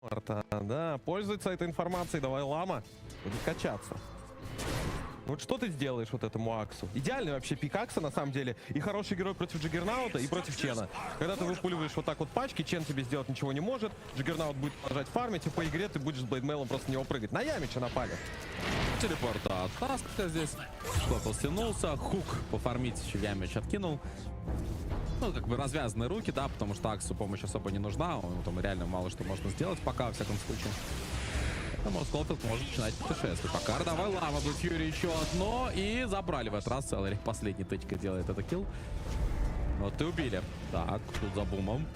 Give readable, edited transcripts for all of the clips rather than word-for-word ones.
Марта, да, пользуется этой информацией, давай лама, будет качаться. Вот что ты сделаешь вот этому Аксу? Идеальный вообще пик Акса, на самом деле. И хороший герой против Джиггернаута и против Чена. Когда ты выпуливаешь вот так вот пачки, Чен тебе сделать ничего не может. Джиггернаут будет продолжать фармить, и по игре ты будешь с Блейдмейлом просто на него прыгать. На Ямича напали. Телепорт от Таска здесь. Скопл стянулся. Хук пофармить еще Ямич откинул. Ну, как бы развязанные руки, да, потому что Аксу помощь особо не нужна. Он там реально мало что можно сделать пока, во всяком случае. Поэтому Сколфилд может начинать путешествие. Пока давай лава, будет Фьюри еще одно. И забрали в этот раз. Целый последний тычка делает это килл. Вот и убили. Так, тут за бумом.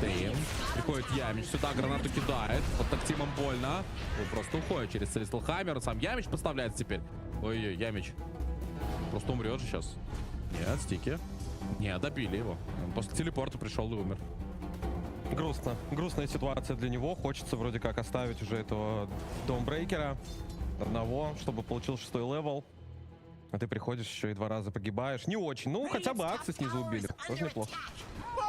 Тейм. Приходит Ямич, сюда гранату кидает. Вот так Тимом больно. Он просто уходит через Целестал Хаммер. Сам Ямич поставляется теперь. Ой-ой, Ямич. Просто умрет же сейчас. Нет, стики. Не, добили его. Он после телепорта пришел и умер. Грустно. Грустная ситуация для него. Хочется вроде как оставить уже этого Домбрейкера одного, чтобы получил 6-й левел. А ты приходишь еще и 2 раза погибаешь. Не очень. Ну, хотя бы Аксы снизу убили. Тоже неплохо.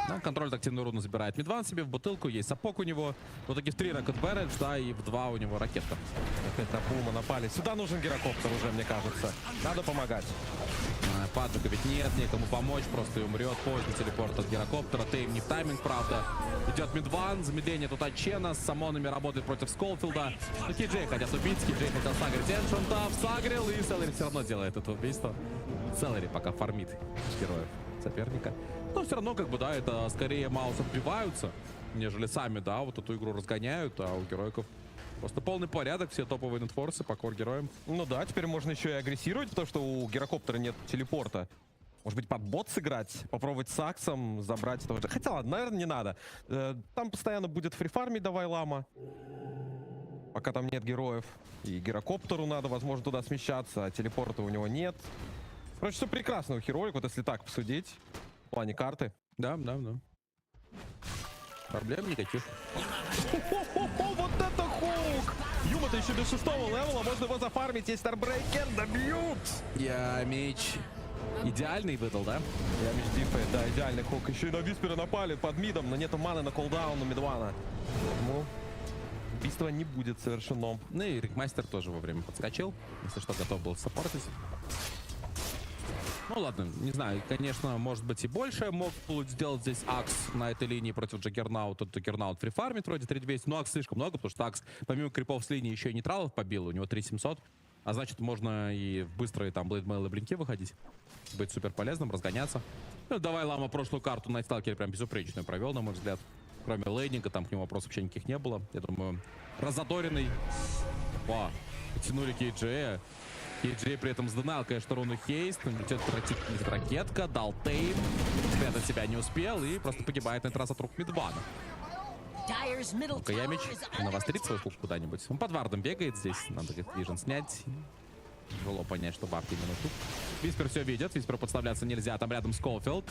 Да, контроль активную руну забирает. Мидван себе в бутылку, есть сапог у него. В итоге в 3 ракет Бэридж, да, и в 2 у него ракетка. Опять на Пума напали. Сюда нужен гирокоптер уже, мне кажется. Надо помогать. Паджика ведь нет, некому помочь, просто и умрет. Поздний телепорт от гирокоптера. Тейм не в тайминг, правда. Идет Мидван, замедление тут от Чена. С самонами работает против Сколфилда. Но Кейджей хотят убить. Кейджей хотел сагрить Эншентов, сагрил, и Селлери все равно делает это убийство. Селлери пока фармит героев соперника. Но все равно, как бы, да, это скорее Маус отбиваются, нежели сами, да, вот эту игру разгоняют, а у героиков просто полный порядок, все топовые нетфорсы по кор-героям. Ну да, теперь можно еще и агрессировать, потому что у гирокоптера нет телепорта. Может быть, под бот сыграть, попробовать с Аксом забрать этого же. Хотя, ладно, наверное, не надо. Там постоянно будет фрифармить давай лама. Пока там нет героев. И гирокоптеру надо, возможно, туда смещаться, а телепорта у него нет. Короче, все прекрасно у Heroic, вот если так посудить. В плане карты. Да, да, да. Проблем никаких. Вот это хук! Юма-то еще без 6-го левела, можно его зафармить, есть Старбрейкер, добьют! Ямич. Идеальный выдал, да? Ямич дифает, да, идеальный хук. Еще и на Виспера напали под мидом, но нету маны на колдаун у Мидвана. Ну, убийство не будет совершено. Ну и Рикмастер тоже вовремя подскочил. Если что, готов был саппортить. Ну ладно, не знаю, конечно, может быть и больше мог сделать здесь Акс на этой линии против Джаггернаута. Джаггернаут фрифармит вроде 3200, но Акс слишком много, потому что Акс помимо крипов с линии еще и нейтралов побил, у него 3700. А значит, можно и в быстрые там блейдмейл и блинки выходить, быть супер полезным, разгоняться. Ну, давай лама прошлую карту на сталкере прям безупречную провел, на мой взгляд. Кроме лейдинга, там к нему вопросов вообще никаких не было. Я думаю, разодоренный. О, потянули Кейджея. Кейджей при этом сдонал, конечно, руну хейст. Идет ракетка, дал тейм. Спрятать себя не успел и просто погибает на этот раз от рук Мидвана. Ну-ка, Ямич навострит свой хук куда-нибудь. Он под вардом бегает здесь. Надо вижен снять. Тяжело понять, что бабки именно тут. Виспер все видит. Виспер подставляться нельзя. Там рядом Сколфилд.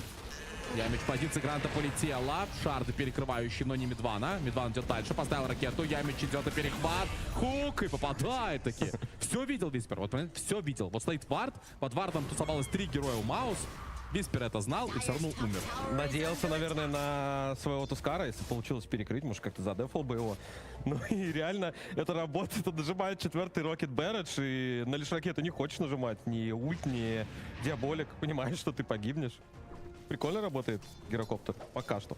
Ямич в позиции гранта полетела. Шарды перекрывающие, но не Мидвана. Мидван идет дальше. Поставил ракету. Ямич идет на перехват. Хук и попадает таки. Все видел Виспер. Вот, понимаете, все видел. Вот стоит вард. Под вардом тусовалось 3 героя у Маус. Виспер это знал и все равно умер. Надеялся, наверное, на своего Тускара, если получилось перекрыть, может, как-то задефал бы его. Ну и реально, это работает, это нажимает 4-й Рокет Бэридж, и на лишь ракету не хочешь нажимать, ни ульт, ни диаболик, понимаешь, что ты погибнешь. Прикольно работает гирокоптер, пока что.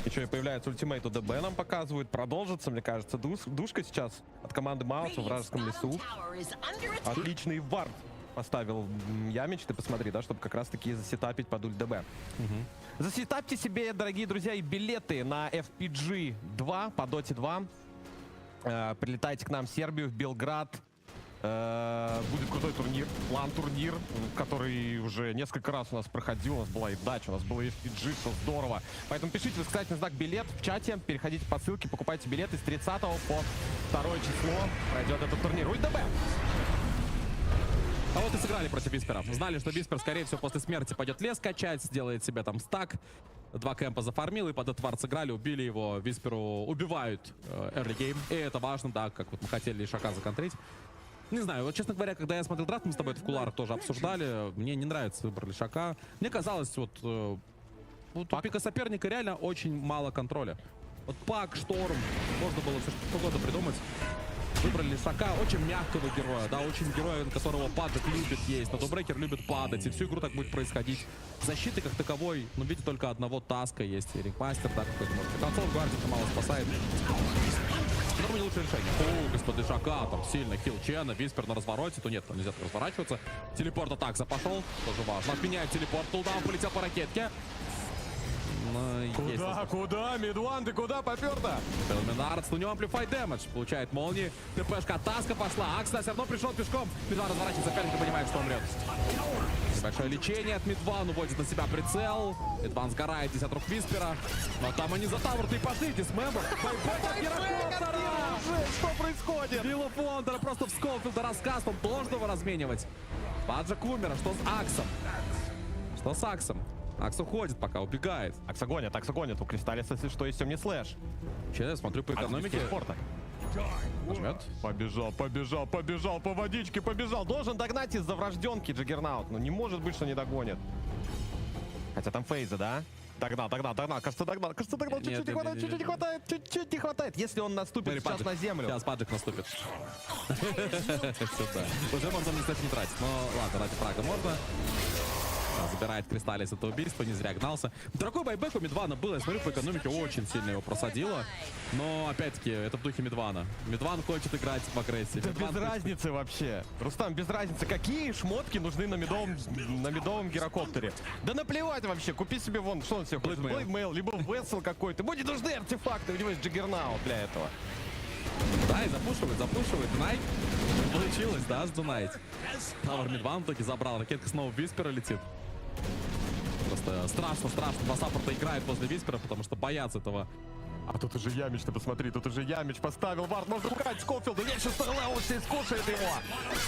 Еще и появляется ультимейт у ДБ, нам показывают, продолжится, мне кажется, душка сейчас от команды Мауса в вражеском лесу. Отличный вард поставил Ямич, ты посмотри, да, чтобы как раз-таки засетапить под ульт ДБ. Засетапьте себе, дорогие друзья, и билеты на FPG 2, по Доте 2. Прилетайте к нам в Сербию, в Белград. Будет крутой турнир, план-турнир, который уже несколько раз у нас проходил. У нас была и дача, у нас было и FPG, все здорово. Поэтому пишите восклицательный знак «Билет» в чате, переходите по ссылке, покупайте билеты с 30 по 2 число. Пройдет этот турнир. Ульт ДБ! А вот и сыграли против Виспера. Знали, что Виспер, скорее всего, после смерти пойдет лес качать, сделает себе там стак. 2 кемпа зафармил, и под Эдвард сыграли, убили его. Висперу убивают early game. И это важно, да, как вот мы хотели Шака законтрить. Не знаю, вот, честно говоря, когда я смотрел драфт, мы с тобой это в кулуарах тоже обсуждали. Мне не нравится выбор Лишака. Мне казалось, вот у пика соперника реально очень мало контроля. Вот Пак, Шторм, можно было все что угодно придумать. Выбрали Лишака, очень мягкого героя, да, очень героя, которого падок любит есть, но Домбрекер любит падать, и всю игру так будет происходить. Защиты как таковой, ну, видите, только одного таска есть, и Рингмастер, да, какой-то, может быть. Консол Гвардии мало спасает. Но не лучшее решение. О, из-под Лишака, там сильно хил Чена, Виспер на развороте, то нет, там нельзя так разворачиваться. Телепорт атак запошел, тоже важно. Отменяет телепорт, тулдаун полетел по ракетке. Куда? Мидван, ты куда попёр-то? Минардс, у него амплифай дэмэдж, получает молнии. ТПшка, таска пошла. Акс, все равно пришел пешком. Мидван разворачивается, соперник понимает, что умрет. Большое лечение от Мидван, уводит на себя прицел. Мидван сгорает здесь от рук Виспера. Но там они за тавр-то и пошли, дисмембер. Что происходит? Вилла Фондера просто в Сколфилда раскаст, он должен его разменивать. Паджак умер, а что с Аксом? Что с Аксом? Акс уходит, пока убегает. Акса гонит. У Кристаллиса, если что, есть темный слэш. Че, я смотрю по экономике. Спорта. Нажмет. Побежал, по водичке побежал. Должен догнать из-за врожденки Джаггернаут. Ну не может быть, что не догонит. Хотя там фейзы, да? Догнал. Кажется, догнал. Чуть-чуть не хватает. Если он наступит сейчас на землю. Сейчас Паджик наступит. Сюда. Уже можно, кстати, не тратить. Но ладно, ради фрага можно. Забирает Кристаллис это убийство, не зря гнался. Дорогой байбек у Мидвана был, я смотрю, по экономике очень сильно его просадило. Но, опять-таки, это в духе Мидвана. Мидван хочет играть в агрессии. Да без разницы вообще. Рустам, без разницы, какие шмотки нужны на медовом гирокоптере. Да наплевать вообще, купи себе вон, что он себе хочет, Блейдмейл, либо Вессел какой-то. Будет нужны артефакты, у него есть Джаггернаут для этого. Да, и запушивает. Дунайт. Получилось, да, с Дунайт. Тавр Мидван в итоге забрал. Ракетка снова в Виспера летит. Просто страшно. Два саппорта играют возле Виспера, потому что боятся этого. А тут уже Ямич, ты посмотри, поставил вард, можно убрать Скофилда, есть 6 левел, все скушает его.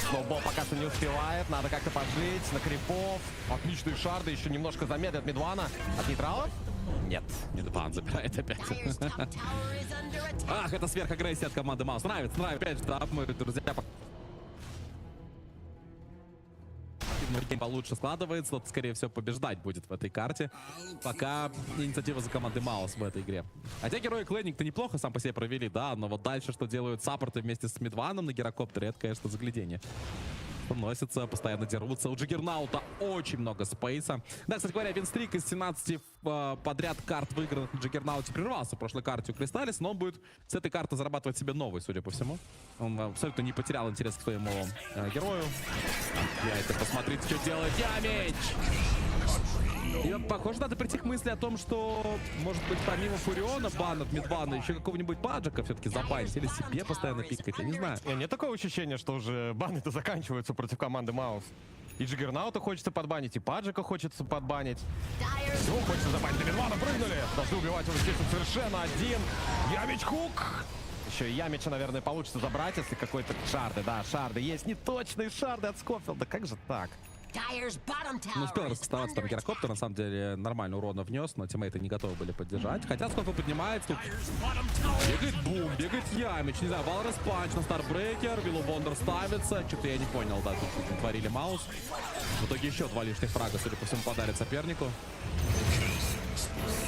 Сноубол пока что не успевает, надо как-то пожить на крипов. Отличные шарды, еще немножко замедлят Мидвана. От нейтралов? Нет. Мидван забирает опять. Ах, это сверхагрессия от команды Маус. Нравится, опять же, да, мы, друзья, получше складывается, вот, скорее всего, побеждать будет в этой карте. Пока инициатива за командой Маус в этой игре. Хотя герои Клэник-то неплохо сам по себе провели, да, но вот дальше, что делают саппорты вместе с Мидваном на гирокоптере, это, конечно, заглядение. Носятся, постоянно дерутся. У Джаггернаута очень много спейса. Да, кстати говоря, винстрик из 17 подряд карт выигранных на Джаггернауте прервался в прошлой карте у Кристаллис, но он будет с этой карты зарабатывать себе новый, судя по всему. Он абсолютно не потерял интерес к своему герою. Посмотрите, что делает Ямич! И вот, похоже, надо прийти к мысли о том, что, может быть, помимо Фуриона, бан от Мидвана, еще какого-нибудь Паджика все-таки забанить или себе постоянно пикать, я не знаю. Нет такого ощущения, что уже баны-то заканчиваются против команды Маус. И Джаггернаута хочется подбанить, и Паджика хочется подбанить. Всего хочется забанить. До Мидвана прыгнули. Должны убивать его, естественно, совершенно один. Ямич хук. Еще и Ямича, наверное, получится забрать, если какой-то шарды. Да, шарды. Есть неточные шарды от Скофилда. Как же так? Ну, успел раскастоваться там гирокоптер, на самом деле нормально урона внес, но тиммейты не готовы были поддержать. Хотя Скофилд поднимается, тут бегает Бум, бегает Ямич, не знаю, Валрес Панч на Старбрейкер, Виллу Вондер ставится, что-то я не понял, да, тут творили Маус. В итоге еще 2 лишних фрага, судя по всему, подарит сопернику.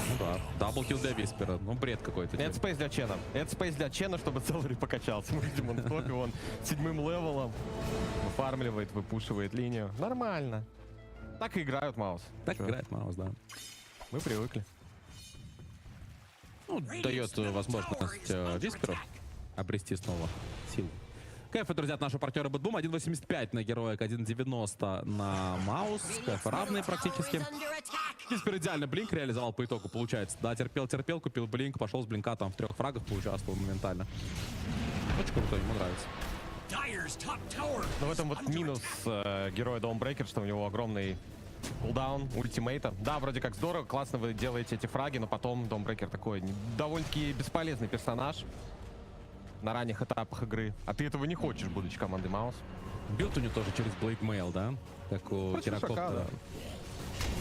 Ну да, даблкил для Виспера, ну бред какой-то. Это спейс для Чена. Это спейс для Чена, чтобы Целлари покачался. Мы видим, он в топе, он 7-м левелом. Выфармливает, выпушивает линию. Нормально. Так и играют Маус. Так играет Маус, да. Мы привыкли. Ну, дает возможность Висперу обрести снова силу. КФ, друзья, от нашего партнера Бэтбум. 1.85 на героек, 1.90 на Маус. КФ равные практически. Виспер идеально блинк реализовал по итогу, получается. Да, терпел, купил блинк, пошел с блинка, там в 3 фрагах поучаствовал моментально. Очень круто, ему нравится. Но в этом вот минус героя Dawnbreaker, что у него огромный кулдаун ультимейта. Да, вроде как здорово, классно вы делаете эти фраги, но потом Dawnbreaker такой довольно-таки бесполезный персонаж на ранних этапах игры. А ты этого не хочешь, будучи командой Маус. Билд у него тоже через Блейдмейл, да? Как у Гирокоптера.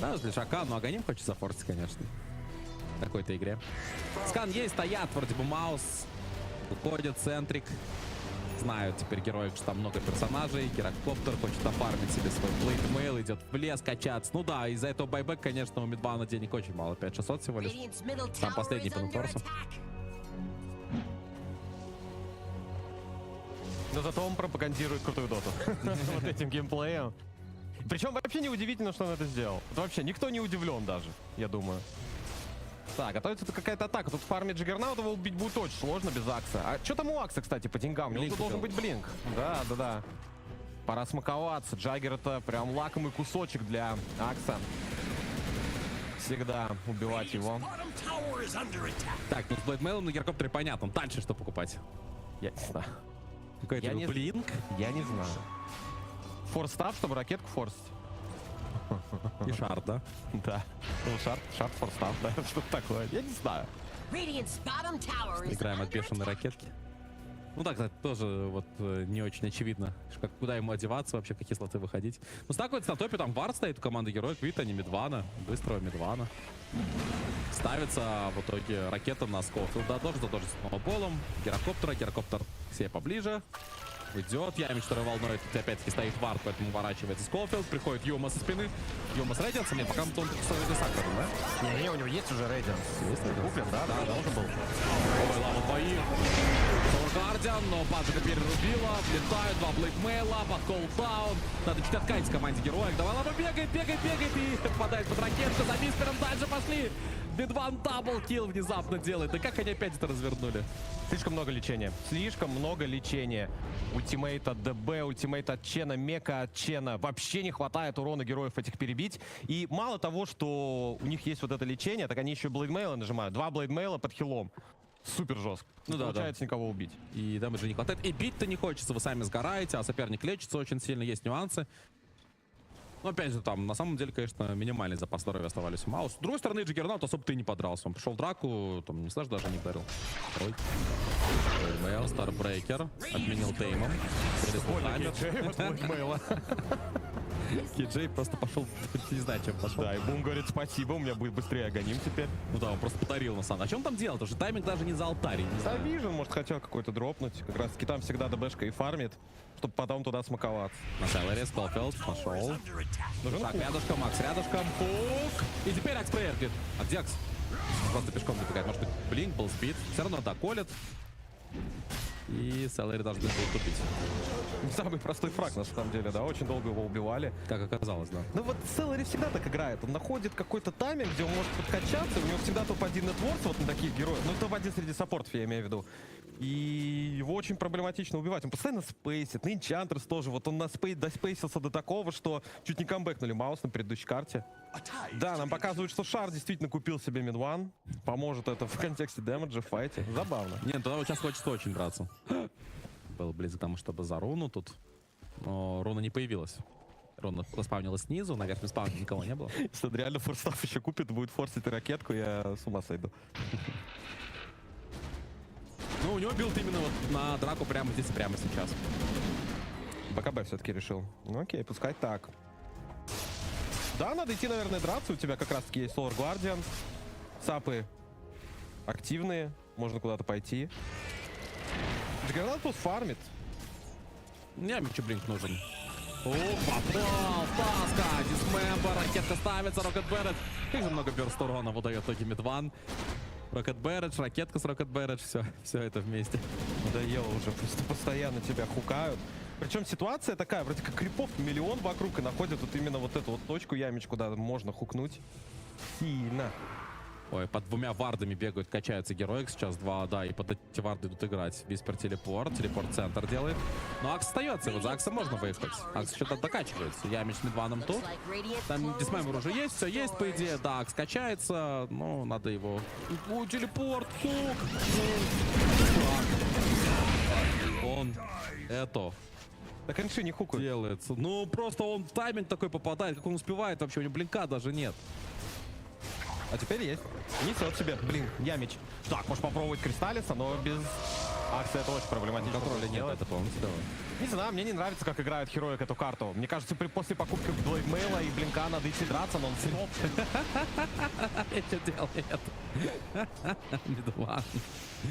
Да, с Лишака, но Аганим хочет зафорсить, конечно. В такой-то игре. Скан есть, стоят, вроде бы Маус. Уходит, Центрик. Знают теперь герои, что там много персонажей. Гирокоптер хочет офармить себе свой Блейдмейл, идет в лес качаться. Ну да, из-за этого байбек, конечно, у Мидвана денег очень мало. 5600 всего лишь. Там последний по нуторсу. Но зато он пропагандирует крутую доту. Вот этим геймплеем. Причем вообще не удивительно, что он это сделал. Вот вообще никто не удивлен даже, я думаю. Так, готовится какая-то атака. Тут фармить Джаггернаут, его убить будет очень сложно без Акса. А что там у Акса, кстати, по деньгам? У него тут должен быть блинк. Да. Пора смаковаться. Джаггер — это прям лакомый кусочек для Акса. Всегда убивать его. Так, ну с Блейдмейлом на гирокоптере понятно. Дальше что покупать? Я не знаю. Какой-то блинк? Я не знаю. Форстав, чтобы ракетку форсить. И шар, да? Да. Ну, шар, форстав, да. Что-то такое. Я не знаю. Играем от бешеной ракетки. Ну так, кстати, тоже вот не очень очевидно, куда ему одеваться, вообще в какие слоты выходить. Ну с такой на топе там вард стоит у команды героев, видите, они Мидвана, быстрого Мидвана. Ставится в итоге ракета на Скофилда, тоже задолжит сноуболом, гирокоптер к себе поближе. Идет, Ямич второй волной, тут опять-таки стоит вард, поэтому уворачивается Скофилд, приходит Юма со спины. Юма с Рейдиансом, нет, пока он только с Сакром, да? Не, у него есть уже Рейдианс. Есть куплен, да, должен был. Ой, лава двоих. Гардиан, но Паджика перерубила, влетают два Блейдмейла, под колдаун. Надо чуть откатить команде героек. Давай, лава бегает и попадает под ракетку, за Миспером дальше пошли. Бидван даблкилл внезапно делает. Да как они опять это развернули? Слишком много лечения. Слишком много лечения. Ультимейт от ДБ, ультимейт от Чена, мека от Чена. Вообще не хватает урона героев этих перебить. И мало того, что у них есть вот это лечение, так они еще Блейдмейла нажимают. 2 Блейдмейла под хилом. Супер жестко. Ну не получается никого убить. И дамеджа не хватает. И бить-то не хочется, вы сами сгораете, а соперник лечится очень сильно, есть нюансы. Но опять же, там, на самом деле, конечно, минимальный запас здоровья оставались у Маус. С другой стороны, Джаггернаут особо-то и не подрался. Он пришел в драку, там, не слэш даже не ударил. Второй. Мейл, Старбрейкер. Отменил теймом. Киджей просто пошел, не знаю, чем пошел. Да, и Бум говорит, спасибо, у меня будет быстрее агоним теперь. Ну да, он просто подарил на самом деле. А что он там делал? Потому что тайминг даже не за алтарь. Да, вижу, может, хотел какой-то дропнуть. Как раз таки там всегда ДБшка и фармит, чтобы потом туда смаковаться. На Селлере, Сколфилд пошел. Так, рядышком, Акс рядышком. Хук. И теперь Акс проверкает. А где Акс? Он просто пешком добегает. Может быть, блинк был сбит. Все равно доколет. И Селлери должны будут убить. Самый простой фраг, на самом деле, да. Очень долго его убивали. Как оказалось, да. Ну вот Селлери всегда так играет. Он находит какой-то тайминг, где он может подкачаться. У него всегда топ-1 нетворс вот на таких героев. Ну, топ-1 среди саппортов, я имею в виду. И его очень проблематично убивать. Он постоянно спейсит. На Энчантрес тоже. Вот он доспейсился до такого, что чуть не камбэкнули Маус на предыдущей карте. Да, нам показывают, что Шар действительно купил себе мидван. Поможет это в контексте дэмэджа в файте. Забавно. Нет, тогда вот сейчас хочется очень драться. Был близко к тому, чтобы за руну тут. Но руна не появилась. Руна заспавнилась снизу, на верхнем спавне никого не было. Если он реально форстав еще купит, будет форсить ракетку, я с ума сойду. Ну, у него билд именно вот на драку прямо здесь, прямо сейчас. БКБ все-таки решил. Ну окей, пускай так. Да, надо идти, наверное, драться. У тебя как раз-таки есть Solar Guardian. Сапы активные. Можно куда-то пойти. Джаггернаут тут фармит. Мне Мичи Блинк нужен. О, попал! Таска! Дисмембер! Ракетка ставится, Рокет Берет. Как же много бёрст урона выдает в итоге Мидван. Рокет Бередж, ракетка с Рокет Бередж, все это вместе. Надоело уже, просто постоянно тебя хукают. Причем ситуация такая, вроде как крипов миллион вокруг, и находят вот именно вот эту вот точку, ямич, куда можно хукнуть. Сильно. Ой, под двумя вардами бегают, качаются герои сейчас, два, да, и под эти варды идут играть. Виспер телепорт-центр делает. Но Акс остается, вот за Акса можно выехать. Акс еще докачивается. Ямич с Мидваном тут. Там дисмембер уже есть, все есть, по идее. Да, Акс качается, но надо его... Ой, телепорт, хук! Он это... Так они что, не хукают? Делается. Ну, просто он в тайминг такой попадает, как он успевает вообще, у него блинка даже нет. А теперь есть. Несет себе, блин, ямич. Так, можешь попробовать Кристаллиса, но без Акса это очень проблематично. Контроля нет, это полностью давай. Не знаю, мне не нравится, как играет Heroic эту карту. Мне кажется, после покупки Блейдмейла и Блинка надо идти драться, но он сноп. Я что делает? Мидван.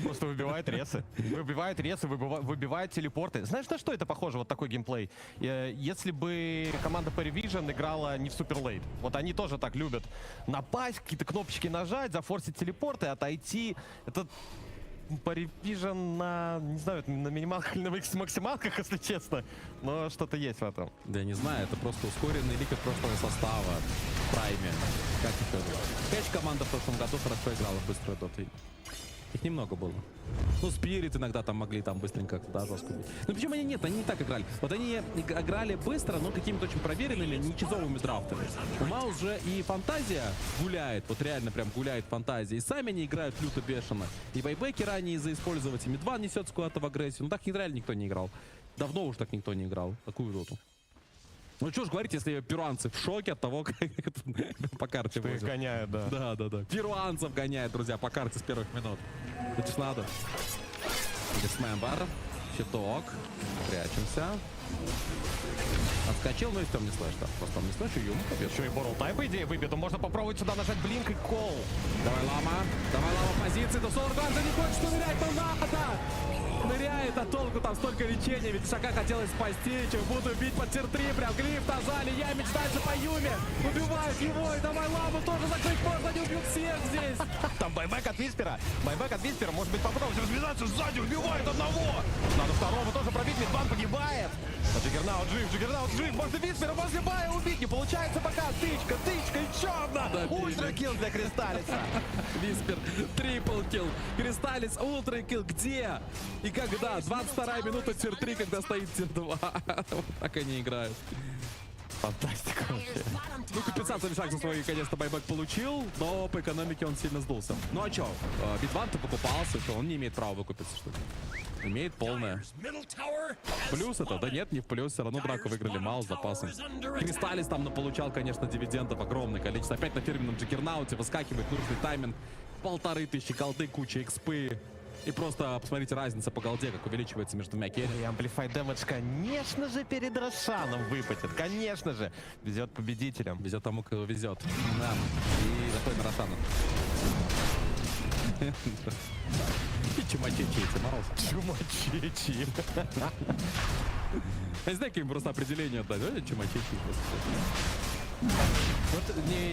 Просто выбивает ресы. Выбивает ресы, выбивает телепорты. Знаешь, на что это похоже, вот такой геймплей? Если бы команда Parivision играла не в Суперлейт. Вот они тоже так любят напасть, какие-то кнопочки нажать, зафорсить телепорты, отойти. Это паривижен на, не знаю, на минималках или на максималках, если честно. Но что-то есть в этом. Да я не знаю, это просто ускоренный лик от прошлого состава в прайме. Как это? Конечно, команда в прошлом году хорошо играла в быструю доту. Их немного было. Ну, Спирит иногда там могли там быстренько, да, жестко бить. Ну, почему они нет, они не так играли. Вот они играли быстро, но какими-то очень проверенными, не чизовыми драфтами. У Маус же и фантазия гуляет, вот реально прям гуляет фантазия. И сами они играют люто бешено. И байбеки ранее из-за использовать, и Мидван несет куда-то в агрессию. Ну, так реально никто не играл. Давно уже так никто не играл. Такую доту. Ну, что ж говорить, если перуанцы в шоке от того, как это по карте Что их возят. гоняют, да. Да. Перуанцев гоняет, друзья, по карте с первых минут. Это ж надо. Дисмембер. Щиток. Прячемся. Отскочил, но и там не слэш, да. Просто там не слэш, и Юм побед. Еще и Борл Тайп, по идее, выбит. Можно попробовать сюда нажать блинк и кол. Давай, лама позиции. Да Соларганта не хочет нырять, но надо! Ныряет, а толку там столько лечения. Ведь Шака хотелось спасти. Чем буду бить под тир-3. Прям глиф нажали. Ямич дальше по Юме. Убивают его. И давай ламу тоже закрыть можно. Не убьют всех здесь. Там байбек от Виспера. Байбек от Виспера. Может быть, попробовать развязаться сзади. Убивает одного. Надо второго тоже пробить. Мидван погибает. А Джиггернаут жив. Можно Виспера возле бая убить. Не получается пока. Тычка. Еще одна. Ультра-килл для Кристаллиса. Виспер, трипл килл. Кристаллис, ультра килл. Где? И когда? 22 минута тир-3, когда стоит тир-2. Вот так они играют. Фантастика вообще. Ну, компенсацию шаг за свой, конечно, байбек получил, но по экономике он сильно сдулся. Ну а чё? Битван-то покупался, что он не имеет права выкупиться, что ли? Имеет полное. Плюс это? Да нет, не в плюс. Все равно драку выиграли мало с запасом. Кристаллис там получал, конечно, дивидендов огромное количество. Опять на фирменном Джиггернауте выскакивает нужный тайминг. 1500 голды, куча экспы. И просто посмотрите разница по голде, как увеличивается между двумя керри. И Amplified Damage, конечно же, перед Рошаном выпадет. Конечно же. Везет победителям. Везет тому, кого везет. Да. И заходит на Рошана. И чумачечи эти, Мороз. Чумачечи. Я не знаю, каким просто определение отдать. Давайте чумачечи. Вот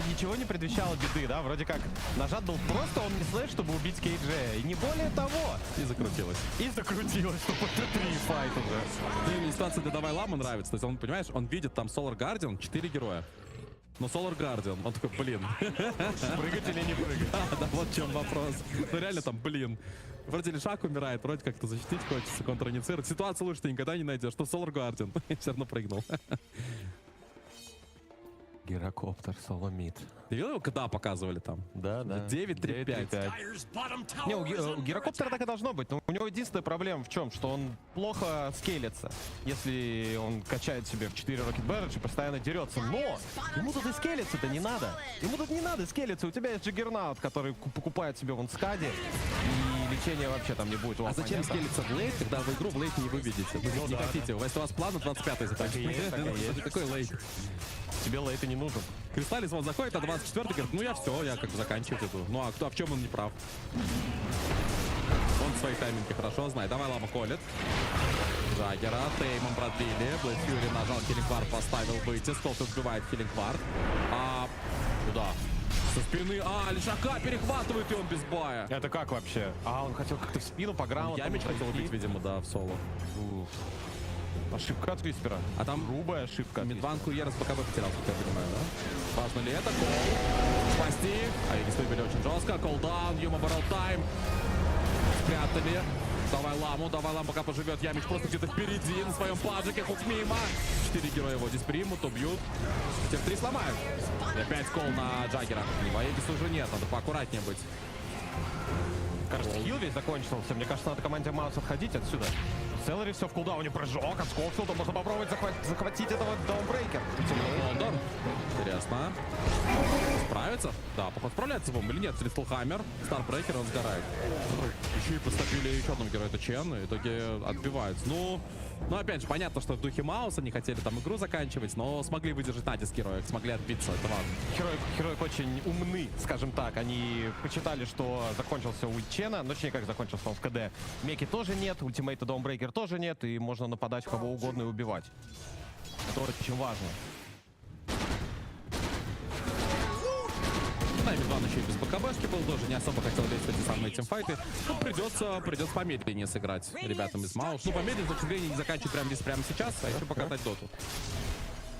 ничего не предвещало беды, да? Вроде как нажат был просто он не слэш, чтобы убить Кейджея. И не более того. И закрутилось. Что под 3 файт уже. Мне ситуация для Давай Ламу нравится. То есть он, понимаешь, он видит там Solar Guardian, 4 героя. Но Solar Guardian, он такой, блин. Прыгать или не прыгать? Да, вот в чем вопрос. Ну реально там, блин. Вроде Лишак умирает, вроде как-то защитить хочется, контраинициировать. Ситуацию лучше ты никогда не найдешь. Что Solar Guardian? Все равно прыгнул. Гирокоптер, соломит. Ты видел его, когда показывали там? Да. 9-3-5. Не, у Гирокоптера так и должно быть. Но у него единственная проблема в чем? Что он плохо скейлится. Если он качает себе в 4 Rocket Barrage и постоянно дерется. Но ему тут и скейлиться-то не надо. Ему тут не надо скейлиться. У тебя есть Джиггернаут, который покупает себе вон скади. И лечения вообще там не будет. А зачем скейлиться в лейт, когда вы игру в лейт не выведете? Вы не хотите. Если у вас план на 25-й затащить. Какой лейт? Тебе лейт и не нужен. Кристаллис вон заходит, а 24-й говорит, ну я все, я как бы заканчиваю эту. Ну а кто, в чем он не прав? Он свои тайминги хорошо знает. Давай Лама колет. Джаггера, Теймом продлили. Блэд Фьюри нажал, Хиллингвард поставил выйти. Сколт сбивает Хиллингвард. Куда? Со спины. Лишака перехватывает, и он без бая. Это как вообще? Он хотел как-то в спину по грамоту. Ямич хотел убить, видимо, да, в соло. Ошибка от Виспера. А там грубая ошибка. Мидванку Ерас пока бы потерял, как я понимаю, да? Важно ли это? Кол. Спасти. Они выступили очень жестко. Колдаун, Юма Баррел Тайм. Спрятали. Давай Ламу пока поживет. Ямич просто где-то впереди на своем паджике. Хук мимо. 4 героя его здесь примут, убьют. Теперь 3 сломают. И опять кол на Джаггера. Воебиса уже нет, надо поаккуратнее быть. Кажется, хил весь закончился. Мне кажется, надо команде Маус отходить отсюда. Селлери все в кулдауне, прыжок от Скофилда. Можно попробовать захватить этого Даунбрейкер. Лондон. Интересно. Справится? Да, походу справляется с бомбой или нет? Листлхаммер, Старбрейкер, он сгорает. Еще и подступили еще одному герою, это Чен, и в итоге отбиваются. Ну, опять же, понятно, что в духе Мауса не хотели там игру заканчивать, но смогли выдержать натиск героев, смогли отбиться. Это важно. Герои очень умны, скажем так. Они почитали, что закончился ульт Чена, но точнее, как закончился он в КД. Меки тоже нет, ультимейта Даунбрейкер тоже нет, и можно нападать в кого угодно и убивать. Это очень важно. Да, Мидван он еще и без БКБшки был, тоже не особо хотел лезть в эти самые тимфайты. Ну, придется помедленнее сыграть ребятам из Маус. Ну, помедленнее, с точки зрения, не заканчивать прямо сейчас, а еще покатать доту.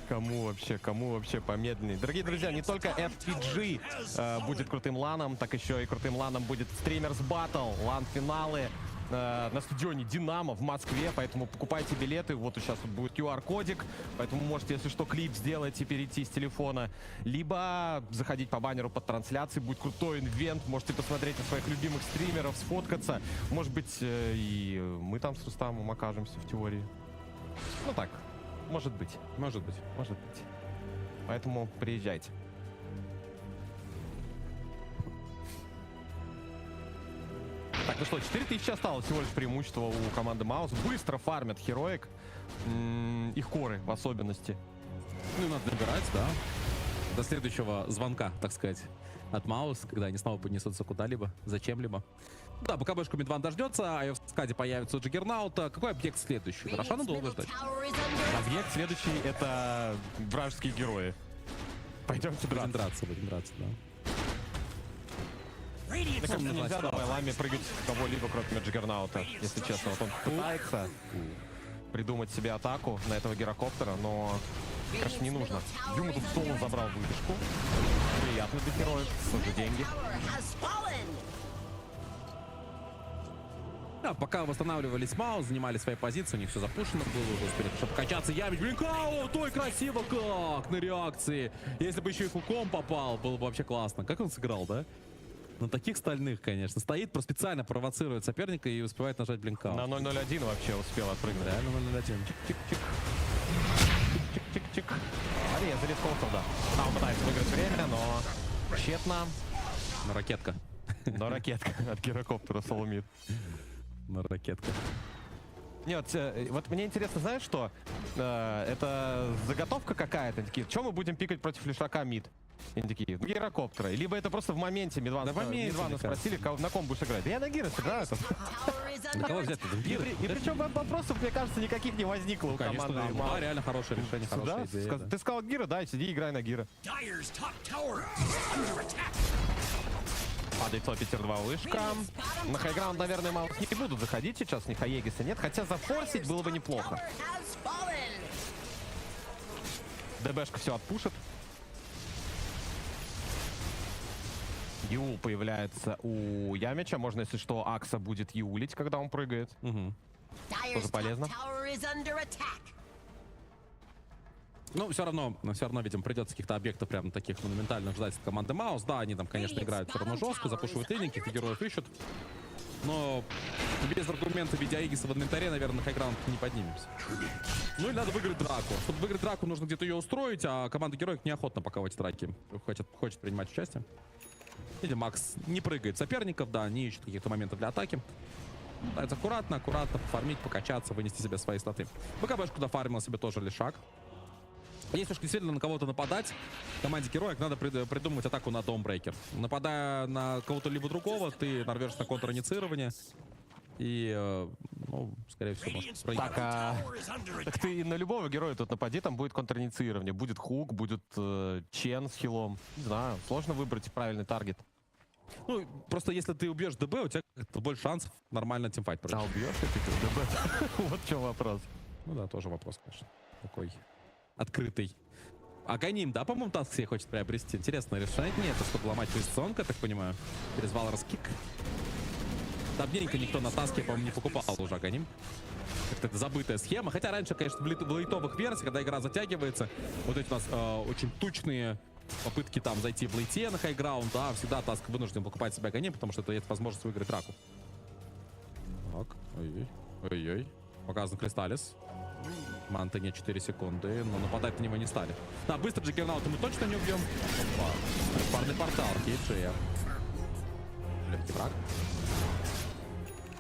Кому вообще помедленнее? Дорогие друзья, не только FPG будет крутым ланом, так еще и крутым ланом будет Стримерс Battle, лан-финалы на стадионе Динамо в Москве, поэтому покупайте билеты, вот сейчас вот будет QR-кодик, поэтому можете, если что, клип сделать и перейти с телефона, либо заходить по баннеру под трансляцией, будет крутой ивент, можете посмотреть на своих любимых стримеров, сфоткаться, может быть, и мы там с Рустамом окажемся в теории. Ну так, может быть. Может быть. Поэтому приезжайте. Так, ну что, 4000 осталось всего лишь преимущество у команды Маус. Быстро фармят Heroic. Их коры в особенности. Ну, надо набирать, да. До следующего звонка, так сказать, от Маус, когда они снова поднесутся куда-либо, зачем-либо. Да, БКБшку Мидван дождется, а в скаде появится у Джаггернаута. Какой объект следующий? Рошану долго ждать. Объект следующий — это вражеские герои. Пойдемте драться. Будем драться, да. Мне кажется, нельзя на Байламе прыгать кого-либо, кроме Джаггернаута, если честно. Вот он пытается придумать себе атаку на этого гирокоптера, но, кажется, не нужно. Юма тут соло забрал выдержку. Приятно для героев, тоже деньги. Да, пока восстанавливались Маус, занимали свои позиции, у них все запушено было уже, успели, чтобы качаться, ямить. Блин, ой, красиво как! На реакции. Если бы еще и хуком попал, было бы вообще классно. Как он сыграл, да? На таких стальных, конечно. Стоит, просто специально провоцирует соперника и успевает нажать блинкаут. На 0.01 вообще успел отпрыгнуть. Реально 0.01. Чик-чик-чик. Чик-чик-чик. Порезали сколков, да. Там пытается выиграть время, но тщетно. Но ракетка. Но ракетка от гирокоптера Соломит. Но ракетка. Нет, вот мне интересно, знаешь что? Это заготовка какая-то? Такие, что мы будем пикать против лишака мид? Они такие, гирокоптера. Либо это просто в моменте Мидвана спросили, на ком будешь играть. Да я на гиро сыграю. На кого взять? И причем вопросов, мне кажется, никаких не возникло у команды. Да, реально хорошее решение, хорошая идея. Ты сказал гиро, да, сиди и играй на гиро. Падает Питер 2 вышка. На хайграунд, наверное, мало не будут заходить сейчас, ни Хаегиса нет. Хотя зафорсить было бы неплохо. ДБшка все отпушит. Юл появляется у Ямича. Можно, если что, Акса будет юлить, когда он прыгает. Тоже полезно. Ну, все равно, видимо, придется каких-то объектов прям таких монументальных ждать от команды Маус. Да, они там, конечно, играют все равно жестко, запушивают линии, каких-то героев ищут. Но без аргумента в виде Аигиса в инвентаре, наверное, на хайграунд не поднимемся. Ну и надо выиграть драку. Чтобы выиграть драку, нужно где-то ее устроить, а команда героев неохотно пока в эти драки хочет принимать участие. Или Макс не прыгает соперников, да, не ищет каких-то моментов для атаки. Пытается аккуратно, пофармить, покачаться, вынести себе свои статы. БКБшку дофармил себе тоже лишак. Если уж действительно на кого-то нападать, команде героек надо придумать атаку на домбрейкер. Нападая на кого-то либо другого, ты нарвешься на контр-инициирование. И, ну, скорее всего, может проиграть. Так ты на любого героя тут напади, там будет контр-инициирование. Будет хук, будет чен с хилом. Не знаю, сложно выбрать правильный таргет. Ну, просто если ты убьешь ДБ, у тебя больше шансов нормально тимфайт пройти. А убьешь ты ДБ? Вот в чем вопрос. Ну да, тоже вопрос, конечно. Такой открытый. Аганим, да, по-моему, таск себе хочет приобрести. Интересно, решает не это, чтобы ломать позиционку, я так понимаю. Через Валорс кик. Давненько никто на таске, по-моему, не покупал уже Аганим. Как-то это забытая схема. Хотя раньше, конечно, в лейтовых версиях, когда игра затягивается, вот эти у нас очень тучные попытки там зайти в лейте на хайграунд, да, всегда таск вынужден покупать себе Аганим, потому что это есть возможность выиграть драку. Так, ой-ой. Показан Кристаллис. Манта не 4 секунды, но нападать на него не стали. Да, быстро Джаггернаута мы точно не убьем. Опа. Парный портал, кейджи. Легкий враг.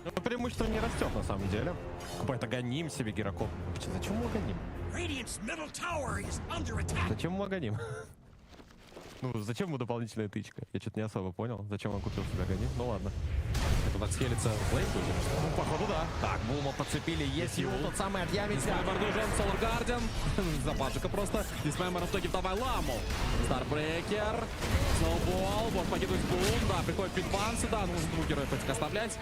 Ну, преимущество не растет на самом деле. Какой-то гоним себе гирокоп. Зачем мы гоним? Зачем мы гоним? Ну, зачем ему дополнительная тычка? Я что-то не особо понял. Зачем он купил себе огонь? Ну ладно. Это так схелится в лейн будет? Ну, походу, да. Так, Булма подцепили. Есть ему тот самый от Ямиса. Дисмембер нужен, Solar Guardian. Запашика просто. Дисмембер в итоге давай ламу. Старбрекер. Сноубол. Вот покинуть бум. Да, приходит питбан сюда. Нужно двух героев этих оставлять.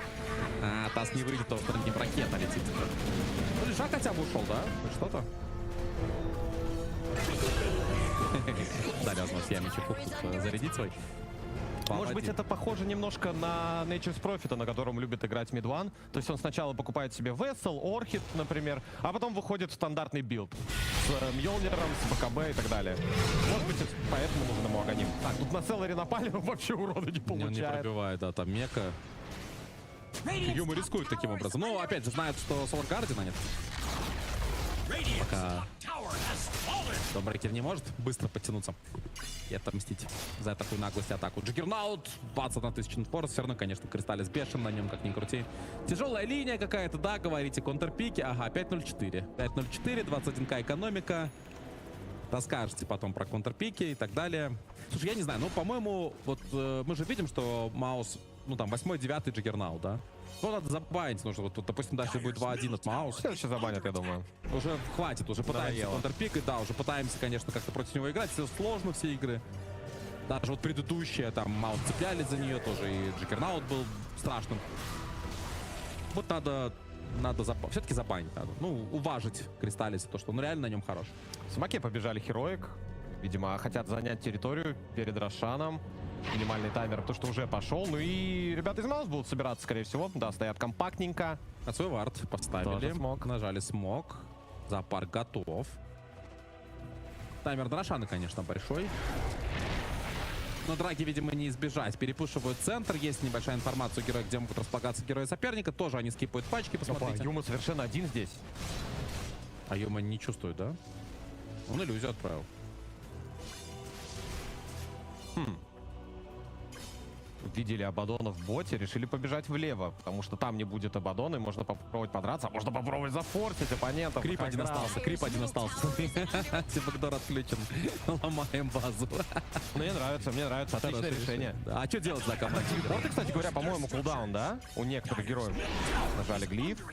Тасс не выйдет, потому что над ним ракета летит. Ну, Лежак хотя бы ушел, да? Хоть что-то. Да, возможно, Ямичек зарядить свой. Может быть, это похоже немножко на Nature's Prophet, на котором любит играть мидван. То есть он сначала покупает себе Vessel, Orchid, например, а потом выходит в стандартный билд с Мьёлниром, с БКБ и так далее. Может быть, поэтому нужен ему Аганим. Так, тут на Селларе напали, но вообще урода не Он получает. не пробивает, да, там Мека. Юма рискует таким образом. Но, опять же, знает, что Solar Guardian нет. Пока Домбрекер не может быстро подтянуться и отомстить за такую наглость и атаку. Джиггернаут, 21 тысяча форс. Все равно, конечно, Кристаллис бешен на нем, как ни крути. Тяжелая линия какая-то, да, говорите, контрпики. Ага, 5.04. 5.04, 21к экономика. Расскажете потом про контрпики и так далее. Слушай, я не знаю, ну, по-моему, вот мы же видим, что Маус, ну, там, 8-9 Джиггернаут, да? Ну, надо забанить нужно. Вот тут, допустим, дальше будет 2-1 от Маус. Следующий забанят, я думаю. Уже хватит, уже пытаемся Надоело. контрпикать, да, уже пытаемся, конечно, как-то против него играть. Все сложно, все игры. Даже вот предыдущие, там, Маус цеплялись за нее тоже, и Джиггернаут был страшным. Вот надо все-таки забанить надо. Ну, уважить Кристаллиса, то, что он реально на нем хорош. В Смоке побежали Heroic. Видимо, хотят занять территорию перед Рошаном. Минимальный таймер, потому что уже пошел. Ну и ребята из Маус будут собираться, скорее всего. Да, стоят компактненько. От свой вард поставили. Тоже смог. Нажали смог. Зоопарк готов. Таймер на Рошана, конечно, большой. Но драги, видимо, не избежать. Перепушивают центр. Есть небольшая информация у героя, где могут располагаться герои соперника. Тоже они скипают пачки, посмотрите. Юма совершенно один здесь. А Юма не чувствует, да? Он иллюзию отправил. Видели Абадона в боте, решили побежать влево, потому что там не будет Абадона, и можно попробовать подраться, а можно попробовать зафорсить оппонентов. Крип один остался, крип один остался. Бэкдор отключен. Ломаем базу. Мне нравится. Отличное решение. А что делать за команду? Порты, кстати говоря, по-моему, кулдаун, да? У некоторых героев. Нажали глиф.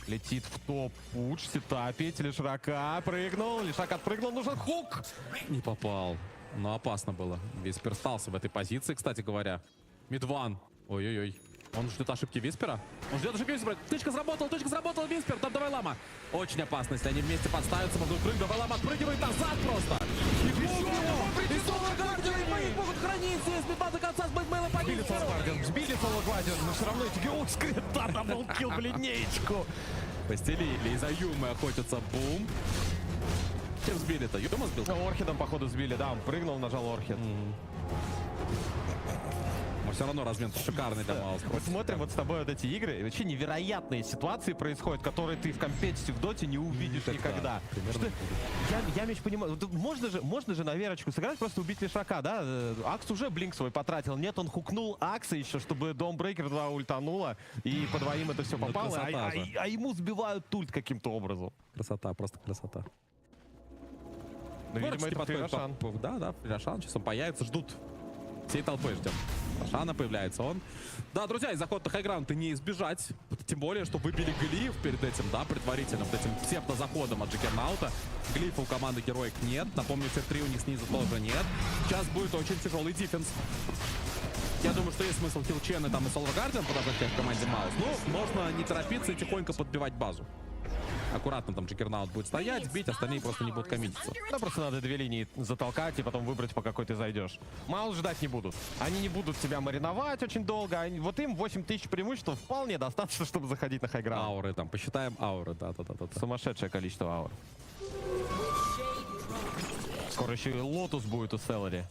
Летит в топ пуч, сетапить, Лишрака прыгнул, Лишак отпрыгнул, нужен хук. Не попал. Но опасно было. Виспер остался в этой позиции, кстати говоря. Мидван. Ой-ой-ой. Он ждет ошибки Виспера. Он ждет ошибки Виспера. Тычка сработала, Виспер. Там давай лама. Очень опасно, если они вместе подставятся, могут прыгнуть. Давай лама отпрыгивает назад просто. И Solar Guardian могут хранить здесь. Мидван до конца с Бэкмейла Сбили Solar Guardian, но все равно эти герои скрипта, там был килл в линеечку. Постелили. И за Юмой охотятся. Бум. Чем сбили-то? Юма сбил? Орхидом, походу, сбили, да, он прыгнул, нажал Орхид. Но все равно размен шикарный для Маус. Мы смотрим вот с тобой вот эти игры, и вообще невероятные ситуации происходят, которые ты в компетите в доте не увидишь никогда. Что, я меч понимаю, можно же на верочку сыграть, просто убить Лишака, да? Акс уже блинк свой потратил, нет, он хукнул Акса еще, чтобы Домбрекер 2 ультанула, и по двоим это все попало, а ему сбивают ульт каким-то образом. Красота, просто красота. Ну, видимо, это Рошан. Да, Рошан, сейчас он появится, ждут. Всей толпой ждем. Рошана появляется он. Да, друзья, из захода на хайграунд не избежать. Тем более, что выбили глиф перед этим, да, предварительно, вот этим псевдозаходом от Джиггернаута. Глифа у команды героик нет. Напомню, все 3 у них снизу тоже нет. Сейчас будет очень тяжелый дефенс. Я думаю, что есть смысл киллчены там и Solar Guardian подождать в команде Маус. Ну, можно не торопиться и тихонько подбивать базу. Аккуратно там Джиггернаут будет стоять, бить, остальные просто не будут коммититься. Да, просто надо 2 линии затолкать и потом выбрать, по какой ты зайдешь. Маус ждать не будут. Они не будут тебя мариновать очень долго. Вот им 8000 преимуществ вполне достаточно, чтобы заходить на хайграунд. Ауры там, посчитаем ауры, да. Сумасшедшее количество аур. Скоро еще и Лотус будет у Селлари.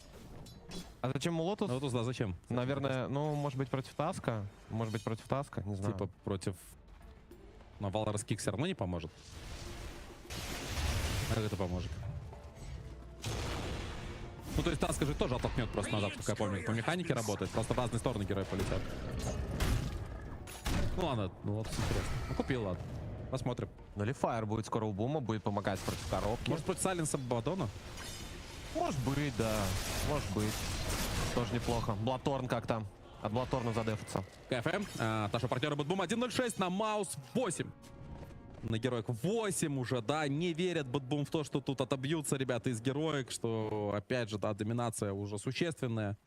А зачем ему Лотус? Лотус, да, зачем? Наверное, ну, может быть, против Таска? Может быть, против Таска? Не знаю. Типа против... Но Валорас Кик все равно не поможет. А как это поможет? Ну, то есть Таска же тоже оттолкнет просто назад, как я помню. По механике работает, просто в разные стороны герои полетят. Ну ладно, ну вот интересно. Ну купил, ладно. Посмотрим. Ну, или Фаер будет скоро у Бума, будет помогать против коробки. Может против Сайленса Бадона? Может быть, да. Может быть. Тоже неплохо. Блаторн как-то. От Блаторна задефаться. КФМ. Наши партнеры Бэтбум 1.06 на Маус 8. На героик 8 уже, да. Не верят Бэтбум в то, что тут отобьются ребята из героик, что, опять же, да, доминация уже существенная.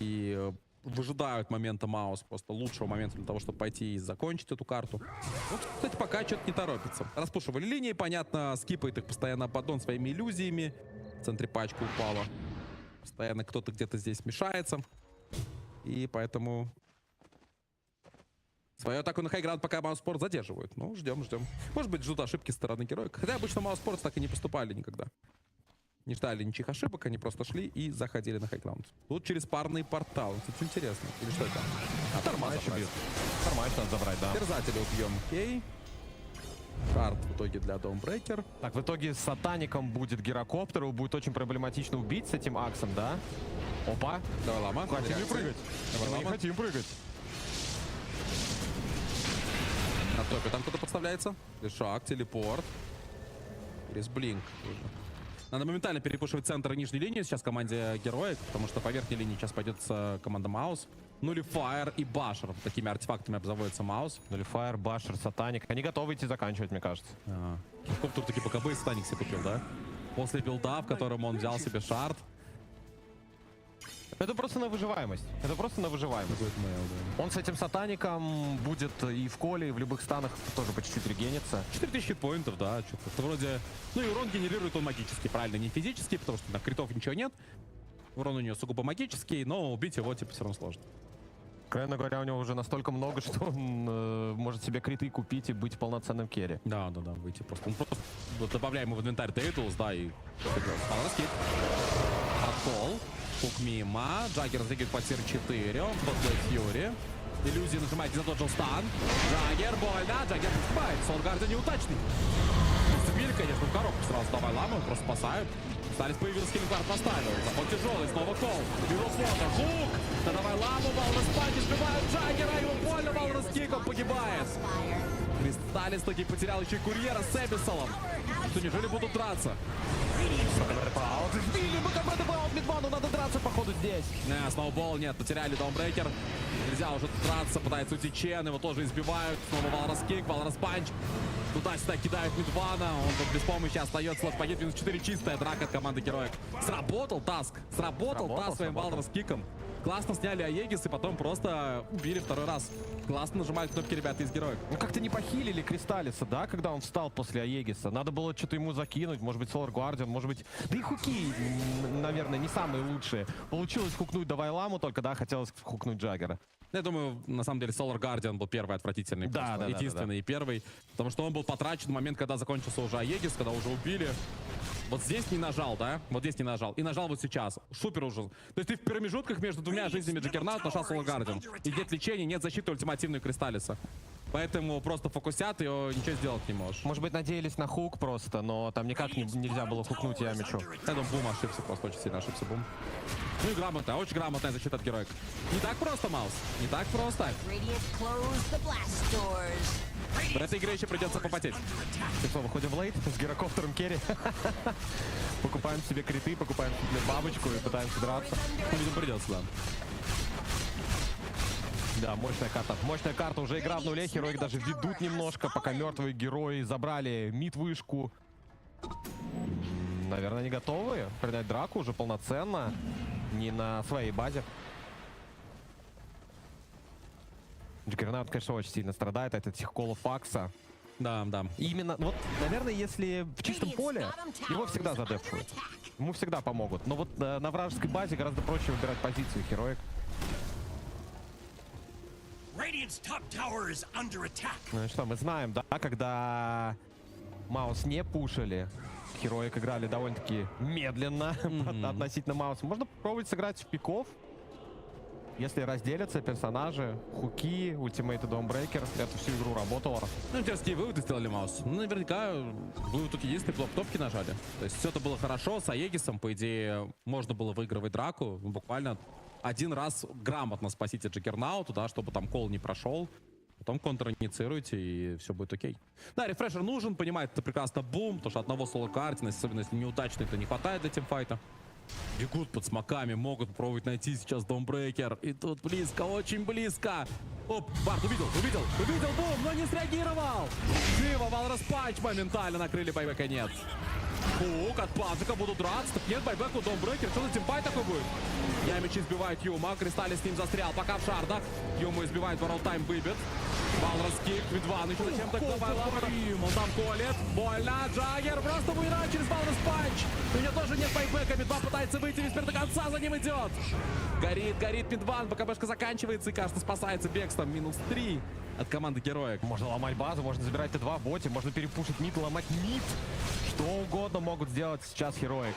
И выжидают момента Маус, просто лучшего момента для того, чтобы пойти и закончить эту карту. Вот, кстати, пока что-то не торопится. Распушивали линии, понятно, скипает их постоянно поддон своими иллюзиями. В центре пачка упала. Постоянно кто-то где-то здесь мешается. И поэтому свою атаку на хайграунд пока Маус-спорт задерживают. Ну, ждем. Может быть, ждут ошибки со стороны героек. Хотя обычно Маус-спорт так и не поступали никогда. Не ждали ничьих ошибок, они просто шли и заходили на хайграунд. Тут через парный портал. Тут интересно. Или что это? Тормайч бьют. Тормайч надо забрать, да. Терзателя убьем. Окей. Карт в итоге для Даунбрейкер. Так, в итоге с сатаником будет гирокоптер. Его будет очень проблематично убить с этим аксом, да? Опа. Давай, лама. Хотим не прыгать. Мы не хотим прыгать. На топе там кто-то подставляется. Шаг, телепорт. Через блинк. Надо моментально перепушивать центр и нижней линии сейчас команде героек, потому что по верхней линии сейчас пойдет команда Маус. Нулифайр и Башер. Такими артефактами обзаводится Маус. Нулифайр, Башер, Сатаник. Они готовы идти заканчивать, мне кажется. Сколько тут таки БКБ и Сатаник себе купил, да? После билда, в котором он взял себе шард. Это просто на выживаемость. Это просто на выживаемость. Он с этим сатаником будет и в коле, и в любых станах тоже по чуть-чуть регенится. 4000 хитпоинтов, да. Что-то вроде... Ну и урон генерирует он магический, правильно, не физический, потому что на критов ничего нет. Урон у него сугубо магический, но убить его типа все равно сложно. Откровенно говоря, у него уже настолько много, что он может себе криты купить и быть полноценным керри. Да, выйти просто. Он просто добавляем ему в инвентарь Тейтулс, да, и... Раскид. Откол. Хук мимо. Джаггер разыгрывает по тир 4. Он подходит Фьюри. Иллюзии нажимаете на тот же стан. Джаггер больно. Джаггер погибает. Солгарда неудачный. Сбили, конечно, в коробку сразу. Давай ламу, просто спасают. Сталис появился, Хилинквард поставил. Заход тяжелый, снова кол. Бюро флота. Хук. Да давай ламу, Валрос панчи сбивают Джаггера. Его больно, Валрос киком погибает. Кристаллис таки потерял еще и курьера с Эбисолом. Что, неужели будут драться? Мидвану надо драться, походу, здесь. Не, сноубол нет, потеряли Даунбрейкер. Нельзя уже драться, пытается уйти Чен, его тоже избивают. Снова Валрос кик, Валрос панч. Туда-сюда кидают Мидвана, он тут без помощи остается. Слот погиб, минус 4, чистая драка от команды героек. Сработал Таск, сработал Таск своим Валрос киком. Классно сняли Аегис и потом просто убили второй раз. Классно нажимают кнопки ребята из героек. Ну как-то не похилили Кристаллиса, да, когда он встал после Аегиса. Надо было что-то ему закинуть, может быть, Solar Guardian, может быть... Да и хуки, наверное, не самые лучшие. Получилось хукнуть Давай Ламу, только, да, хотелось хукнуть Джаггера. Я думаю, на самом деле, Solar Guardian был первый отвратительный. Да, единственный и первый. Потому что он был потрачен в момент, когда закончился уже Аегис, когда уже убили. Вот здесь не нажал, да? Вот здесь не нажал. И нажал вот сейчас. Супер уже. То есть ты в промежутках между двумя жизнями Джаггернаут нажал Solar Guardian. И нет лечения, нет защиты ультимативной Кристаллиса. Поэтому просто фокусят, и ничего сделать не можешь. Может быть, надеялись на хук просто, но там никак нельзя было хукнуть Ямичу. Я думаю, Бум ошибся, просто очень сильно ошибся Бум. Ну и грамотная, очень грамотная защита от героек. Не так просто, Маус. Не так просто. В этой игре еще придется попотеть. Что, выходим в лейт с гирокоптером керри. Покупаем себе криты, покупаем себе бабочку и пытаемся драться. Ну, видимо, придется, да. Да, мощная карта. Мощная карта. Уже игра в нуле. Герои даже ведут немножко, пока мертвые герои забрали мид-вышку. Наверное, не готовы принять драку уже полноценно. Не на своей базе. Джаггернаут, конечно, очень сильно страдает от этих колов Акса. Да. Именно, вот, наверное, если в чистом поле, его всегда задефуют. Ему всегда помогут. Но вот на вражеской базе гораздо проще выбирать позицию героек. Ну что, мы знаем, да, когда Маус не пушили, героик играли довольно-таки медленно относительно Мауса. Можно попробовать сыграть в пиков. Если разделятся персонажи, хуки, ультимейты Даунбрейкер, это всю игру работало. Ну, интересные выводы сделали Маус. Ну, наверняка вы тут единственные кнопки нажали. То есть все это было хорошо, с Аегисом, по идее, можно было выигрывать драку. Буквально один раз грамотно спасите Джаггернауту, да, чтобы там кол не прошел. Потом контр-инициируйте, и все будет окей. Да, рефрешер нужен, понимает это прекрасно Бум, потому что одного Solar Guardian, особенно если неудачный, то не хватает для тимфайта. Бегут под смоками, могут попробовать найти сейчас домбрейкер. И тут близко, очень близко. Оп, Барт увидел, бум, но не среагировал. Живо, Валрос панч моментально накрыли, байбека нет. Хук от Паджика будут драться. Так нет, байбеку, домбрейкер. Что за тимфайт такой будет? Ямичи избивает Юма, Кристалли с ним застрял, пока в шардах. Юма избивает, Ворл Тайм выбит. Валрос кик, Видван еще зачем-то он там колет. Больно, Джаггер просто выбирает через Валрос панч. У него тоже нет байбека, Видван пытается выйти, Виспер до конца за ним идет. Горит Видван, БКБшка заканчивается и, кажется, спасается бегством. -3 от команды Героек. Можно ломать базу, можно забирать Т2 в боте, можно перепушить мид, ломать мид. Что угодно могут сделать сейчас Heroic.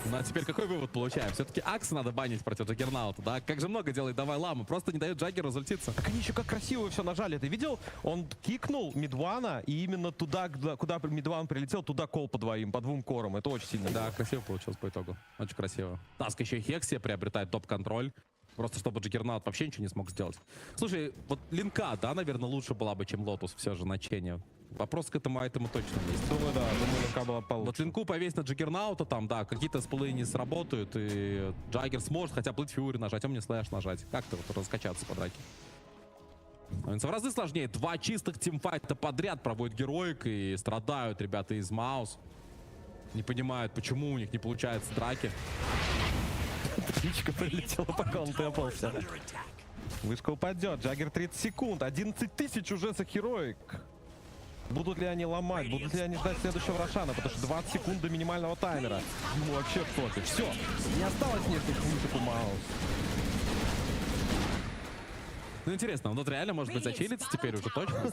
Ну а теперь какой вывод получаем? Все-таки Акс надо банить против Джаггернаута, да? Как же много делает Давай Лама, просто не дает Джаггеру разультиться. Так они еще как красиво все нажали. Ты видел? Он кикнул Мидвана, и именно туда, куда Мидван прилетел, туда кол по двум корам. Это очень сильно. Да, красиво получилось по итогу. Очень красиво. Таск еще и Хекси приобретает топ-контроль. Просто чтобы Джаггернаут вообще ничего не смог сделать. Слушай, вот линка, да, наверное, лучше была бы, чем Лотус все же значение. Вопрос к этому точно есть. Думаю, да. Думаю, линка была получше. Вот линку повесь на Джаггернаута, там, да, какие-то сплы не сработают, и Джаггер сможет хотя бы FISSURE нажать, а мне слэш нажать. Как-то вот раскачаться по драке. В разы сложнее. 2 чистых тимфайта подряд проводит Героик, и страдают ребята из Маус. Не понимают, почему у них не получается драки. Птичка прилетела, пока он тэпался. Вышка упадет. Джаггер 30 секунд. 11 тысяч уже за Heroic. Будут ли они ломать? Будут ли они ждать следующего Рошана? Потому что 20 секунд до минимального таймера. Ну вообще в топе. Все. Не осталось нескольких вышек у Маус. Ну интересно, он вот реально может быть зачилится теперь уже точно?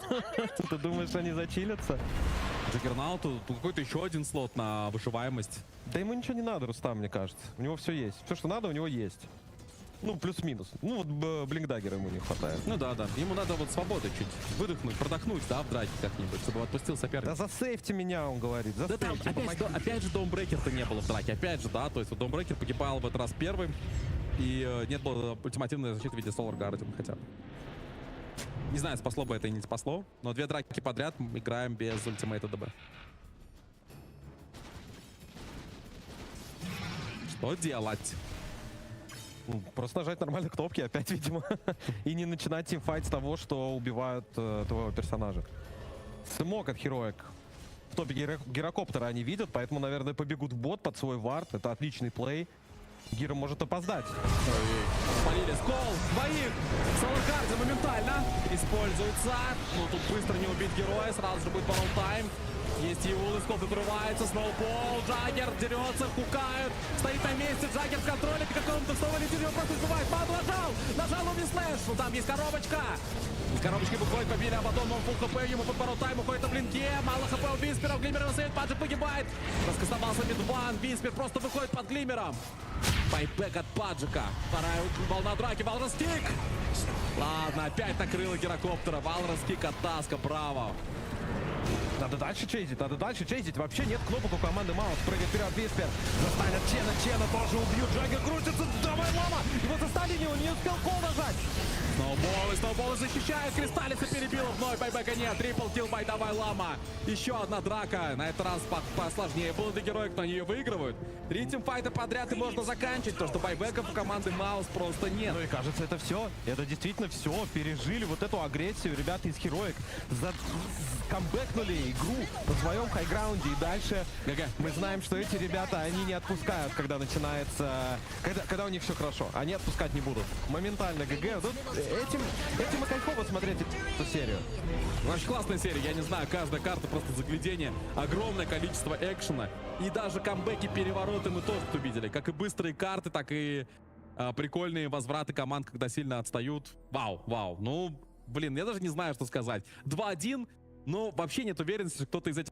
Ты думаешь, они зачилятся? Джаггернауту какой-то еще один слот на выживаемость. Да ему ничего не надо, Рустам, мне кажется. У него все есть. Все, что надо, у него есть. Ну, плюс-минус. Ну, вот блинкдаггера ему не хватает. Ну да. Ему надо вот свободы чуть выдохнуть, продохнуть, да, в драке как-нибудь, чтобы отпустил соперника. Да засейвьте меня, он говорит. Да там, опять же, Домбрейкер-то не было в драке. Опять же, да, то есть вот Домбрейкер погибал в этот раз первым. И нет было ультимативной защиты в виде Solar Guardian хотя бы. Не знаю, спасло бы это или не спасло, но 2 драки подряд мы играем без ультимейта ДБ. Что делать? Просто нажать нормально кнопки опять, видимо. И не начинать тимфайт с того, что убивают твоего персонажа. Смог от Heroic. В топе гирокоптера они видят, поэтому, наверное, побегут в бот под свой вард. Это отличный плей. Гиро может опоздать. Спалили скол, двоих. Соларкарди моментально используется. Ну тут быстро не убить героя, сразу же будет Ворл Тайм. Есть Юл, скол отрывается, сноубол, Джаггер дерется, хукают. Стоит на месте, Джаггер в контроле, по какому-то снова летит, его просто сбивает. Нажал Луми слэш, ну там есть коробочка. Из коробочки выходит, побили Абадон, он фул хп, ему под Ворл Тайм уходит на блинке. Мало хп у Виспера, Глиммер его сейвит, Паджик погибает. Раскастовался Мидван, Виспер просто выходит под Глиммером. Байбек от Паджика. Вторая волна драки, Валрос кик. Ладно, опять накрыло гирокоптера. Валрос кик от Таска, браво. Надо дальше чейзить, Вообще нет кнопок у команды Маус. Прыгает вперед Виспер. Застанет Чена тоже убьют. Джаггер крутится. Давай, Лама. Его заставили, он не успел кол нажать. Сноуболы защищает. Кристаллица перебила вновь. Байбека нет. Трипл килл бай Давай Лама. Еще одна драка. На этот раз посложнее было для Героик, но они ее выигрывают. 3 тимфайта подряд и можно заканчивать. То, что байбеков у команды Маус просто нет. Ну и кажется, это все. Это действительно все. Пережили вот эту агрессию. Ребята из Heroic камбэкнули игру на своем хайграунде. И дальше мы знаем, что эти ребята, они не отпускают, когда начинается... Когда у них все хорошо. Они отпускать не будут. Моментально ГГ. Тут этим и кайфово смотреть эту серию. Очень классная серия. Я не знаю, каждая карта просто заглядение. Огромное количество экшена. И даже камбэки, перевороты мы тоже увидели. Как и быстрые карты, так и прикольные возвраты команд, когда сильно отстают. Вау. Ну, блин, я даже не знаю, что сказать. 2-1. Но вообще нет уверенности, что кто-то из этих...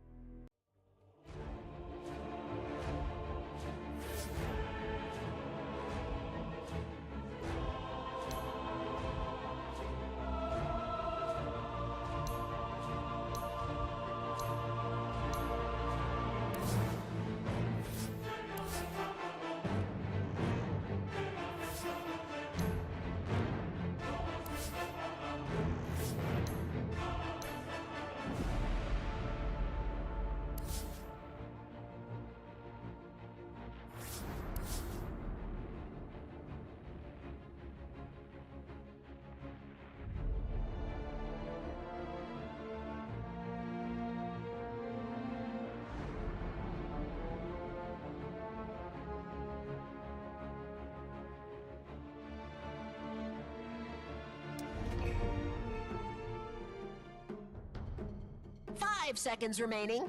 5 seconds remaining.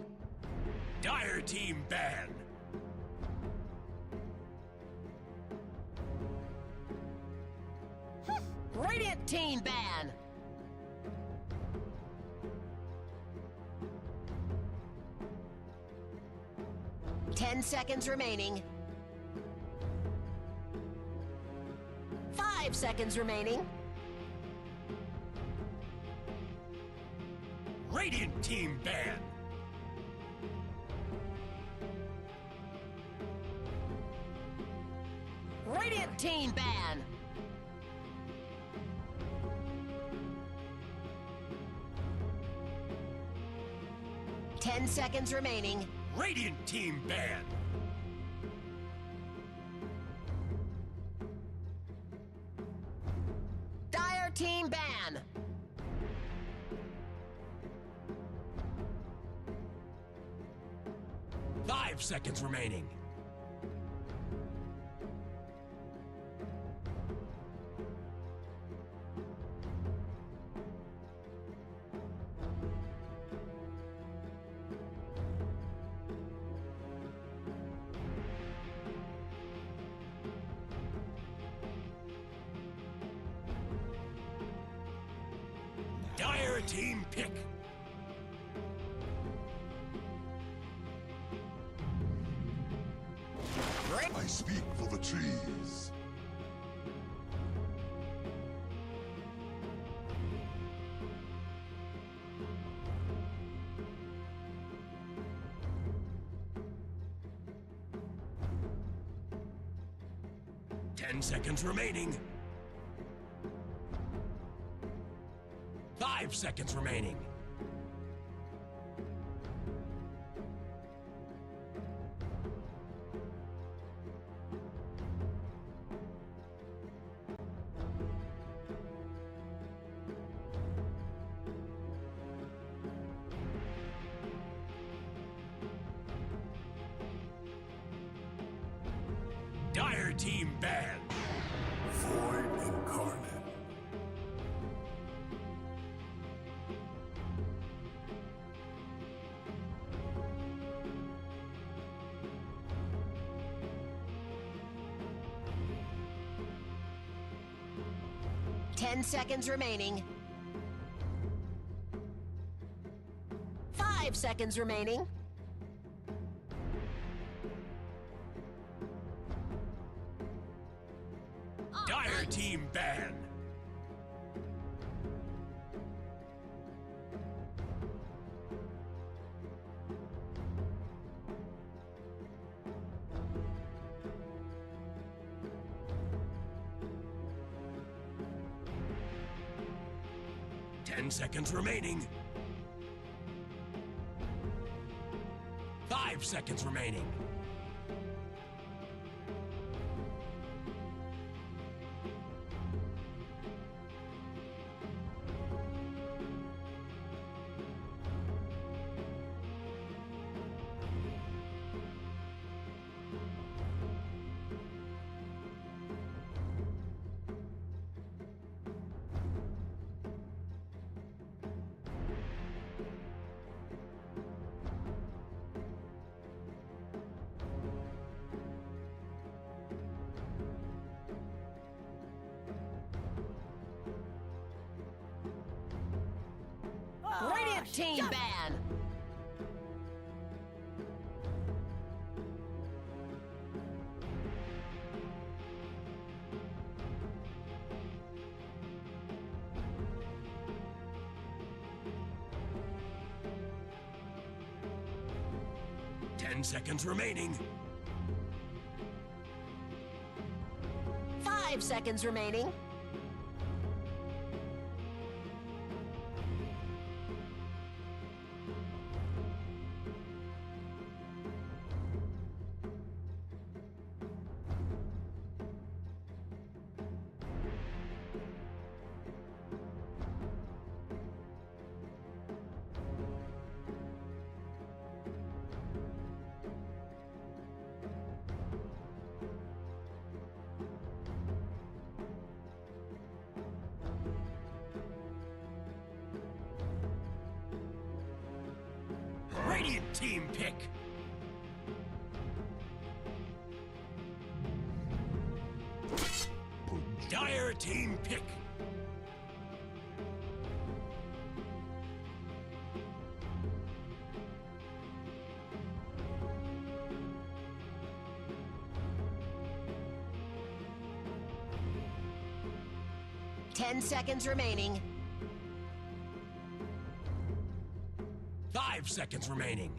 Dire team ban. Radiant team ban. Ten seconds remaining. 5 seconds remaining. Radiant team ban. Radiant team ban. Ten seconds remaining. Radiant team ban. Dire team ban. Five seconds remaining. Dire team pick. I speak for the trees. Ten seconds remaining. 5 seconds remaining. Dire team ban. Void incarnate. Ten seconds remaining. 5 seconds remaining. Dire team ban. Ten seconds remaining. 5 seconds remaining. Radiant team ban. Ten seconds remaining. 5 seconds remaining. Radiant team pick. Dire team pick. Ten seconds remaining. 5 seconds remaining.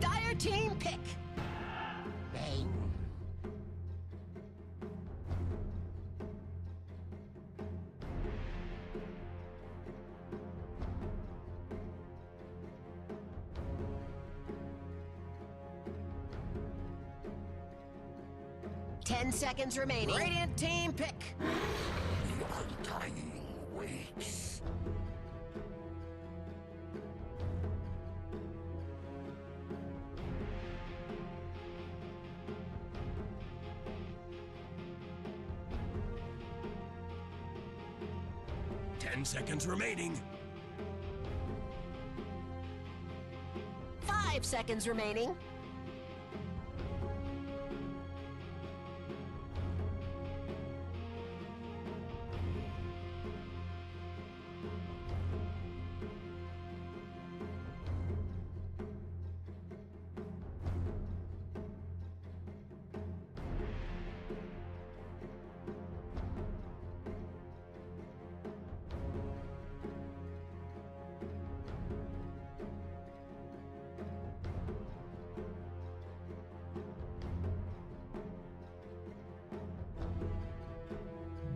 Dire team pick. Bang. Ten seconds remaining. Radiant team pick. The undying waits. Ten seconds remaining. 5 seconds remaining.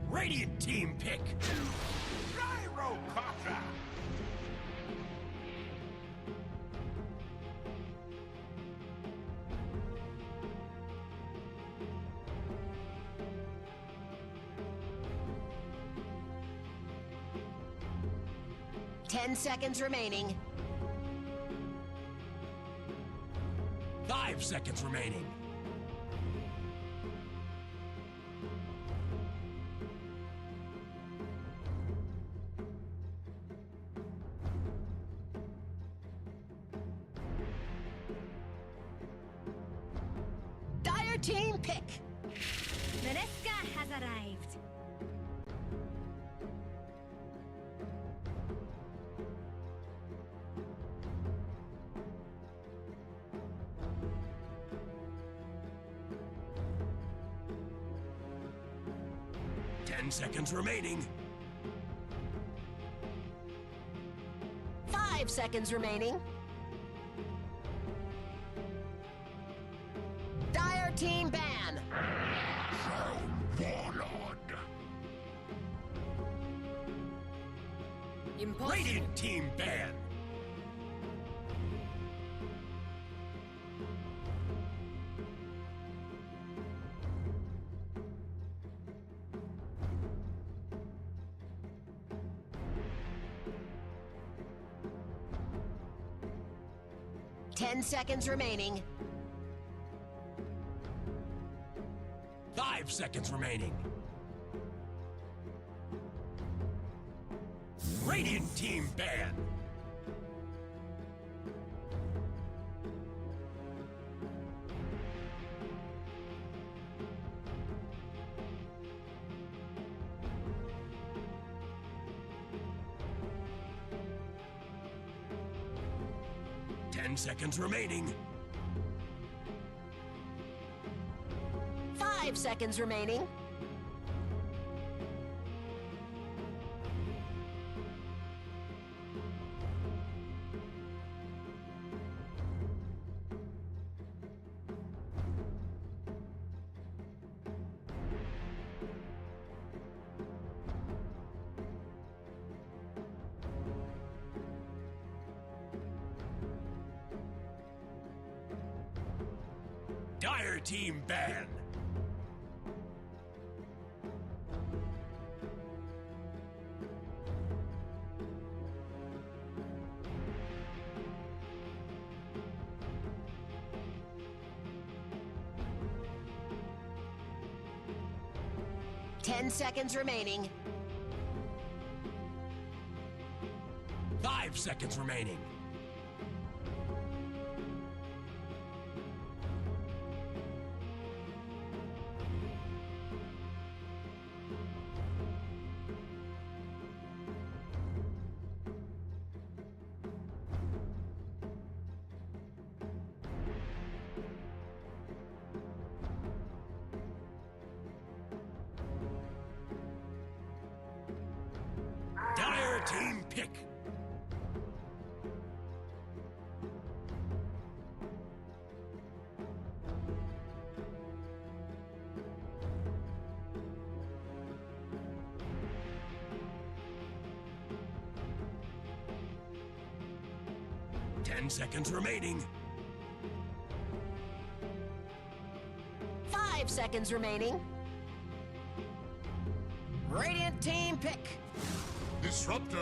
Radiant team pick. Gyrocopter! 10 seconds remaining. 5 seconds remaining. Dire team pick. Veneska has arrived. Ten seconds remaining. 5 seconds remaining. Dire team ban. Warlord! Impossible. Radiant team ban. Ten seconds remaining. 5 seconds remaining. Radiant team ban. Ten seconds remaining. 5 seconds remaining. Dire team ban. Ten seconds remaining. 5 seconds remaining. Dire team pick. Ten seconds remaining. 5 seconds remaining. Radiant team pick. Disruptor.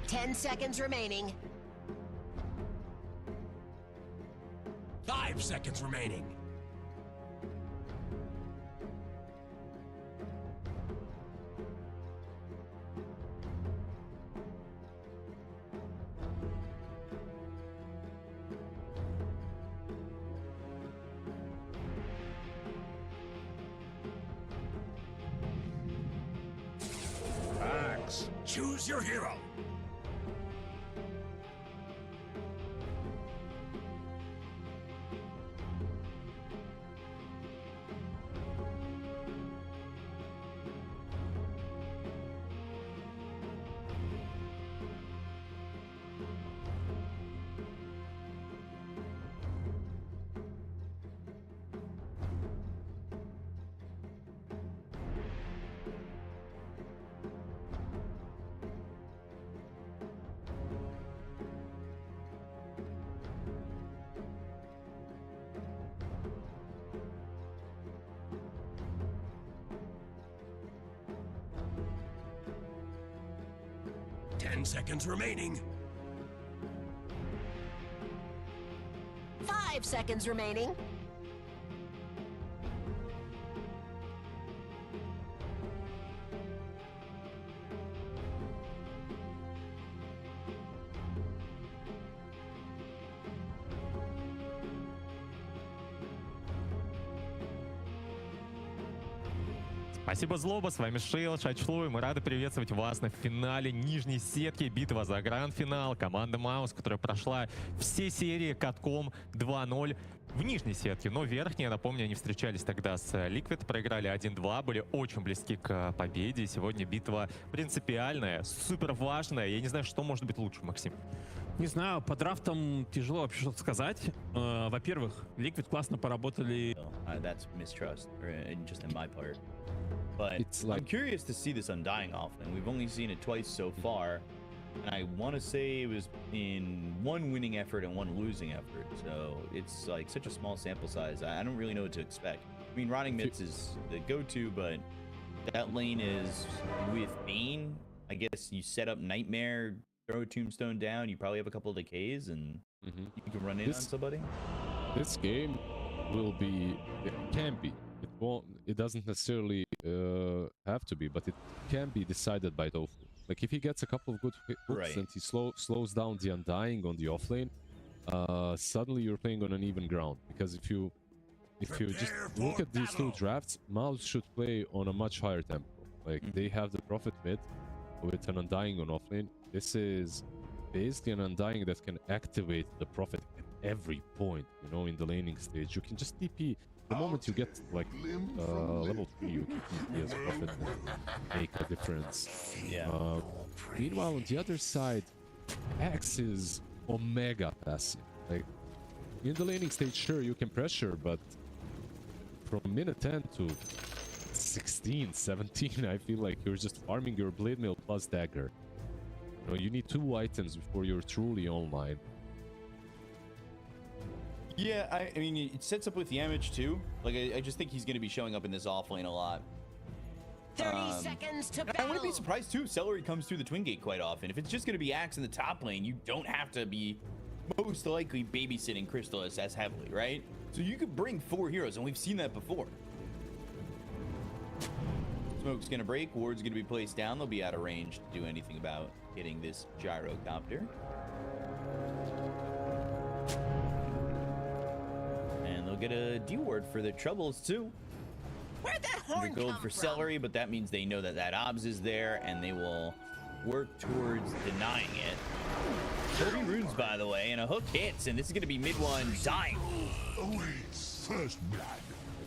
Ten seconds remaining. 5 seconds remaining. Axe. Choose your hero. Ten seconds remaining. 5 seconds remaining. Спасибо, Злоба, с вами Шейл, Шачфлу, и мы рады приветствовать вас на финале нижней сетки, битва за гранд-финал. Команда Маус, которая прошла все серии катком 2-0 в нижней сетке, но верхние, напомню, они встречались тогда с Liquid, проиграли 1-2, были очень близки к победе. Сегодня битва принципиальная, супер важная. Я не знаю, что может быть лучше, Максим. Не знаю, по драфтам тяжело вообще что-то сказать. Во-первых, Liquid классно поработали. That's mistrust, or just in my part. But It's like- I'm curious to see this Undying often. We've only seen it twice so far, and I want to say it was in one winning effort and one losing effort. So it's like such a small sample size. I don't really know what to expect. I mean, Rotting Mitts is the go-to, but that lane is with Bane. I guess you set up Nightmare, throw a Tombstone down. You probably have a couple of decays, and you can run in on somebody. This game will be, it can be, it won't, it doesn't necessarily have to be, but it can be decided by Tofu. Like if he gets a couple of good hooks Right. and he slows down the Undying on the offlane, suddenly you're playing on an even ground. Because if you just Prepare look for at these two battle. drafts, Mouse should play on a much higher tempo. Like they have the Prophet mid with an Undying on offlane. This is basically an Undying that can activate the Prophet at every point, you know, in the laning stage. You can just TP the moment you get like level 3, you can TP as Prophet and make a difference. Yeah. Meanwhile, on the other side, Axe is Omega passive. Like In the laning stage, sure, you can pressure, but from minute 10 to 16, 17, I feel like you're just farming your blade mail plus dagger. You know, you need 2 items before you're truly online. Yeah, I mean, it sets up with Yamich too. Like, I just think he's going to be showing up in this offlane a lot. 30 seconds to I battle. wouldn't be surprised too. Celery comes through the Twin Gate quite often. If it's just going to be Axe in the top lane, you don't have to be most likely babysitting Crystallis as heavily, right? So you could bring 4 heroes, and we've seen that before. Smoke's going to break. Ward's going to be placed down. They'll be out of range to do anything about hitting this gyrocopter. And they'll get a D-ward for their troubles too. Where'd that horn Gold come for from? Celery, but that means they know that that obs is there, and they will work towards denying it. 30 runes, by the way, and a hook hits, and this is going to be mid one dying. Awaits first blood.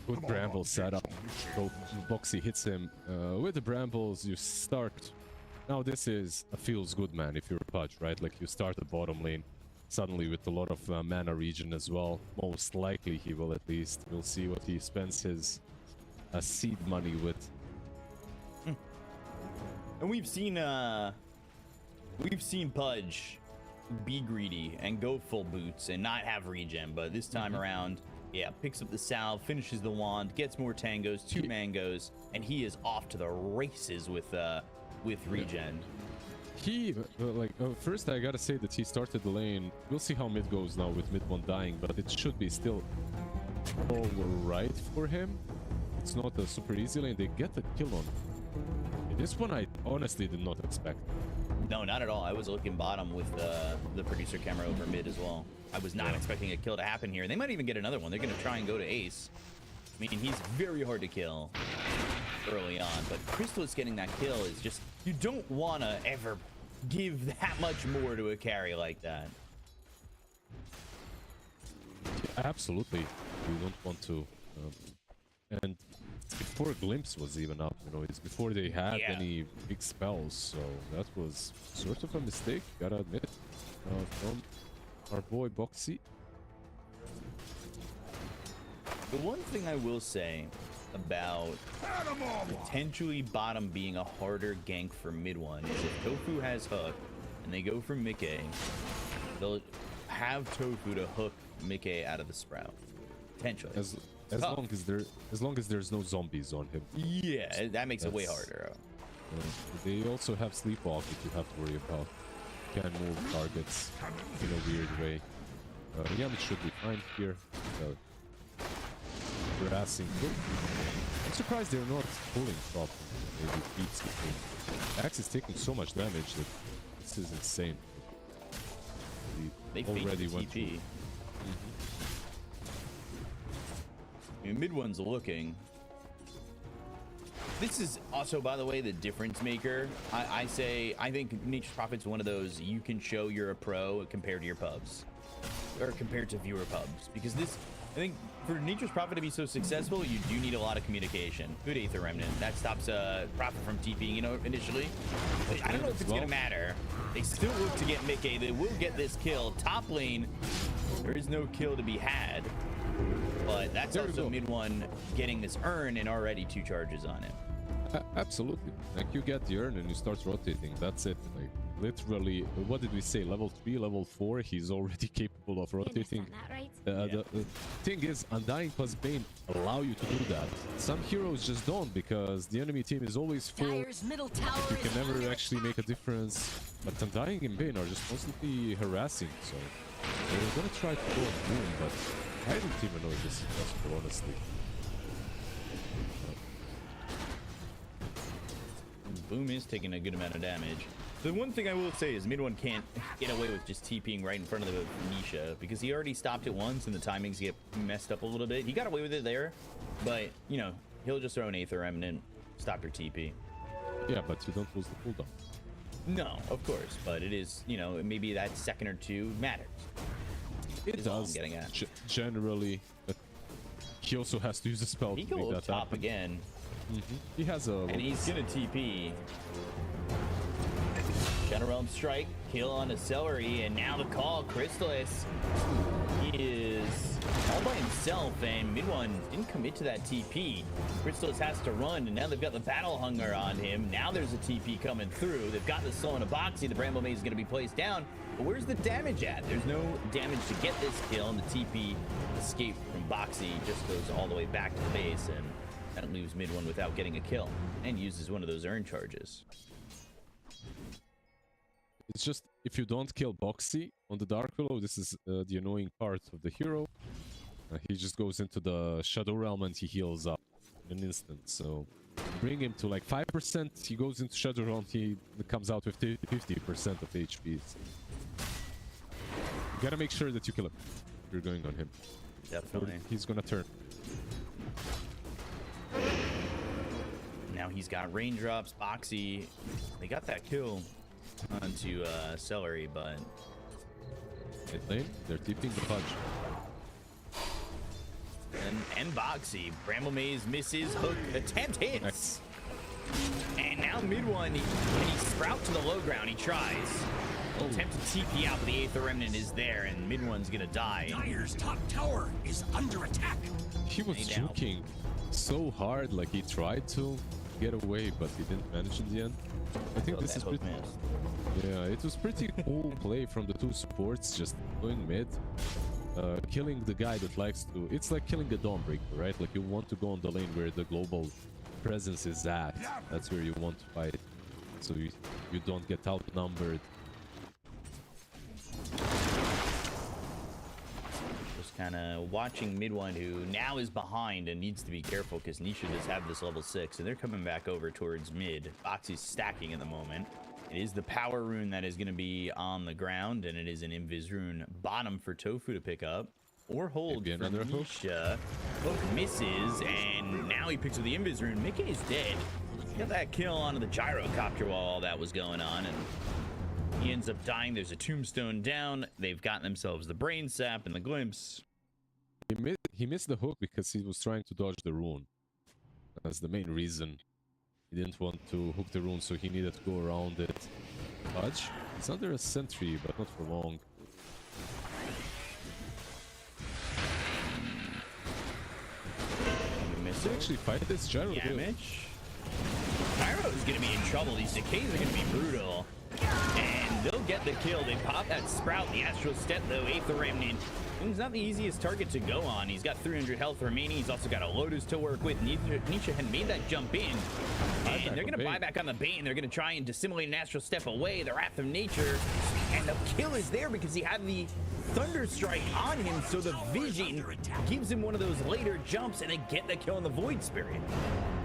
Good bramble setup. So Boxy hits him with the brambles. You start. Now this is a feels good, man. If you're Pudge, right? Like you start the bottom lane suddenly with a lot of mana regen as well. Most likely he will at least. We'll see what he spends his seed money with. And we've seen Pudge be greedy and go full boots and not have regen, but this time around, yeah, picks up the salve, finishes the wand, gets more tangos, 2 mangoes, and he is off to the races with regen. He first I gotta say that he started the lane. We'll see how mid goes now with mid one dying, but it should be still all right for him. It's not a super easy lane. They get the kill on this one. I honestly did not expect. No, not at all. I was looking bottom with the producer camera over mid as well. I was not expecting a kill to happen here. They might even get another one. They're going to try and go to ace. I mean, he's very hard to kill early on, but Crystallis getting that kill is just, you don't want to ever give that much more to a carry like that. Absolutely, you don't want to. And before Glimpse was even up, you know, it's before they had any big spells, so that was sort of a mistake, gotta admit, from our boy Boxy. The one thing I will say about potentially bottom being a harder gank for mid one is if Tofu has hook and they go for Mickey, they'll have Tofu to hook Mickey out of the sprout. Potentially. As long as there's no zombies on him. Yeah, that makes it way harder. They also have sleepwalk that you have to worry about. Can move targets in a weird way. Yamich should be fine here. Harassing. I'm surprised they're not pulling properly. Maybe beats the thing. Axe is taking so much damage that this is insane. They already went TP. through. I mean, mid one's looking. This is also, by the way, the difference maker. I think Nature's Prophet's one of those you can show you're a pro compared to your pubs, or compared to viewer pubs, because this, I think, for Nature's Prophet to be so successful, you do need a lot of communication. Good Aether Remnant. That stops Prophet from TPing, you know, initially. But I don't know if it's gonna matter. They still look to get Mickey. They will get this kill. Top lane, there is no kill to be had. But that's also mid one getting this urn and already 2 charges on it. Absolutely. Like you get the urn and you start rotating. That's it. Like literally, what did we say? Level 3, level 4. He's already capable of rotating. The thing is, Undying plus Bane allow you to do that. Some heroes just don't because the enemy team is always full. Middle tower You can never actually make a difference. But Undying and Bane are just constantly harassing. So they're gonna try to go on Boom, but I don't even know if this is possible, honestly. Boom is taking a good amount of damage. The one thing I will say is mid one can't get away with just TPing right in front of the Nisha because he already stopped it once and the timings get messed up a little bit. He got away with it there, but you know, he'll just throw an Aether Remnant, stop your TP. Yeah, but you don't lose the cooldown. No, of course, but it is, you know, maybe that second or 2 matters. It does, getting at. Generally, but he also has to use a spell He to make go that top happen. again. He has a... And he's gonna TP. Shadow Realm Strike, kill on a Celery, and now the call, Crystallis. He is all by himself, and mid one didn't commit to that TP. Crystallis has to run, and now they've got the Battle Hunger on him. Now there's a TP coming through. They've got the Soul in a Boxy. The Bramble Maze is going to be placed down. But where's the damage at? There's no damage to get this kill, and the TP escape from Boxy just goes all the way back to the base, and that leaves mid one without getting a kill, and uses one of those earn charges. It's just, if you don't kill Boxy on the Dark Willow, this is the annoying part of the hero. He just goes into the Shadow Realm and he heals up in an instant. So bring him to like 5%, he goes into Shadow Realm, he comes out with 50% of HP. So you gotta make sure that you kill him if you're going on him. Definitely. Or he's gonna turn. Now he's got raindrops, Boxy. They got that kill onto Celery, but Mid lane, they're TPing the Fudge. and Boxy. Bramble Maze misses, hook attempt hits. Nice. And now mid one, can he sprout to the low ground? He tries. Attempt to TP out, but the Aether Remnant is there, and mid one's gonna die. Dire's top tower is under attack. He was juking so hard, like he tried to get away, but he didn't manage in the end. I think this is pretty... Yeah, it was pretty cool play from the two supports, just going mid, killing the guy that likes to... It's like killing a Dawnbreaker, right? Like you want to go on the lane where the global presence is at. That's where you want to fight, so you don't get outnumbered. Just kind of watching mid one, who now is behind and needs to be careful because Nisha does have this level 6, and they're coming back over towards mid. Boxy's stacking at the moment. It is the power rune that is going to be on the ground, and it is an invis rune bottom for Tofu to pick up or hold for Nisha. Hook misses, and now he picks up the invis rune. Mickey is dead. Got that kill onto the gyrocopter while all that was going on, and he ends up dying. There's a tombstone down. They've gotten themselves the brain sap and the glimpse. He missed the hook because he was trying to dodge the rune. That's the main reason. He didn't want to hook the rune, so he needed to go around it. Fudge, he's under a sentry, but not for long. He actually fight this gyro. Damage. Gyro is going to be in trouble. These decays are going to be brutal. And they'll get the kill. They pop that Sprout. The Astral Step, though, Aether Remnant. He's not the easiest target to go on. He's got 300 health remaining. He's also got a Lotus to work with. Nisha had made that jump in. And they're going to buy back on the bait, and they're going to try and dissimulate an Astral Step away. The Wrath of Nature. And the kill is there because he had the Thunder Strike on him, so the vision gives him one of those later jumps, and they get the kill on the Void Spirit.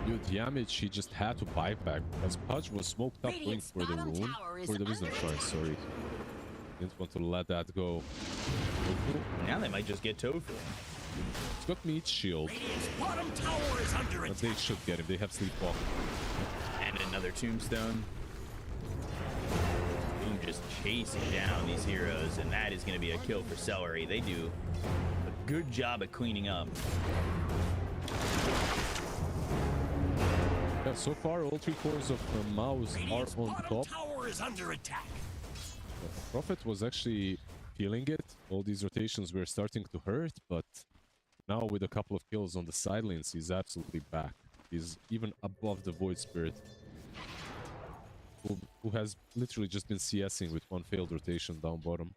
Dude, damage, he just had to buy back because Pudge was smoked up going for the rune, for the Wisdom Shrine, sorry. Didn't want to let that go. Tofu. Now they might just get Tofu. It's got meat shield. Bottom tower is under But attack. they should get him, they have Sleepwalk. And another Tombstone. Boom, just chasing down these heroes, and that is going to be a kill for Celery. They do a good job at cleaning up. Yeah, so far all 3 cores of Mouse are on top. Tower is under attack. Prophet was actually feeling it. All these rotations were starting to hurt, but now with a couple of kills on the side lanes, he's absolutely back. He's even above the Void Spirit, who has literally just been CSing with 1 failed rotation down bottom.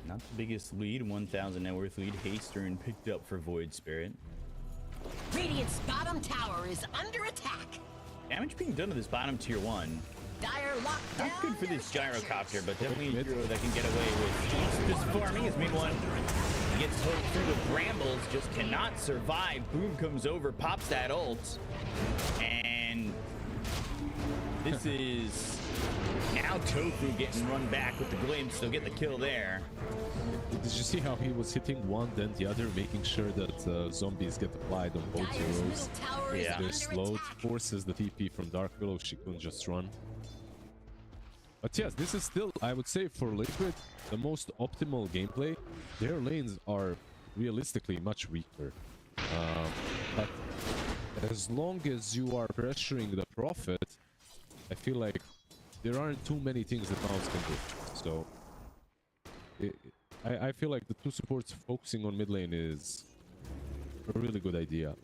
Not the biggest lead, 1,000 net worth lead. Haste rune picked up for Void Spirit. Radiant's bottom tower is under attack. Damage being done to this bottom tier 1. Dire locked down. Not good for this gyrocopter, but definitely a hero that can get away with just farming as mid one. Gets hooked through the brambles, just cannot survive. Boom comes over, pops that ult. And this is now Tofu getting run back with the glimpse. They'll get the kill there. Did you see how he was hitting one, then the other, making sure that zombies get applied on both heroes? Yeah. They're slowed, forces the TP from Dark Willow, she couldn't just run. But yes, this is still, I would say, for Liquid, the most optimal gameplay. Their lanes are realistically much weaker. But as long as you are pressuring the Prophet, I feel like there aren't too many things that Mouse can do. So I feel like the two supports focusing on mid lane is a really good idea.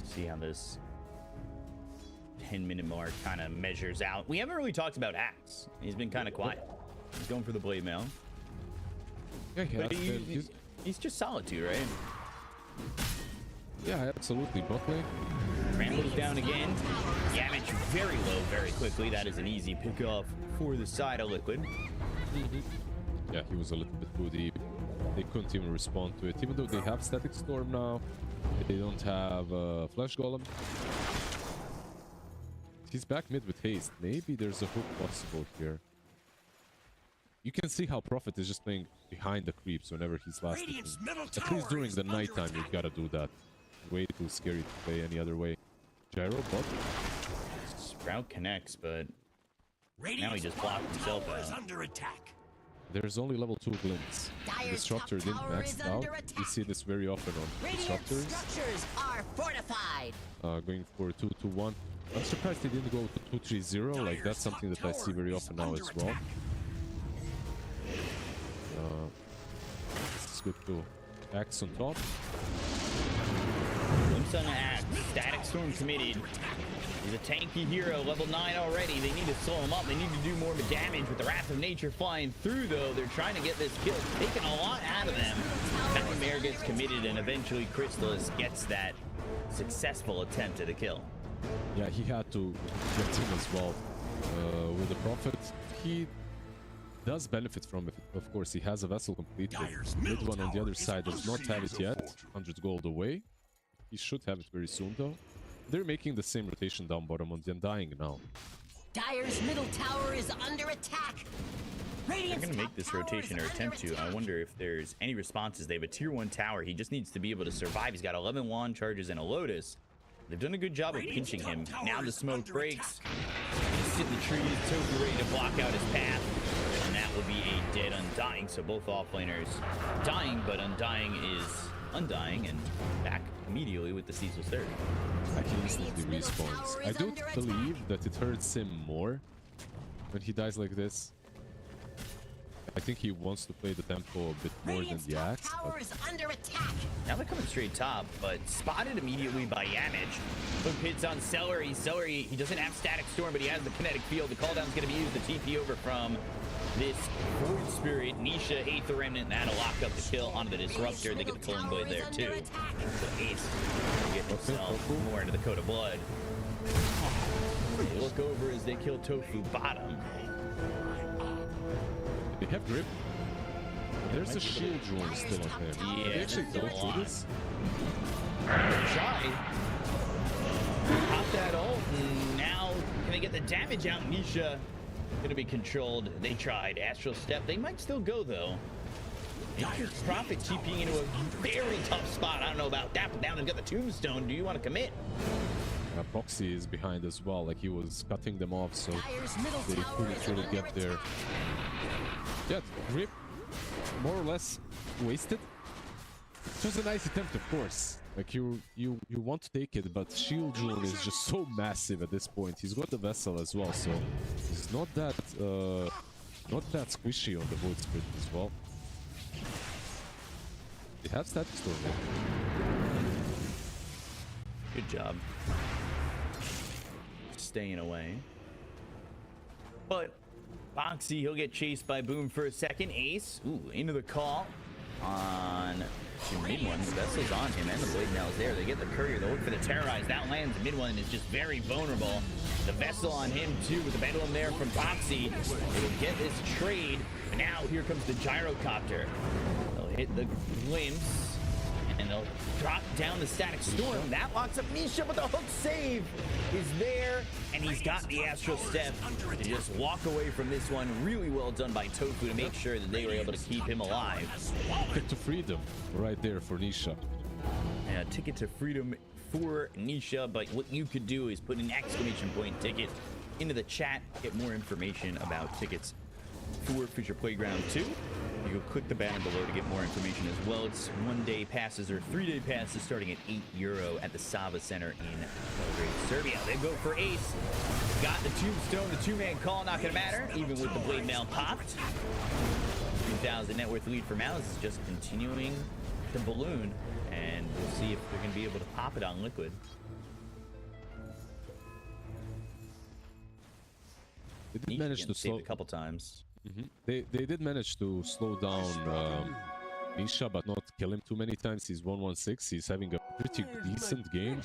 See how this 10-minute mark kind of measures out. We haven't really talked about Axe. He's been kind of quiet. He's going for the blade mail. Yeah, But he's just Solitude, right? yeah, absolutely. Bot lane. Rambo's down again. Damage very low very quickly. That is an easy pick off for the side of Liquid. Yeah, he was a little bit too deep. They couldn't even respond to it. Even though they have Static Storm now, they don't have Flash Golem. He's back mid with haste. Maybe there's a hook possible here. You can see how Prophet is just playing behind the creeps whenever he's last. Radiant's middle At tower least during is the under nighttime, attack. you've got to do that. Way too scary to play any other way. Gyro bot. Sprout connects, but Radiant's now he just blocked bottom himself tower is out. under attack. There's only level 2 glimpse. Dyer's Disruptor top didn't tower max is out. under We attack. see this very often on Radiant Disruptors. structures are fortified. Going for 2-2-1. I'm surprised he didn't go to 2-3-0. Like, that's something that I see very often now as well. This is good too. Axe on top. Glimpse on Axe. Static Storm committed. He's a tanky hero, level 9 already. They need to slow him up. They need to do more damage with the Wrath of Nature flying through, though. They're trying to get this kill. Taking a lot out of them. Nightmare gets committed, and eventually Crystallis gets that successful attempt at a kill. Yeah, he had to get in as well. With the Prophet, he does benefit from it. Of course, he has a vessel completed. Dyer's Mid middle one on the tower other is side does not have it yet. 100 gold away. He should have it very soon, though. They're making the same rotation down bottom on the Undying now. Dyer's middle tower is under attack. They're Radiant's going to top make this tower rotation is or under attempt to. I attack. wonder if there's any responses. They have a tier 1 tower. He just needs to be able to survive. He's got 11 wand charges and a Lotus. They've done a good job of Radiant's pinching him. top tower Now the is smoke under breaks. attack. He's sitting in the trees. Tofu ready to block out his path. And that will be a dead Undying. So both offlaners dying, but Undying is undying and back immediately with the Ceaseless Third. I can instantly respawns. I don't believe that it hurts him more when he dies like this. I think he wants to play the tempo a bit more than Radiant's the top axe. tower But is under attack. Now they're coming straight top, but spotted immediately by Yamage. Hook hits on Celery. Celery, he doesn't have Static Storm, but he has the kinetic field. The cooldown's going to be used to TP over from this Void Spirit. Nisha, 8th Remnant, that'll lock up the kill onto the Disruptor. They get the Culling Blade there, too. So Ace will get himself more into the Code of Blood. They look over as they kill Tofu bottom. they have grip. There's a shield drone still on him. Yeah, They actually there's still go a through lot. this. Try. Pop that ult, and now can they get the damage out? Nisha gonna be controlled. They tried Astral Step. They might still go though. Nature's Prophet TPing into a very tough spot. I don't know about that, but now they've got the Tombstone. Do you want to commit? Proxy is behind as well. Like, he was cutting them off, so Dyer's middle they tower couldn't is really under get there. attack. Yeah, grip more or less wasted. It was a nice attempt, of course. Like, you want to take it, but Shield Drone is just so massive at this point. He's got the vessel as well, so he's not that squishy on the Void Spirit as well. They have Static Storm. Good job. Staying away. But Boxy, he'll get chased by Boom for a second. Ace, ooh, into the call on the mid one. The vessel's on him, and the blade now is there. They get the courier. They look for the terrorize. That lands. The mid one is just very vulnerable. The vessel on him too, with the pendulum there from Boxy. It'll get this trade. But now here comes the gyrocopter. They'll hit the glimpse. And they'll drop down the Static Storm. That locks up Nisha, but the hook save is there. And he's got the Astral Step to just walk away from this one. Really well done by Tofu to make sure that they were able to keep him alive. Ticket to freedom right there for Nisha. And a ticket to freedom for Nisha. But what you could do is put an exclamation point ticket into the chat. Get more information about tickets for Fisher Playground 2. You go click the banner below to get more information as well. It's 1-day passes or 3-day passes starting at €8 at the Sava Center in Belgrade, Serbia. They go for Ace. Got the tombstone, the two-man call, not gonna matter, even with the blade mail popped. 3,000 net worth lead for Malice is just continuing to balloon, and we'll see if they're gonna be able to pop it on Liquid. They did manage to slow a couple times. They did manage to slow down Misha, but not kill him too many times. He's 116. He's having a pretty decent game.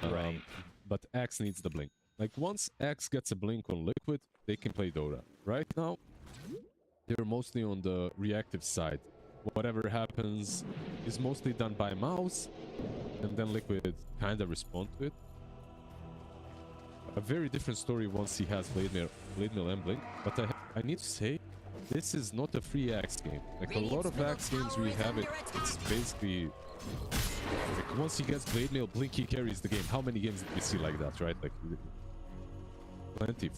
Right. But Axe needs the blink. Like, once Axe gets a blink on Liquid, they can play Dota. Right now, they're mostly on the reactive side. Whatever happens is mostly done by Mouse, and then Liquid kind of respond to it. A very different story once he has Blade Mail and Blink, but I need to say, this is not a free Axe game. Like, a lot of Axe games we have it's basically like, once he gets Blade Mail, Blink, he carries the game. How many games did we see like that, right? Like, plenty.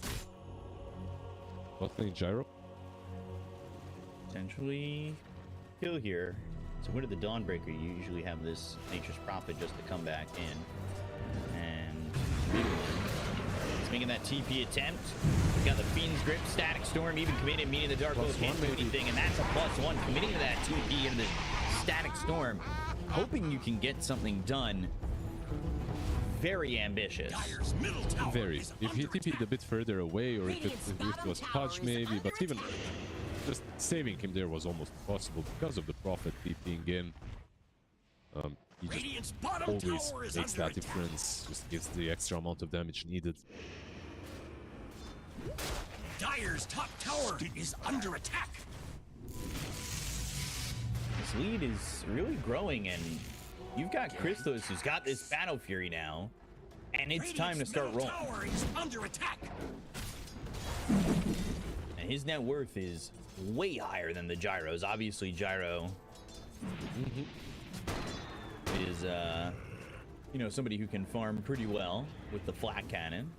Not playing Gyro. Potentially kill here. So where did the Dawnbreaker? You usually have this Nature's Prophet just to come back in. And he's making that TP attempt. We got the Fiend's Grip, Static Storm, even committed, meaning the Dark Hole can't do anything, and that's a +1 committing to that TP into the Static Storm. Hoping you can get something done. Very ambitious. Very. If he TP'd a bit further away, or if it was Pudge maybe, but even just saving him there was almost impossible because of the Prophet TPing in. He just always makes that difference, just gives the extra amount of damage needed. Dire's top tower is under attack. This lead is really growing, and you've got Christos who's got this Battle Fury now, and it's time to start rolling. Tower is under attack. And his net worth is way higher than the Gyro's. Obviously, Gyro is, you know, somebody who can farm pretty well with the flat cannon.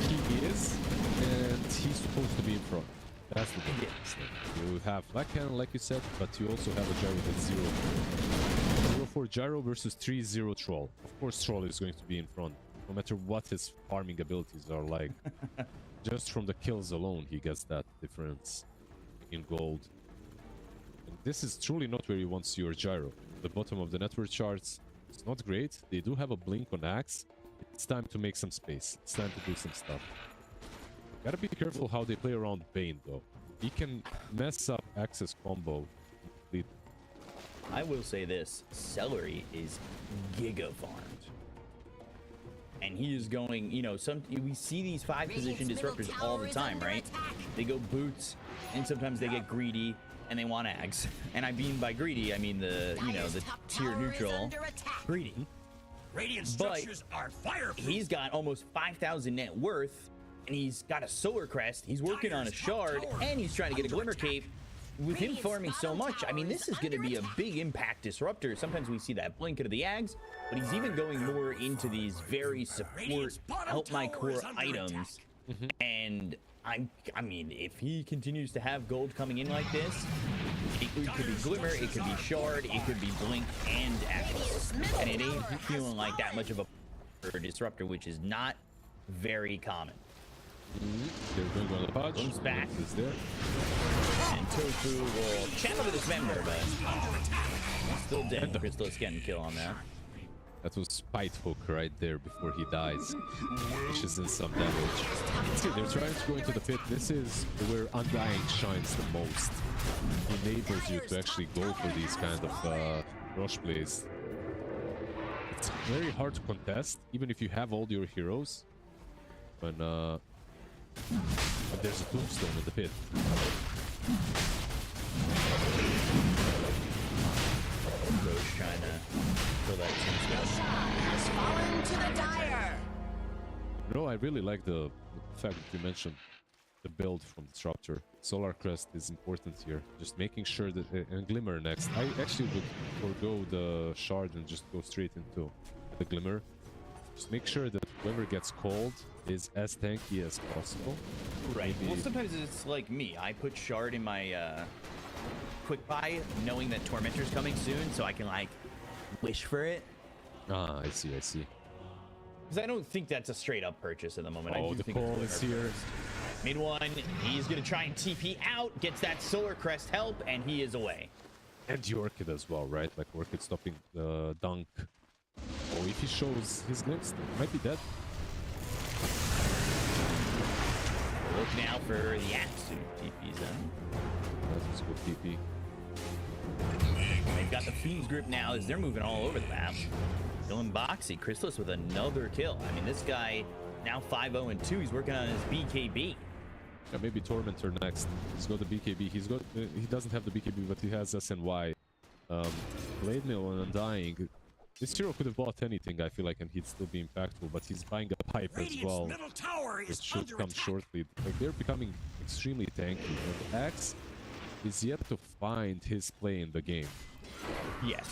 He is, and he's supposed to be in front. That's the difference. You have flat cannon, like you said, but you also have a Gyro that's 0-4 Gyro versus 3-0 Troll. Of course, Troll is going to be in front, no matter what his farming abilities are like. Just from the kills alone, he gets that difference in gold. And this is truly not where he wants your Gyro. The bottom of the network charts, it's not great. They do have a blink on Axe. It's time to make some space. It's time to do some stuff. Gotta be careful how they play around Bane, though. He can mess up Axe's combo completely. I will say this, Celery is giga farmed. And he is going, you know, we see these 5-position disruptors all the time, right? They go boots, and sometimes they get greedy, and they want Ags. And I mean by greedy, I mean the, you know, the tier neutral greedy. Radiant structures are fireproof. He's got almost 5,000 net worth, and he's got a Solar Crest. He's working on a Shard, and he's trying to get a Glimmer Cape. With him farming so much, I mean, this is going to be a big impact disruptor. Sometimes we see that blink into the Ags, but he's even going more into these very support, help my core items. And I mean, if he continues to have gold coming in like this, it could be Glimmer, it could be Shard, it could be Blink and Axe. And it ain't feeling like that much of a disruptor, which is not very common. They're going on the Pudge. Comes back. Is there. And Tofu will channel the Dismember, but still dead. Crystal's getting kill on that. That was Spite Hook right there before he dies, which is in some damage. See, they're trying to go into the pit. This is where Undying shines the most. It enables you to actually go for these kind of rush plays. It's very hard to contest, even if you have all your heroes. When there's a tombstone in the pit. Roche trying to kill that tombstone. Has fallen to the dire. No, I really like the fact that you mentioned the build from Disruptor. Solar Crest is important here. Just making sure that... and Glimmer next. I actually would forgo the Shard and just go straight into the Glimmer. Just make sure that whoever gets called is as tanky as possible. Right. Maybe- Well, sometimes it's like me. I put Shard in my quick buy, knowing that Tormentor's coming soon, so I can like wish for it. Ah, I see, I see. Because I don't think that's a straight up purchase at the moment. I Oh, do the think it's call Glimmer is here. first. Mid one, he's gonna try and TP out, gets that Solar Crest help, and he is away. And the Orchid as well, right? Like Orchid stopping the dunk. Oh, if he shows his glimpse, he might be dead. Look now for the Atsu TP's in. That was a good TP. They've got the Fiend's grip now as they're moving all over the map. Dylan Boxy, Chrysalis with another kill. I mean, this guy now 5-0-2. He's working on his BKB. Yeah, maybe Tormentor next. He's got the BKB. He doesn't have the BKB, but he has SNY. Blade Mill and Undying. This hero could have bought anything, I feel like, and he'd still be impactful, but he's buying a pipe as Radiant's well. middle tower It is should under come attack. shortly. Like, they're becoming extremely tanky, and Axe is yet to find his play in the game. Yes.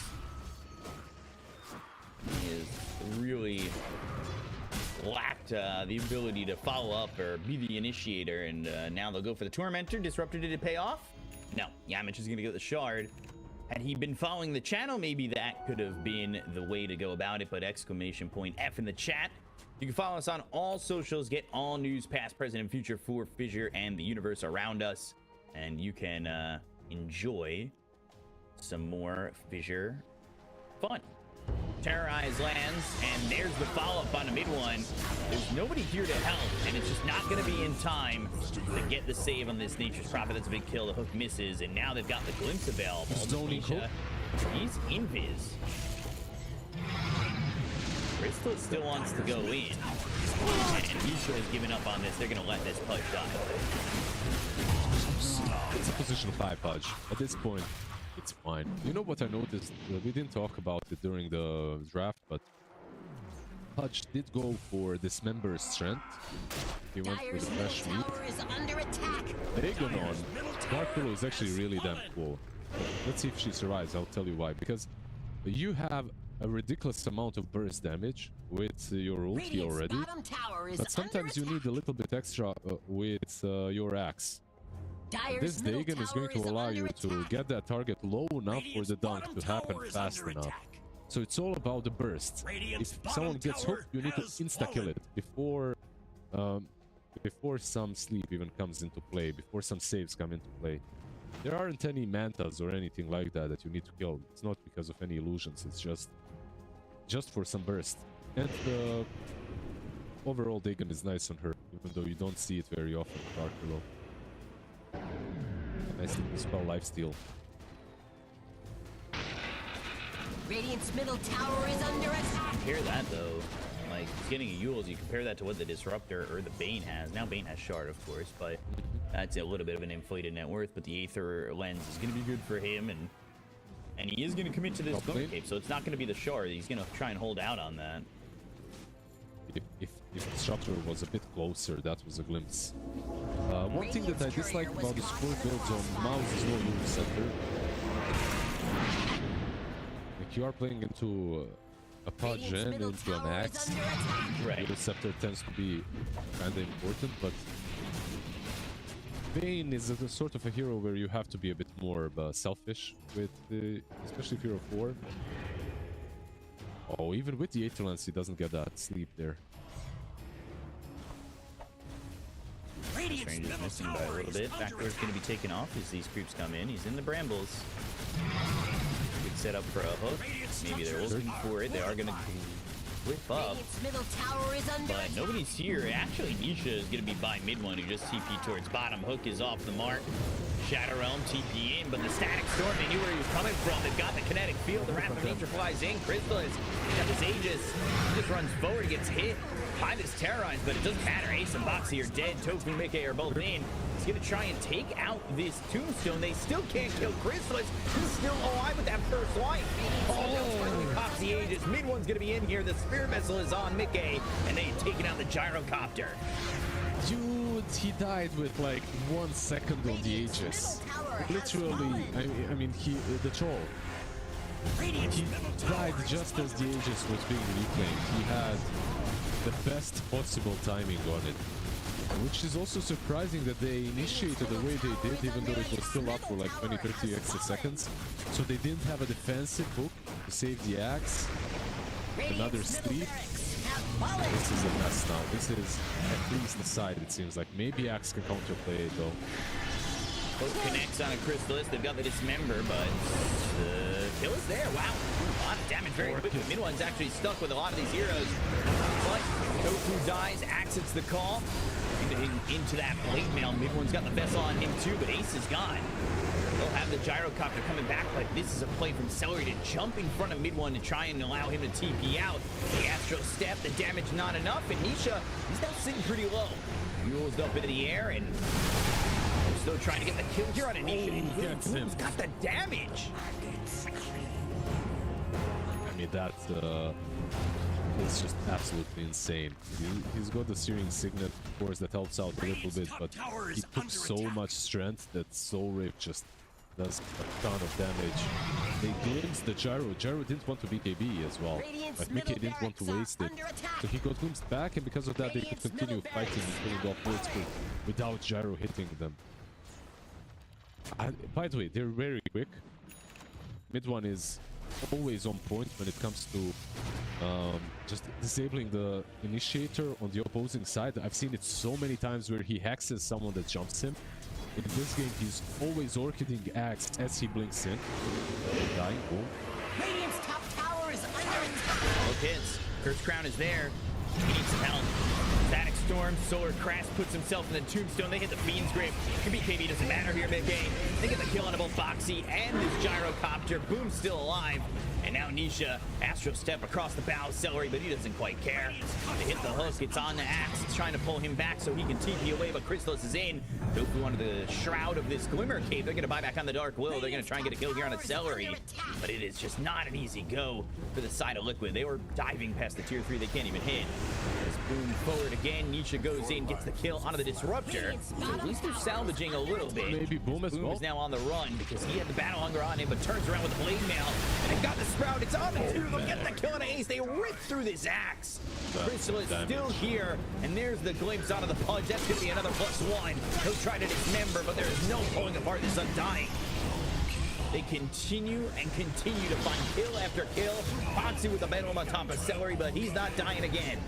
He has really lacked the ability to follow up or be the initiator, and now they'll go for the Tormentor. Disruptor, did it pay off? No. Yamich is going to get the Shard. Had he been following the channel, maybe that could have been the way to go about it, but exclamation point F in the chat. You can follow us on all socials, get all news, past, present, and future for Fissure and the universe around us, and you can enjoy some more Fissure fun. Terrorize lands, and there's the follow-up on the mid one. There's nobody here to help, and it's just not going to be in time to get the save on this Nature's Prophet. That's a big kill. The hook misses, and now they've got the glimpse available. Zoning hook. He's invis. Crystal still wants to go in, and he's has given up on this. They're going to let this Pudge die. It's a position 5 Pudge. At this point, it's fine. You know what I noticed? We didn't talk about it during the draft, but Pudge did go for Dismember's strength. He went for the Dyer's middle flesh meat. tower is under attack. Dagonon, Dark Pillow is actually really damn cool. Let's see if she survives. I'll tell you why. Because you have a ridiculous amount of burst damage with your ulti Radiant's already, bottom tower is but sometimes you under need a little bit extra with your axe. Dyer's This middle Dagon is going to tower allow under you to attack. get that target low enough for Radiant's the dunk bottom to happen tower is fast under enough. attack. So it's all about the burst. Radiant's If someone bottom gets tower hooked, you need to has insta-kill fallen. it before some sleep even comes into play, before some saves come into play. There aren't any mantas or anything like that that you need to kill. It's not because of any illusions. It's just for some burst. And the overall Dagon is nice on her, even though you don't see it very often. Dark Below. Nice to spell lifesteal. Radiant's middle tower is under attack. Compare that though, like he's getting a Yules. You compare that to what the Disruptor or the Bane has. Now Bane has Shard, of course, but that's a little bit of an inflated net worth. But the Aether lens is going to be good for him, and he is going to commit to this Top lane. Bone Cape. So it's not going to be the Shard. He's going to try and hold out on that. If Disruptor was a bit closer, that was a glimpse. One thing that I dislike about the support builds on Mouse is no Yule Center. Like you are playing into a Pudge Radiant's and middle into an tower is Axe. under attack. Right. Yule Scepter tends to be kinda important, but Bane is a sort of a hero where you have to be a bit more selfish with, especially if you're a 4. Oh, even with the Aether Lance, he doesn't get that sleep there. Radiant's Stranger's middle missing by a tower little is bit. under Backdoor's going to be taken off as these creeps come in. He's in the brambles. Good setup for a hook. Maybe they're looking for it. They are going to whip up. Radiant's middle tower is under But attack. nobody's here. Actually, Nisha is going to be by mid one, who just TP towards bottom. Hook is off the mark. Shadow Realm TP in, but the Static Storm, they knew where he was coming from. They've got the kinetic field. The Wrath of Nature flies in. Crystal has got this Aegis. He just runs forward, gets hit by this Terrorize, but it doesn't matter. Ace and Boxy are dead. Tofu and Mickey are both in. He's going to try and take out this Tombstone. They still can't kill Chrysalis. He's still alive with that first life. Oh, pops the Aegis. Mid one's going to be in here. The Spear Vessel is on Mickey, and they've taken out the Gyrocopter. Dude, he died with like 1 second on the Aegis. Middle tower has Literally, fallen. I mean, the troll. Radiant's He middle died tower is just as the under Aegis was being reclaimed. He had the best possible timing on it. Which is also surprising that they initiated the way they did, even though it was still up for like 20-30 extra seconds. So they didn't have a defensive hook to save the axe. Another sleep. This is a mess now. This is at least the side, it seems like. Maybe axe can counterplay it though. Both connects on a Crystallis. They've got the dismember, but the kill is there. Wow. A lot of damage very quickly. Mid one's actually stuck with a lot of these heroes. But Tofu dies. Axe hits the call. Into that blade mail. Mid one's got the vessel on him too, but Ace is gone. They'll have the gyrocopter coming back, but this is a play from Celery to jump in front of mid one to try and allow him to TP out. The Astro step, the damage not enough, and Nisha, he's now sitting pretty low. Mules up into the air and still trying to get the kill here on Anisha. Gets him. He's got the damage. I mean, that is just absolutely insane. He's got the Searing Signet, of course, that helps out a little bit, but he took so much strength that Soul Rip just does a ton of damage. They glimpsed the Gyro. Gyro didn't want to be KB as well. Like, Mickey didn't want to waste it. So he got glimpsed back, and because of that, they could continue fighting and pulling off World School without Gyro hitting them. By the way, they're very quick. Mid one is always on point when it comes to just disabling the initiator on the opposing side. I've seen it so many times where he hexes someone that jumps him. In this game, he's always orchiding axe as he blinks in. Dying, boom. Radiant's top tower is under attack. Both hits. Curse Crown is there. He needs some help. Static Storm, Solar Crash puts himself in the Tombstone. They hit the Fiend's Grip. BKB doesn't matter here mid-game. They get the kill on both Boxy and this Gyrocopter. Boom's still alive. And now Nisha, Astro Step across the bow, Celery, but he doesn't quite care. They hit the hook, it's on the axe. It's trying to pull him back so he can TP away, but Crystallis is in. Tofu under the shroud of this Glimmer Cave. They're going to buy back on the Dark Will. They're going to try and get a kill here on a Celery. But it is just not an easy go for the side of Liquid. They were diving past the tier 3 they can't even hit. As Boom forward again, Nisha goes in, gets the kill onto the Disruptor. So at least they're salvaging a little bit. Maybe Boom as Boom well. is now on the run because he had the Battle Hunger on him, but turns around with the Blade Mail. And they got the Sprout. It's on the two. They'll get the kill on Ace. They rip through this axe. Crystal is still here, and there's the glimpse onto the Pudge. That's going to be another +1. He'll try to dismember, but there is no pulling apart this Undying. They continue and continue to find kill after kill. Foxy with the metal on top of Celery, but he's not dying again.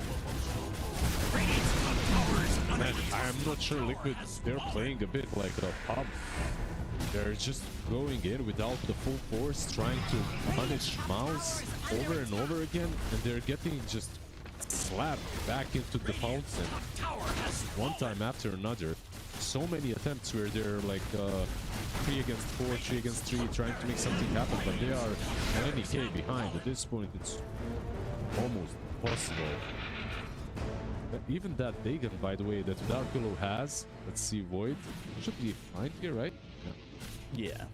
Man, I'm not sure Liquid, they're playing a bit like a pub. They're just going in without the full force, trying to punish Mouse over and over again, and they're getting just slapped back into the fountain one time after another. So many attempts where they're like 3 against 4, 3 against 3, trying to make something happen, but they are 90k behind. At this point, it's almost impossible. But even that Dagon, by the way, that Dark Willow has, let's see, Void, should be fine here, right? Yeah.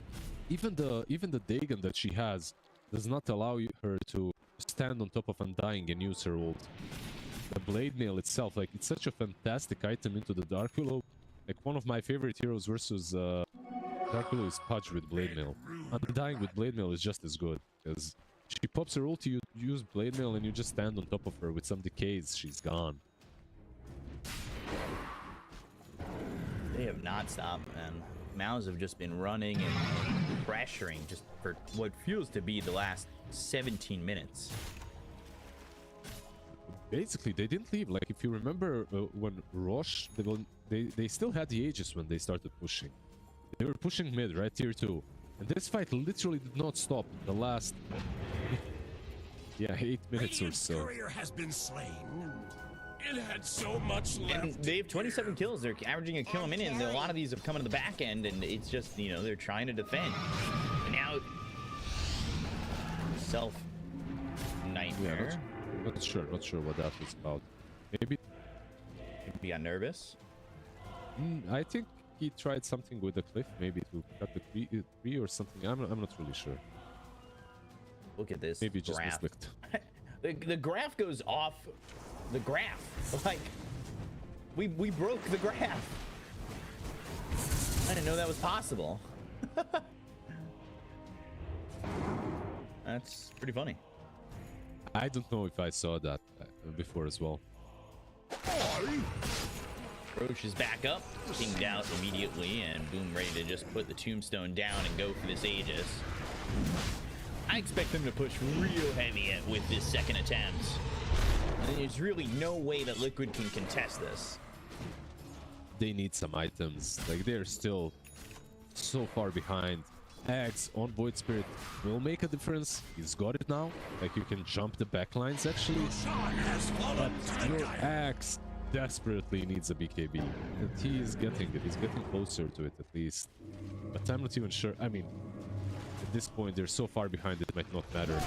Even the Dagon that she has does not allow her to stand on top of Undying and use her ult. The Blade Mail itself, like, it's such a fantastic item into the Dark Willow. Like, one of my favorite heroes versus Dark Willow is Pudge with Blade Mail. Undying with Blade Mail is just as good, because she pops her ult, you use Blade Mail, and you just stand on top of her with some decays, she's gone. They have not stopped, man. Mouse have just been running and pressuring just for what feels to be the last 17 minutes. Basically, they didn't leave. Like, if you remember when Roche, they still had the Aegis when they started pushing. They were pushing mid, right? Tier 2. And this fight literally did not stop the last, yeah, 8 minutes or so. Courier has been slain. It had so much left. And they have 27 kills. They're averaging a kill a minute, and a lot of these have come into the back end, and it's just, you know, they're trying to defend. And now, self-nightmare. Yeah, not sure what that was about. Maybe he got nervous. I think he tried something with the cliff, maybe to cut the tree or something. I'm not really sure. Look at this. Maybe just graph. misclicked. the graph goes off the graph. Like, we broke the graph. I didn't know that was possible. That's pretty funny. I don't know if I saw that before as well. Roche is back up, pinged out immediately, and Boom ready to just put the tombstone down and go for this Aegis. I expect them to push real heavy with this second attempt. And there's really no way that Liquid can contest this. They need some items. Like, they're still so far behind. Axe on Void Spirit will make a difference. He's got it now. Like, you can jump the backlines actually. But your Axe desperately needs a BKB. And he is getting it. He's getting closer to it at least. But I'm not even sure. I mean, at this point, they're so far behind it might not matter.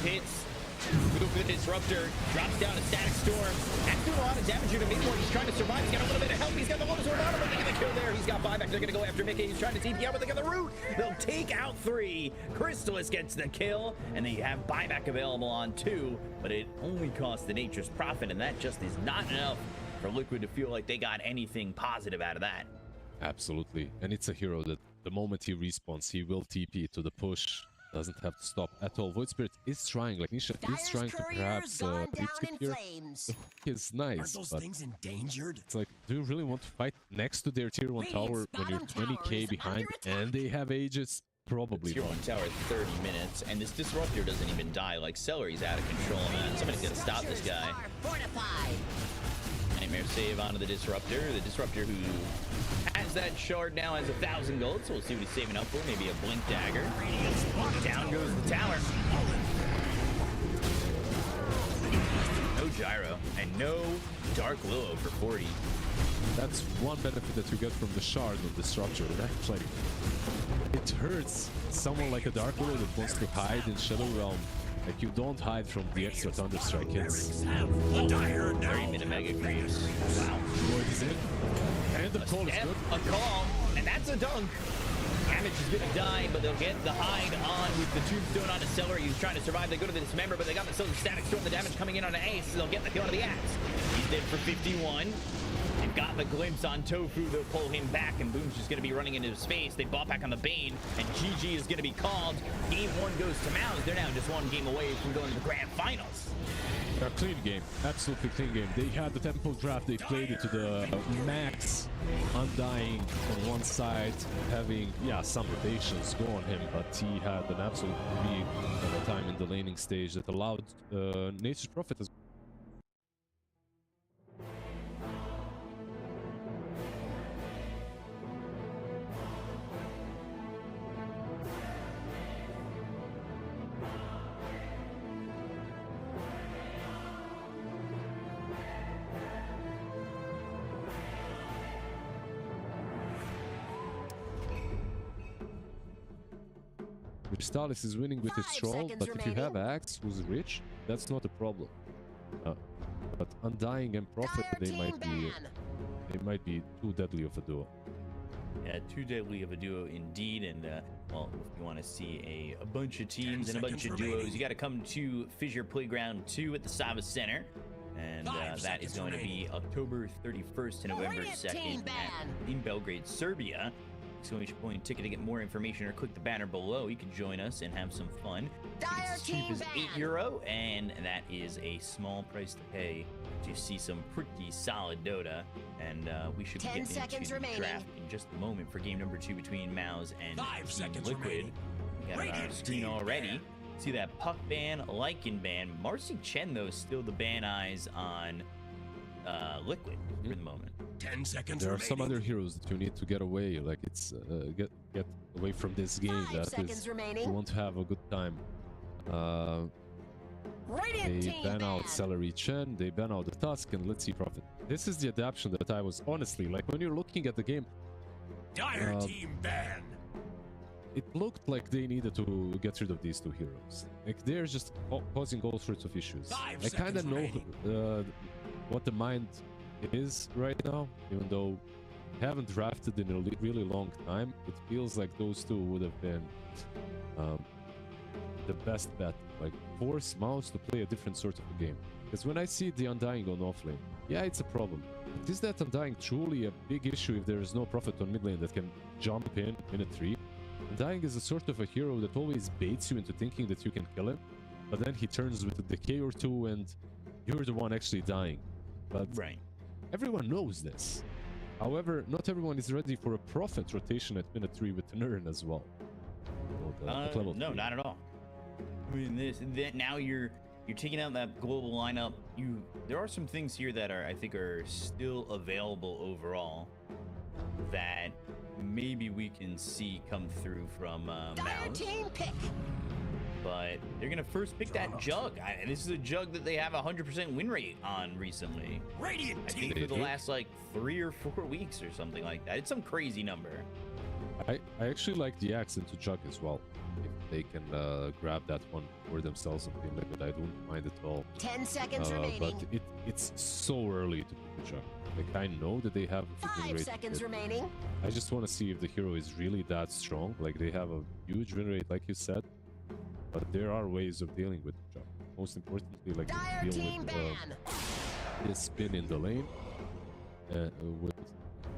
Hits. Go for the disruptor. Drops down a static storm. That's doing a lot of damage here to Midward. He's trying to survive. He's got a little bit of help. He's got the lowest sword on him, but they get the kill there. He's got buyback. They're going to go after Mickey. He's trying to TP out, but they got the root. They'll take out 3. Crystallis gets the kill, and they have buyback available on 2, but it only costs the Nature's Prophet, and that just is not enough for Liquid to feel like they got anything positive out of that. Absolutely. And it's a hero that the moment he respawns, he will TP to the push. Doesn't have to stop at all. Void Spirit is trying, like Nisha is trying to perhaps skip here. It's nice, those but things endangered? it's like, do you really want to fight next to their tier 1 tower when you're 20k behind and they have Aegis? Probably Tier 1 tower at 30 minutes, and this disruptor doesn't even die. Like, Celery's out of control, man. Somebody's gonna stop this guy. Nightmare save onto the disruptor. The disruptor who has that shard now has 1,000 gold, so we'll see what he's saving up for. Maybe a blink dagger. Down goes the tower. No gyro and no Dark Willow for 40. That's one benefit that you get from the shard of the structure. That's like, it hurts someone like a Dark Willow that wants to hide in Shadow Realm. Like, you don't hide from the extra Thunderstrike hits. 30-minute Mega Creeps. Wow. Void is in. And the call is good. A call, and that's a dunk. Damage is gonna die, but they'll get the hide on with the tombstone on a Celery. He's trying to survive. They go to the dismember, but they got the static storm. The damage coming in on an Ace. They'll get the kill on the Axe. He's dead for 51. They've got the glimpse on Tofu. They'll pull him back, and Boom's just going to be running into his face. They bought back on the Bane, and GG is going to be called. Game 1 goes to Mouse. They're now just 1 game away from going to the grand finals. A clean game, absolutely clean game. They had the tempo draft, they played it to the max. Undying on one side, having, some rotations go on him, but he had an absolute free time in the laning stage that allowed Nature's Prophet as Crystallis is winning with his troll, but if you have Axe who's rich, that's not a problem. But Undying and Prophet, they might be too deadly of a duo. Yeah, too deadly of a duo indeed. And well, if you want to see a bunch of teams and a bunch of duos, you got to come to Fissure Playground 2 at the Sava Center. And that is going to be October 31st to November 2nd in Belgrade, Serbia. Exclamation point ticket to get more information, or click the banner below. You can join us and have some fun. It's as cheap as €8, and that is a small price to pay to see some pretty solid Dota. And we should be getting into the draft in just a moment for game number 2 between Mouse and Team Liquid. We got it on our screen already. See that Puck ban, Lycan ban. Marcy Chen, though, is still the ban eyes on Liquid for the moment. 10 seconds There are some other heroes that you need to get away, like it's get away from this game. That is, you want to have a good time. They ban out Celery Chen, they ban out the Tusk, and let's see Prophet. This is the adaptation that I was honestly, like, when you're looking at the game, Dire team ban. it looked like they needed to get rid of these 2 heroes. Like, they're just causing all sorts of issues. I kind of know what the mind is right now, even though I haven't drafted in a really long time. It feels like those 2 would have been the best bet. Like, force Mouse to play a different sort of a game. Because when I see the Undying on offlane, yeah, it's a problem. But is that Undying truly a big issue if there is no Prophet on mid lane that can jump in a tree? Undying is a sort of a hero that always baits you into thinking that you can kill him, but then he turns with a decay or two and you're the one actually dying. But Right. everyone knows this. However, not everyone is ready for a Prophet rotation at minute 3 with Nern as well. At level No, 3. not at all. I mean, now you're taking out that global lineup. There are some things here that I think are still available overall that maybe we can see come through from Dire Mouse. team pick. But they're gonna first pick that Jug. This is a Jug that they have 100% win rate on recently. Radiant I team. think for the last like 3 or 4 weeks or something like that. It's some crazy number. I actually like the axe into Jug as well. If they can grab that one for themselves and Team Liquid, I don't mind at all. 10 seconds remaining. But it's so early to pick the Jug. Like, I know that they have a good win 5 rate, seconds but remaining. I just want to see if the hero is really that strong. Like, they have a huge win rate, like you said, but there are ways of dealing with the Jug. Most importantly, like, Dire deal team with ban. his spin in the lane, with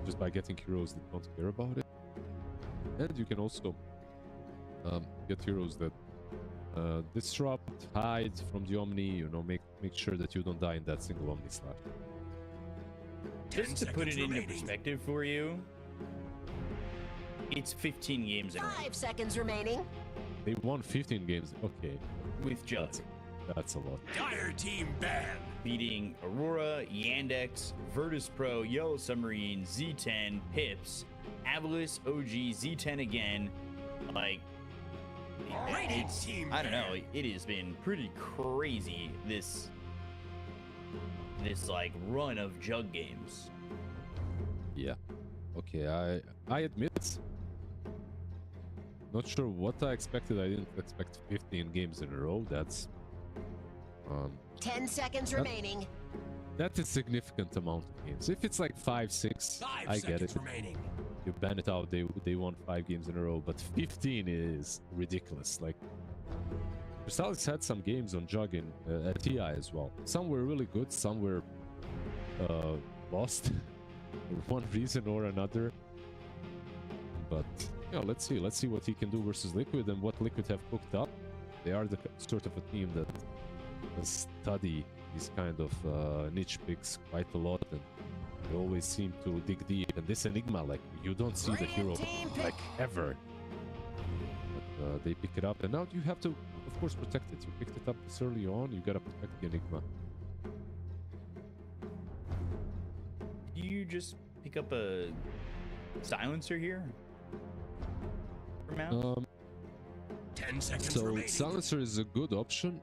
just by getting heroes that don't care about it. And you can also get heroes that disrupt, hide from the Omni, you know, make sure that you don't die in that single Omni slash. Just to put it into remaining. perspective for you, it's 15 games in a row 5 seconds remaining. They won 15 games. Okay, with Jug. that's a lot. Dire team ban. Beating Aurora, Yandex, Virtus Pro, Yellow Submarine, Z10, Pips, Avalis, OG, Z10 again. Like, Radiant it's, team I don't know. ban. It has been pretty crazy this like run of Jug games. Yeah. Okay, I admit. Not sure what I expected. I didn't expect 15 games in a row. That's 10 seconds remaining. that's a significant amount of games. If it's like 5, 6, 5 I get seconds it. remaining. You ban it out. They won 5 games in a row, but 15 is ridiculous. Like, Crystallis had some games on Jug in at TI as well. Some were really good. Some were lost for one reason or another. But yeah, let's see what he can do versus Liquid and what Liquid have cooked up. They are the sort of a team that study these kind of niche picks quite a lot, and they always seem to dig deep. And this Enigma, like, you don't see the hero like ever. But, they pick it up, and now you have to, of course, protect it. You picked it up this early on. You gotta protect the Enigma. Do you just pick up a silencer here? For Mouse? 10 seconds So remaining. silencer is a good option.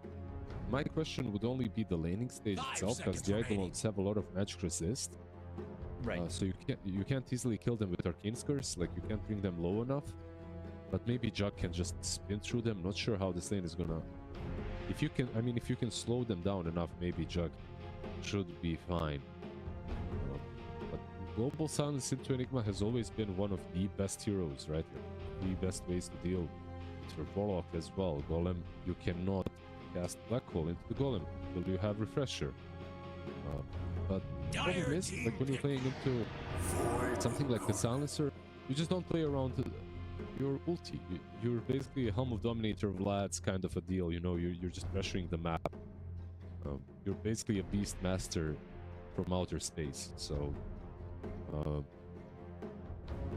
My question would only be the laning stage 5 itself, because seconds the remaining. Eidolons have a lot of magic resist. Right. So you can't easily kill them with Arcane Curse. Like, you can't bring them low enough. But maybe Jug can just spin through them. Not sure how this lane is gonna. If you can slow them down enough, maybe Jug should be fine. But Global Silence into Enigma has always been one of the best heroes, right? The best ways to deal with your Warlock as well. Golem, you cannot cast Black Hole into the Golem until you have Refresher. But the problem is, like, when you're playing into something like the Silencer, you just don't play around your ulti. You're basically a Helm of Dominator Vlad's kind of a deal, you know, you're just pressuring the map. You're basically a Beast Master from outer space, so it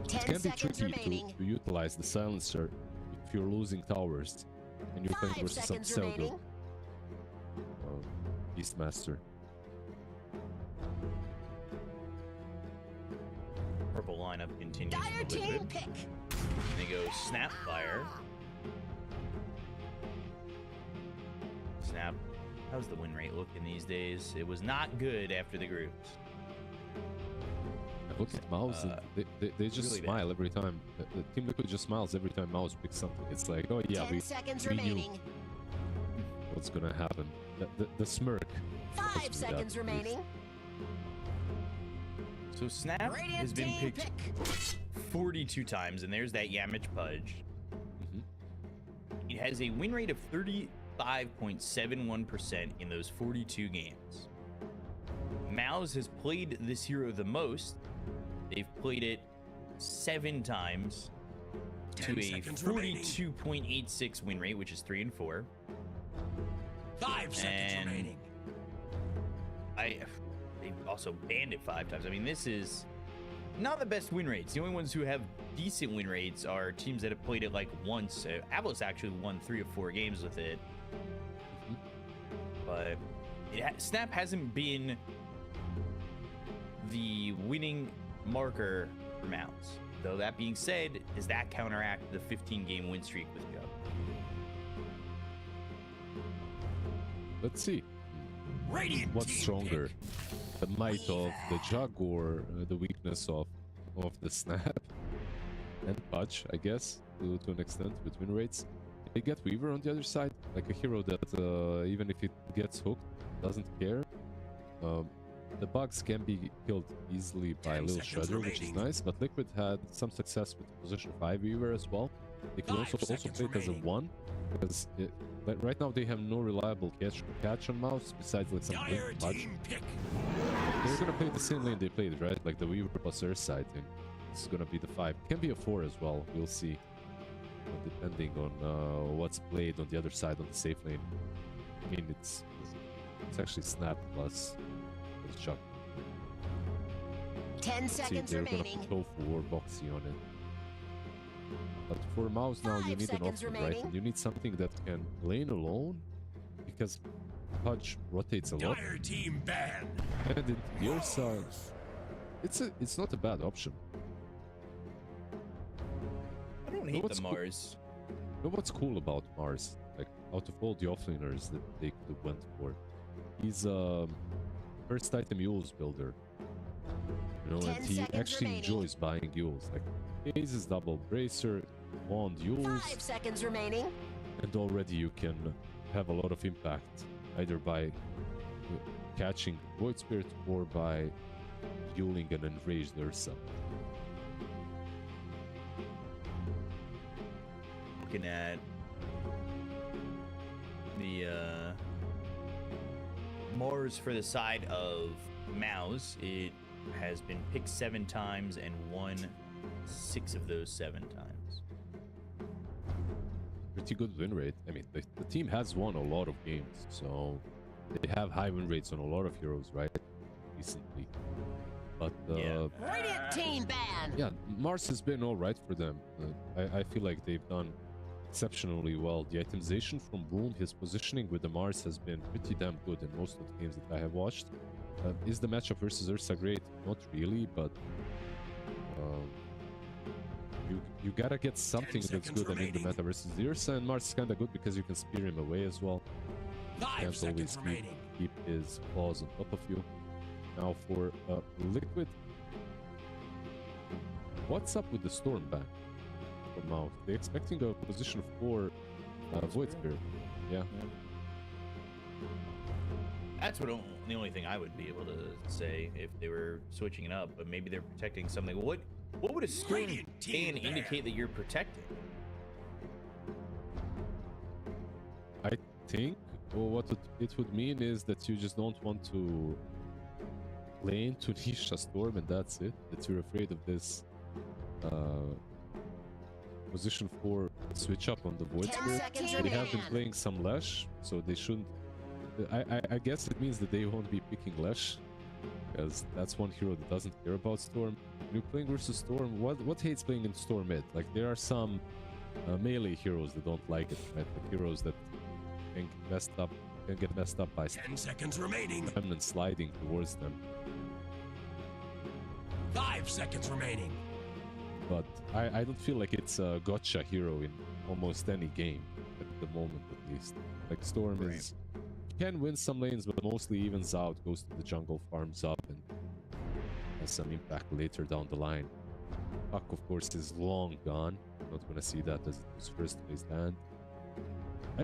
10 can be seconds tricky remaining. to utilize the Silencer if you're losing towers and you're playing 5 versus some seconds pseudo remaining. Beastmaster. Purple lineup continues. Dire for team Liquid. pick. They go Snapfire. Snap. How's the win rate looking these days? It was not good after the groups. I look at Mouse and they just Really bad. smile every time. The Team Liquid just smiles every time Mouse picks something. It's like, oh yeah, 10 seconds we knew remaining. what's gonna happen. The smirk. 5 tells me that, seconds at least. remaining. So Snap has Radiant been team picked pick. 42 times, and there's that Yamich Pudge. Mhm. It has a win rate of 35.71% in those 42 games. Mouse has played this hero the most. They've played it 7 times. to 10 a seconds remaining. 42.86 win rate, which is 3 and 4. 5 seconds And remaining. They also banned it 5 times. I mean, this is not the best win rates. The only ones who have decent win rates are teams that have played it like once. Avalos actually won 3 or 4 games with it. But Snap hasn't been the winning marker for Mouse. Though that being said, does that counteract the 15-game win streak with Jug? Let's see. Radiant What's team stronger? pick. The might of the Jug or the weakness of the Snap? And Pudge, I guess, to an extent, with win rates. They get Weaver on the other side, like a hero that even if it gets hooked, doesn't care. The bugs can be killed easily by 10 Lil seconds Shredder, which is remaining. nice, but Liquid had some success with position 5 Weaver as well. They can 5 also seconds play it as a remaining. 1, because like right now they have no reliable catch on Mouse besides like some Dire Blink Pudge. team pick. They're gonna play the same lane they played, right? Like the Weaver plus Ursa, I think. This is gonna be the 5. Can be a 4 as well, we'll see. Depending on what's played on the other side on the safe lane. I mean, it's actually Snap plus Chuck. 10 See, seconds they're gonna remaining. put Tofu or Boxy on it. But for Mouse now, you 5 need an seconds option, right? remaining. And you need something that can lane alone, because Pudge rotates a lot. Dire team ban. And in the other side, it's not a bad option. I don't hate the Mars. You know what's cool about Mars? Like, out of all the offlaners that they could have went for, he's a first item Yules builder. You know, 10 and he seconds actually remaining. enjoys buying Yules. Like, Aces, double bracer, wand Yules, 5 seconds remaining. and already you can have a lot of impact either by catching Void Spirit or by Yuling an enraged Ursa. Looking at the Mars for the side of Mouse, it has been picked 7 times and won 6 of those 7 times. Pretty good win rate. I mean, the team has won a lot of games, so they have high win rates on a lot of heroes, right? Recently. But Yeah. Radiant team ban. yeah, Mars has been all right for them. I feel like they've done exceptionally well. The itemization from Boone, his positioning with the Mars has been pretty damn good in most of the games that I have watched. Is the matchup versus Ursa great? Not really, but you gotta get something that's seconds good. I mean, the remaining. meta versus the Ursa and Mars is kinda good because you can spear him away as well. 5 Can't seconds always remaining. keep his paws on top of you. Now for Liquid, what's up with the Storm ban for Mouth? They're expecting a position 4 Void Spirit. Yeah. That's the only thing I would be able to say if they were switching it up, but maybe they're protecting something. What would a Storm Radiant team ban ban. indicate that you're protecting? I think what it would mean is that you just don't want to lane to niche a Storm, and that's it. That you're afraid of this position 4 switch up on the Void 10 Spirit. seconds They have been remaining. playing some Lash, so they shouldn't. I guess it means that they won't be picking Lash, because that's one hero that doesn't care about Storm. When you're playing versus Storm, what hates playing in Storm mid? Like, there are some melee heroes that don't like it, right? Like heroes that can get messed up by 10 seconds remaining. remnant sliding towards them. 5 seconds remaining. But I don't feel like it's a gotcha hero in almost any game at the moment, at least. Like, Storm Right. is can win some lanes, but mostly evens out, goes to the jungle, farms up, and has some impact later down the line. Puck, of course, is long gone. I'm not gonna see that as it was first in his hand.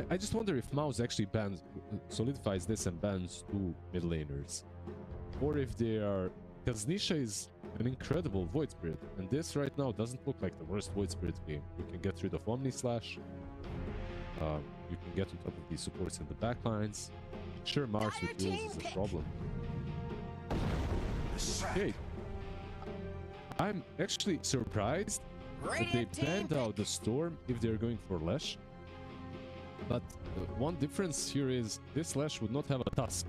I just wonder if Mouse actually solidifies this and bans 2 mid laners, or if they are, because Nisha is an incredible Void Spirit, and this right now doesn't look like the worst Void Spirit game. You can get rid of Omni Slash. You can get on top of these supports in the backlines. Sure, Mars with Dire Wheels team is a pick. problem. Okay. I'm actually surprised that they Radiant team banned out the Storm if they're going for Lash. But one difference here is this Lash would not have a Tusk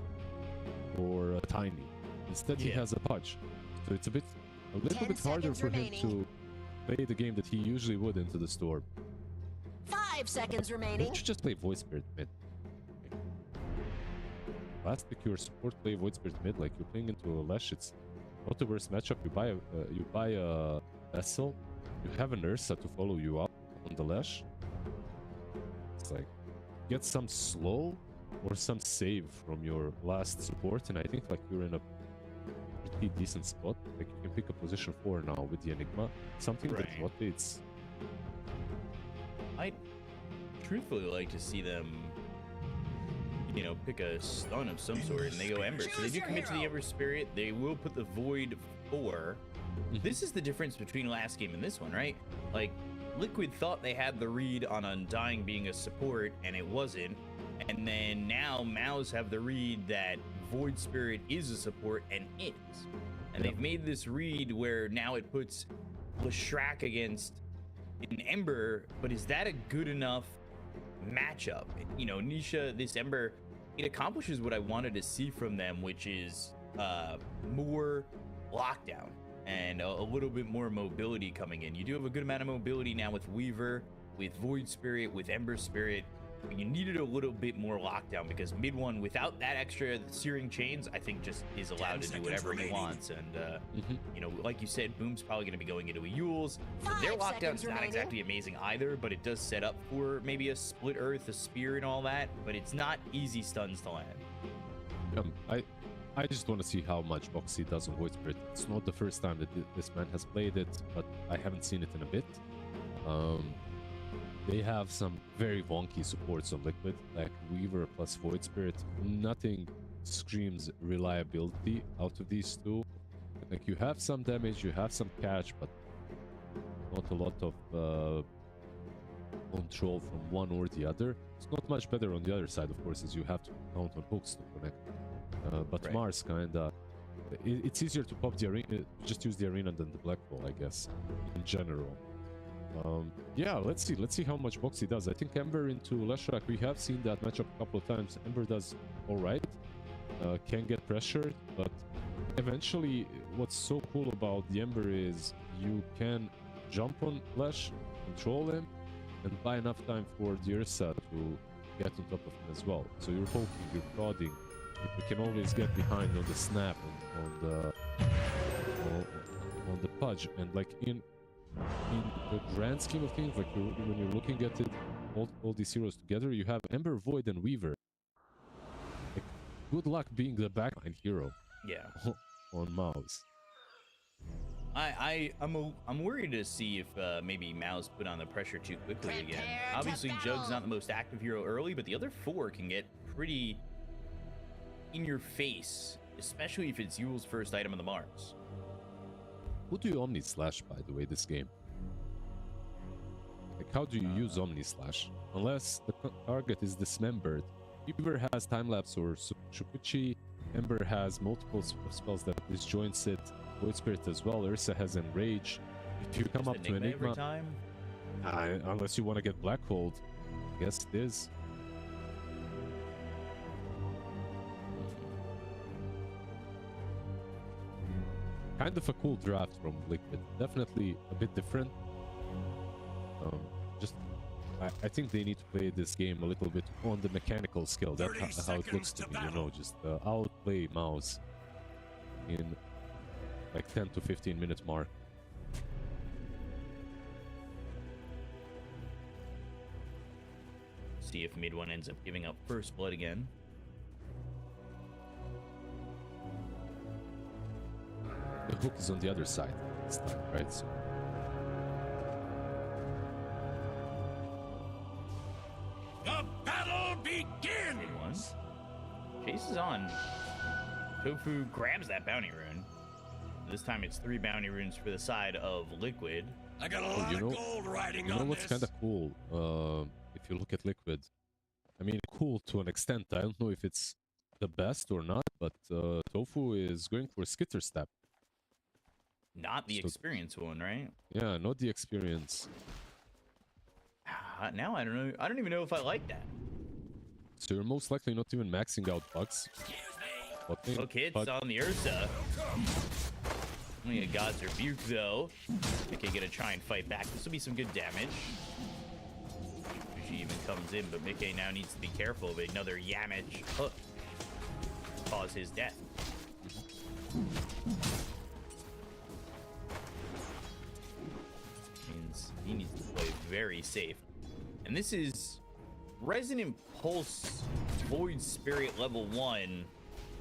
or a Tiny. Instead, he has a Pudge. So it's a little 10 bit harder seconds for him remaining. to play the game that he usually would into the Storm. 5 seconds Why remaining. don't you just play Void Spirit mid? Last pick your support, play Void Spirit mid. Like you're playing into a Lash, it's not the worst matchup. You buy a Vessel, you have an Ursa to follow you up on the Lash. It's like get some slow or some save from your last support, and I think like you're in a pretty decent spot. Like you can pick a position 4 now with the Enigma, something that Right. rotates. I'd truthfully like to see them, you know, pick a stun of some sort and they go Ember. So they do commit to the Ember Spirit. They will put the Void 4. This is the difference between last game and this one, right? Like, Liquid thought they had the read on Undying being a support, and it wasn't. And then now Mouse have the read that Void Spirit is a support, and it is. And they've made this read where now it puts Leshrac against an Ember, but is that a good enough matchup? You know, Nisha, this Ember, it accomplishes what I wanted to see from them, which is more lockdown and a little bit more mobility coming in. You do have a good amount of mobility now with Weaver, with Void Spirit, with Ember Spirit. But you needed a little bit more lockdown because mid one, without that extra searing chains, I think just is allowed to do whatever he wants. And you know, like you said, Boom's probably going to be going into a Yule's. So their 5 lockdown's seconds not remaining. exactly amazing either, but it does set up for maybe a split Earth, a spear, and all that. But it's not easy stuns to land. I just want to see how much Boxy does on Void Spirit. It's not the first time that this man has played it, but I haven't seen it in a bit. They have some very wonky supports on Liquid, like Weaver plus Void Spirit. Nothing screams reliability out of these two. Like you have some damage, you have some catch, but not a lot of control from one or the other. It's not much better on the other side, of course, as you have to count on hooks to connect. But Right. Mars kinda, it's easier to pop the arena, just use the arena than the Black Hole, I guess, in general. Yeah, let's see how much Boxy does. I think Ember into Leshrac, we have seen that matchup a couple of times. Ember does all right, can get pressured, but eventually what's so cool about the Ember is you can jump on Lesh, control him, and buy enough time for the Ursa to get on top of him as well. So you're poking, you're prodding, you can always get behind on the snap, on the Pudge, and like in the grand scheme of things, like when you're looking at it, all these heroes together, you have Ember, Void, and Weaver. Like, good luck being the backline hero Yeah. on Mouse. I'm worried to see if maybe Mao's put on the pressure too quickly again. Prepare to Obviously, Jug's battle. not the most active hero early, but the other 4 can get pretty in your face, especially if it's Yule's first item on the Mars. Who do you Omni Slash, by the way, this game? Like, how do you use Omni Slash? Unless the target is dismembered. Weaver has Time-Lapse or Shukuchi. Ember has multiple spells that disjoints it. Void Spirit as well. Ursa has Enrage. If you come Just up to every Enigma, time. unless you want to get Black Hold, I guess it is. Kind of a cool draft from Liquid. Definitely a bit different. I think they need to play this game a little bit on the mechanical skill. That's 30 how it looks seconds to to me, you battle. know, just outplay Mouse in like 10 to 15 minute mark. See if mid one ends up giving up first blood again. The hook is on the other side this time, right? So The battle Mid begins! one. Chase is on. Tofu grabs that bounty rune. This time it's 3 bounty runes for the side of Liquid. I got a lot you know- of gold riding you know on what's this. kind of cool? If you look at Liquid, I mean, cool to an extent. I don't know if it's the best or not, but Tofu is going for Skitter Step. Not the So- experience one, right? Yeah, not the experience. Now I don't know. I don't even know if I like that. So you're most likely not even maxing out bugs. Okay, it's on the Ursa. Only a God's Rebuke, though. Mickey gonna try and fight back. This will be some good damage. She even comes in, but Mickey now needs to be careful of another Yamage hook. Cause his death. Means he needs to play very safe. And this is Resonant Pulse Void Spirit level 1.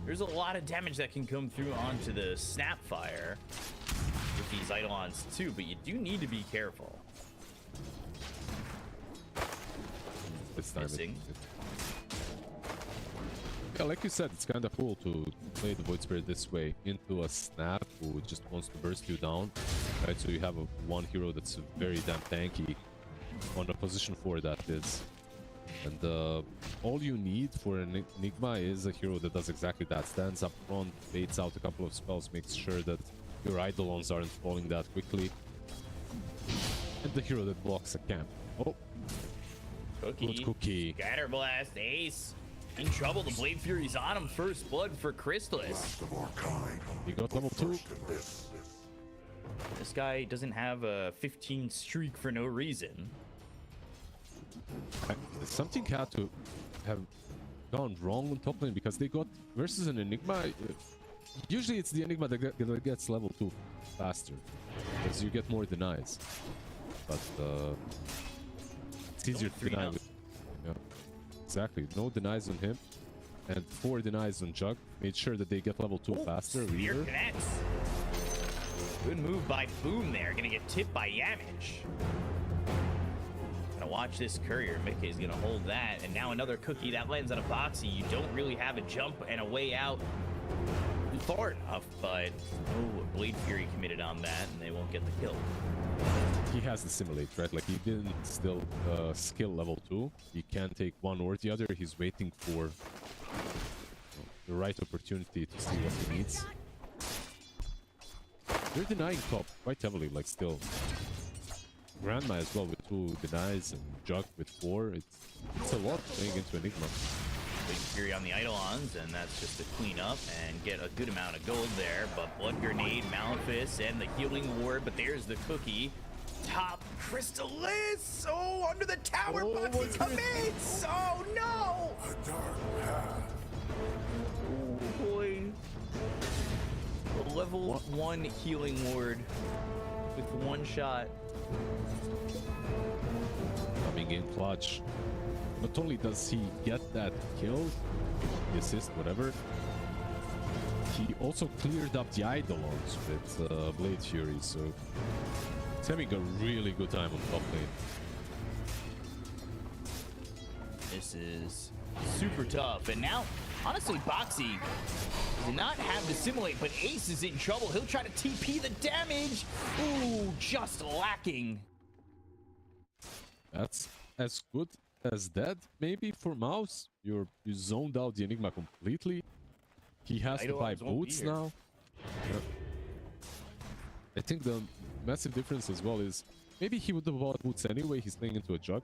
There's a lot of damage that can come through onto the Snapfire with these Eidolons too, but you do need to be careful. This time Missing. Yeah, like you said, it's kind of cool to play the Void Spirit this way into a Snap who just wants to burst you down, right? So you have one hero that's very damn tanky on a position 4, that is. And all you need for an Enigma is a hero that does exactly that. Stands up front, baits out a couple of spells, makes sure that your Eidolons aren't falling that quickly. And the hero that blocks a camp. Oh, Cookie. good Cookie. Scatter Blast, Ace. In trouble, the Blade Fury's on him. First blood for Chrysalis. Of our kind. He got level 2. First in this. This guy doesn't have a 15 streak for no reason. Something had to have gone wrong on top lane because they got versus an Enigma. Usually it's the Enigma that gets level 2 faster because you get more denies. But it's easier to deny with. Yeah, exactly. No denies on him, and 4 denies on Jug. Made sure that they get level 2 faster. Spear Reaver. connects. Good move by Boom there. Gonna get tipped by Yamage. Gonna watch this Courier. Mickey's gonna hold that. And now another Cookie that lands on a Boxy. You don't really have a jump and a way out far enough, but Blade Fury committed on that, and they won't get the kill. He has the simulate, right? Like he didn't still skill level 2. He can't take one or the other. He's waiting for the right opportunity to see what he needs. They're denying top quite heavily, like still. Grandma as well with 2 denies and Jug with 4. It's a lot playing into Enigma. Big Fury on the Eidolons, and that's just to clean up and get a good amount of gold there. But Blood Grenade, Malefice, and the Healing Ward. But there's the Cookie. Top Crystallis! Oh, under the tower, Boxy commits! Oh, no! A dark path. Oh, boy. A level 1 Healing Ward with 1 shot. Coming in clutch. Not only does he get that kill, the assist, whatever, he also cleared up the Eidolons with Blade Fury, so he's having a really good time on top lane. This is super tough. And now, honestly, Boxy does not have the simulate, but Ace is in trouble. He'll try to TP the damage. Ooh, just lacking. That's as good as that, maybe, for Mouse. You zoned out the Enigma completely. He has to buy Eidolons won't be boots here. now. Yeah. I think the massive difference as well is maybe he would have bought boots anyway. He's playing into a Jug.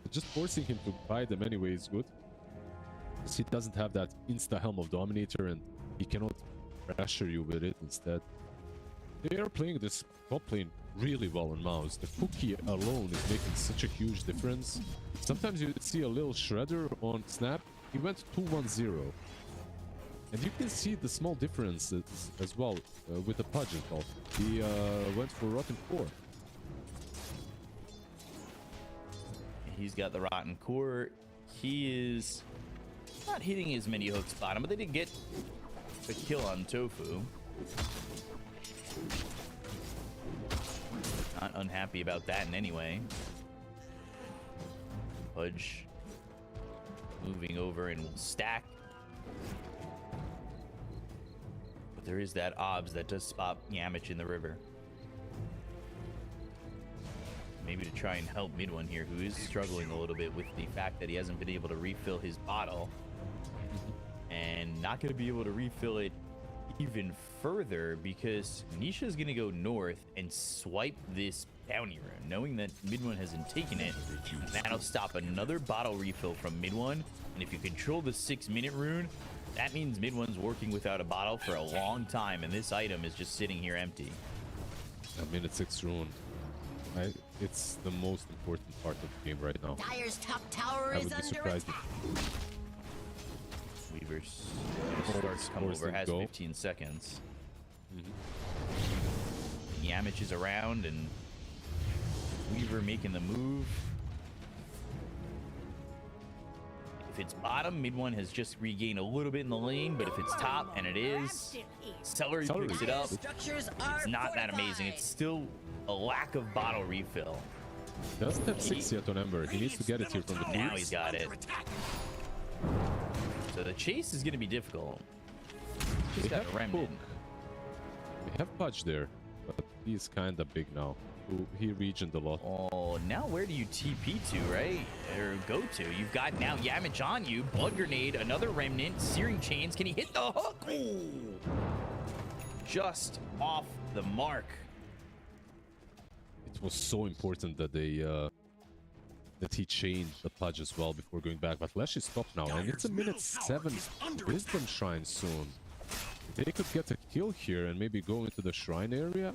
But just forcing him to buy them anyway is good. Because he doesn't have that insta-helm of Dominator and he cannot pressure you with it instead. They are playing this top lane really well on Mouse. The Cookie alone is making such a huge difference. Sometimes you see a little Shredder on Snap. He went 2-1-0. And you can see the small differences as well with the Pudge and all. He went for Rotten 4. He's got the Rotten Core. He is not hitting as many hooks bottom, but they did get the kill on Tofu. Not unhappy about that in any way. Pudge moving over and will stack. But there is that obs that does spot Yamich in the river. Maybe to try and help mid one here, who is struggling a little bit with the fact that he hasn't been able to refill his bottle. And not going to be able to refill it even further because Nisha's gonna go north and swipe this bounty rune, knowing that mid one hasn't taken it. That'll stop another bottle refill from mid one. And if you control the 6-minute rune, that means mid one's working without a bottle for a long time, and this item is just sitting here empty. A minute 6 rune. It's the most important part of the game right now. Dire's top tower I is would be under surprised attack. Weaver's starts to come Force over, them has go. 15 seconds. Yamich is around, and Weaver making the move. If it's bottom, mid one has just regained a little bit in the lane, but if it's top, and it is, Celery picks it up. Structures are It's not that amazing. fortified. It's still a lack of bottle refill. Doesn't have 6 yet on Ember. He needs to get it here from the Now creeps. he's got it. So the chase is going to be difficult. He's They got a have remnant. Hook. They have Pudge there, but he's kind of big now. He regened a lot. Oh, now where do you TP to, right? Or go to? You've got now Yamich on you. Blood Grenade, another Remnant, Searing Chains. Can he hit the hook? Ooh. Just off the mark. It was so important that they that he chained the Pudge as well before going back. But Flash is stopped now, and it's a minute 7 Wisdom Shrine soon. They could get a kill here and maybe go into the shrine area.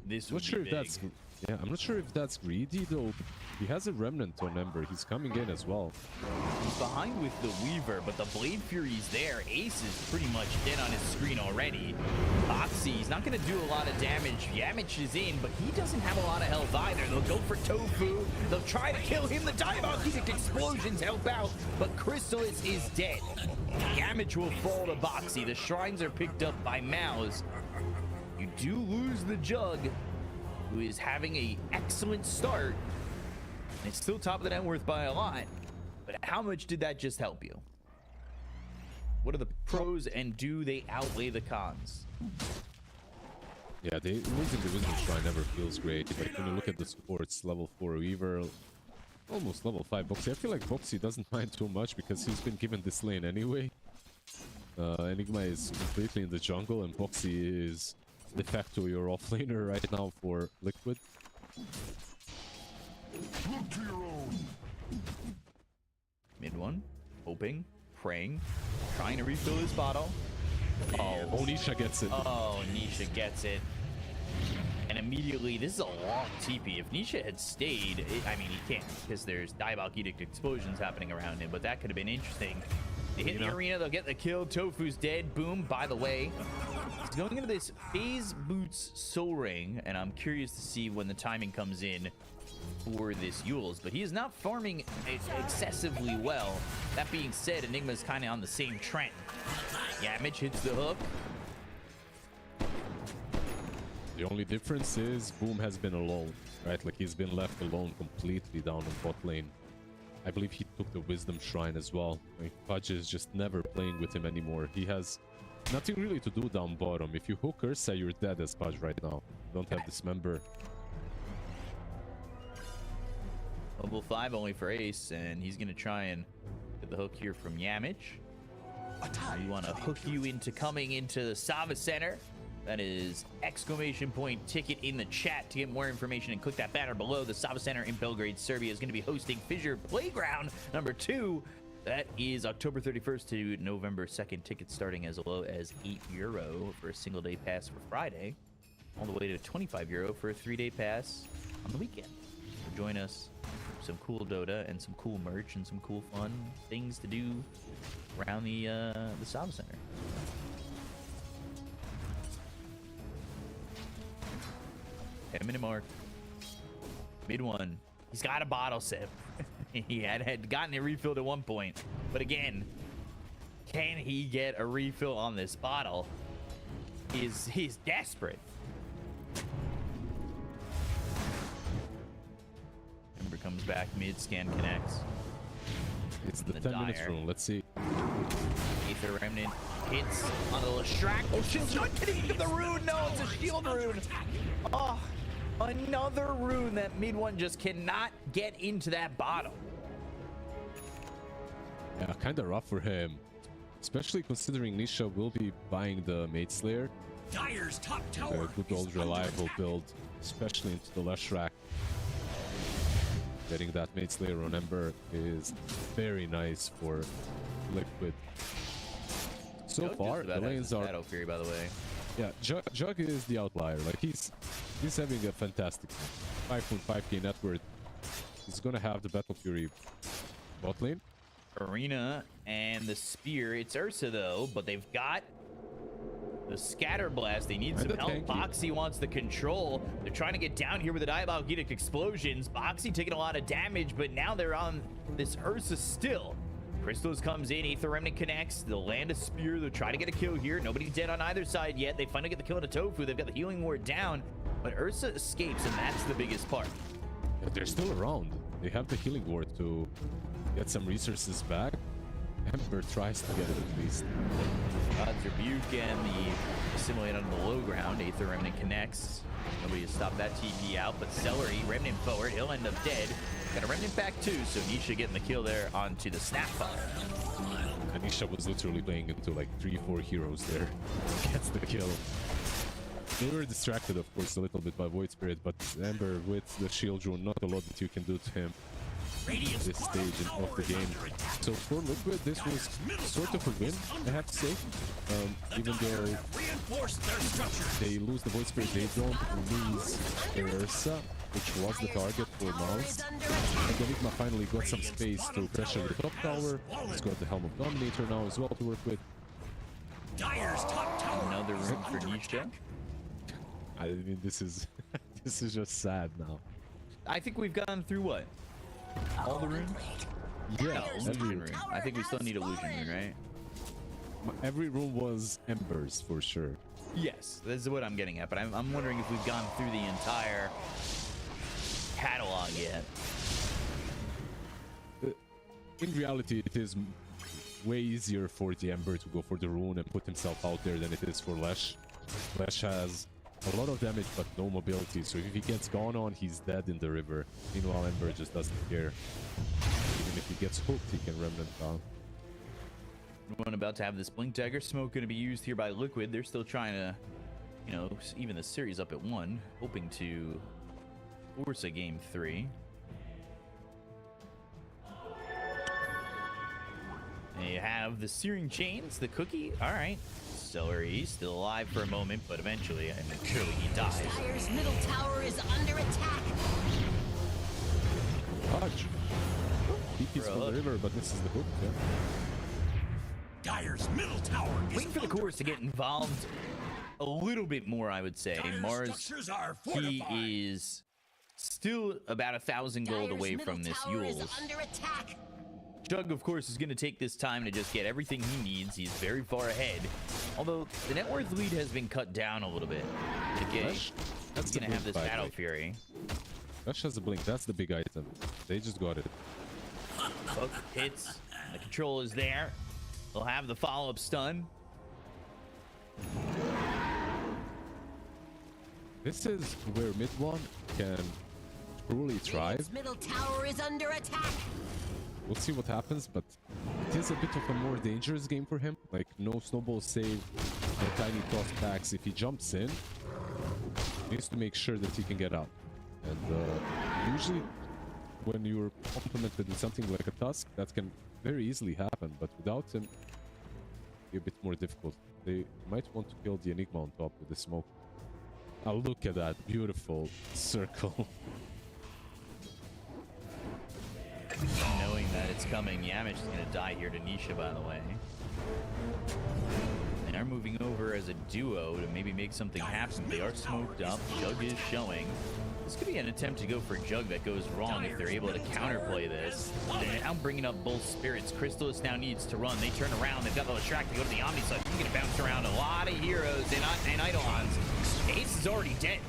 This I'm would not sure be if big. that's I'm not sure if that's greedy though. He has a remnant on Ember. He's coming in as well. He's behind with the Weaver, but the Blade Fury's there. Ace is pretty much dead on his screen already. Boxy's not going to do a lot of damage. Yamich is in, but he doesn't have a lot of health either. They'll go for Tofu. They'll try to kill him. The Diabolic Explosions help out, but Crystallis is dead. Yamich will fall to Boxy. The shrines are picked up by Mouse. You do lose the Jug, who is having an excellent start. It's still top of the net worth by a lot, but how much did that just help you? What are the pros, and do they outweigh the cons? Yeah, losing the Wisdom Shrine never feels great. Like when you look at the supports, level 4 Weaver, almost level 5 Boxy. I feel like Boxy doesn't mind too much because he's been given this lane anyway. Enigma is completely in the jungle, and Boxy is de facto your offlaner right now for Liquid. Look to your own. Mid one, hoping, praying, trying to refill his bottle. Oh, Nisha gets it. Oh, Nisha gets it. And immediately, this is a long TP. If Nisha had stayed, I mean, he can't because there's Diabolic Edict explosions happening around him, but that could have been interesting. They hit the arena, they'll get the kill. Tofu's dead. Boom, by the way. He's going into this Phase Boots Soul Ring, and I'm curious to see when the timing comes in for this Yules, but he is not farming excessively well. That being said, Enigma's kind of on the same trend. Yamich hits the hook. The only difference is Boom has been alone, right? Like he's been left alone completely down in bot lane. I believe he took the Wisdom Shrine as well. Like, Pudge is just never playing with him anymore. He has nothing really to do down bottom. If you hook Ursa, you're dead as Pudge right now. Don't have Dismember. Level 5 only for Ace, and he's going to try and get the hook here from Yamich. We want to hook you into coming into the Sava Center. That is exclamation point ticket in the chat to get more information, and click that banner below. The Sava Center in Belgrade, Serbia is going to be hosting Fissure Playground number 2. That is October 31st to November 2nd. Tickets starting as low as €8 for a single day pass for Friday, all the way to €25 for a 3-day pass on the weekend. So join us for some cool Dota and some cool merch and some cool fun things to do around the Sava Center. Minute mark. Mid one. He's got a bottle sip. He had gotten it refilled at one point. But again, can he get a refill on this bottle? He's desperate. Ember comes back, mid scan connects. It's the 10 minutes rule. Let's see. Aether Remnant hits on the Leshrac. Oh, shield's not getting the rune. No, it's a shield rune. Oh, another rune that mid one just cannot get into that bottle. Yeah, kind of rough for him. especially considering Nisha will be buying the Mate Slayer. Dire's top A tower good is old under reliable attack. build, especially into the Lush rack. Getting that Mate Slayer on Ember is very nice for Liquid. So Jug just far, about the has lanes his are... Shadow Fury, by the way. Yeah, Jug is the outlier. Like, he's having a fantastic 5.5k net worth. He's gonna have the Battle Fury bot lane. Arena and the Spear. It's Ursa, though, but they've got the Scatter Blast. They need And some the help. tanky. Boxy wants the control. They're trying to get down here with the Diabolic Explosions. Boxy taking a lot of damage, but now they're on this Ursa still. Crystals comes in, Aether Remnant connects. They'll land a Spear. They'll try to get a kill here. Nobody's dead on either side yet. They finally get the kill on a Tofu. They've got the Healing Ward down, but Ursa escapes, and that's the biggest part. Yeah, they're still around. They have the Healing Ward to get some resources back. Ember tries to get it at least. God's Rebuke and the Assimilate on the low ground. Aether Remnant connects. Nobody has stopped that TP out, but Celery, Remnant forward. He'll end up dead. Got a Remnant back too, so Nisha getting the kill there onto the Snapfire. Anisha was literally playing into like 3-4 heroes there. Gets the kill. They were distracted, of course, a little bit by Void Spirit, but Ember with the shield drone, not a lot that you can do to him at this stage of the game. So for Liquid, this was sort of a win, I have to say. Even though Reinforce their structure. they lose the Void Spirit, they don't lose the Ursa, which was the target for Mouse. And Enigma finally got some space to pressure the top tower. He's got the Helm of Dominator now as well to work with. Dire's top tower. Another room for Nisha. I mean, this is this is just sad now. I think we've gone through what? All the rooms? Yeah, every Illusion room. I think we still need Illusion room, right? every room was embers for sure. Yes, this is what I'm getting at, but I'm wondering if we've gone through the entire catalog yet. In reality, it is way easier for the Ember to go for the rune and put himself out there than it is for Lesh. Lesh has a lot of damage but no mobility, so if he gets gone on, he's dead in the river. Meanwhile, Ember just doesn't care. Even if he gets hooked, he can Remnant down. One about to have this Blink Dagger Smoke going to be used here by Liquid. They're still trying to, you know, even the series up at 1, hoping to force a game 3. And you have the Searing Chains, the cookie. All right. Celery still alive for a moment, but eventually, I mean, surely he dies. Dire's middle tower is under attack. Dodge. TP's from the river, but this is the hook, yeah. Dire's middle tower is Waiting for the chorus to get involved a little bit more, I would say. Dire's Mars, structures are he fortified. is still about 1,000 gold Dire's away middle from this tower is Yules. under attack. Jug, of course, is going to take this time to just get everything he needs. He's very far ahead. Although the net worth lead has been cut down a little bit. Okay, That's he's going to have this big Battle fight. Fury. Rush has a blink, that's the big item. They just got it. Hook hits. The control is there. They'll have the follow-up stun. This is where mid one can truly thrive. Radiant's middle tower is under attack. We'll see what happens, but it is a bit of a more dangerous game for him. Like, no snowball save, no tiny toss packs. If he jumps in, he needs to make sure that he can get out. And usually, when you're complemented with something like a Tusk, that can very easily happen, but without him, be a bit more difficult. They might want to kill the Enigma on top with the smoke. Oh, look at that beautiful circle. Knowing that it's coming, Yamish is going to die here to Nisha, by the way. They are moving over as a duo to maybe make something happen. They are smoked up. Jug is showing. This could be an attempt to go for Jug that goes wrong if they're able to counterplay this. They're now bringing up both spirits. Crystallis now needs to run. They turn around. They've got the Shrek to go to the Omni side. He's going to bounce around a lot of heroes and Eidolons. Ace is already dead.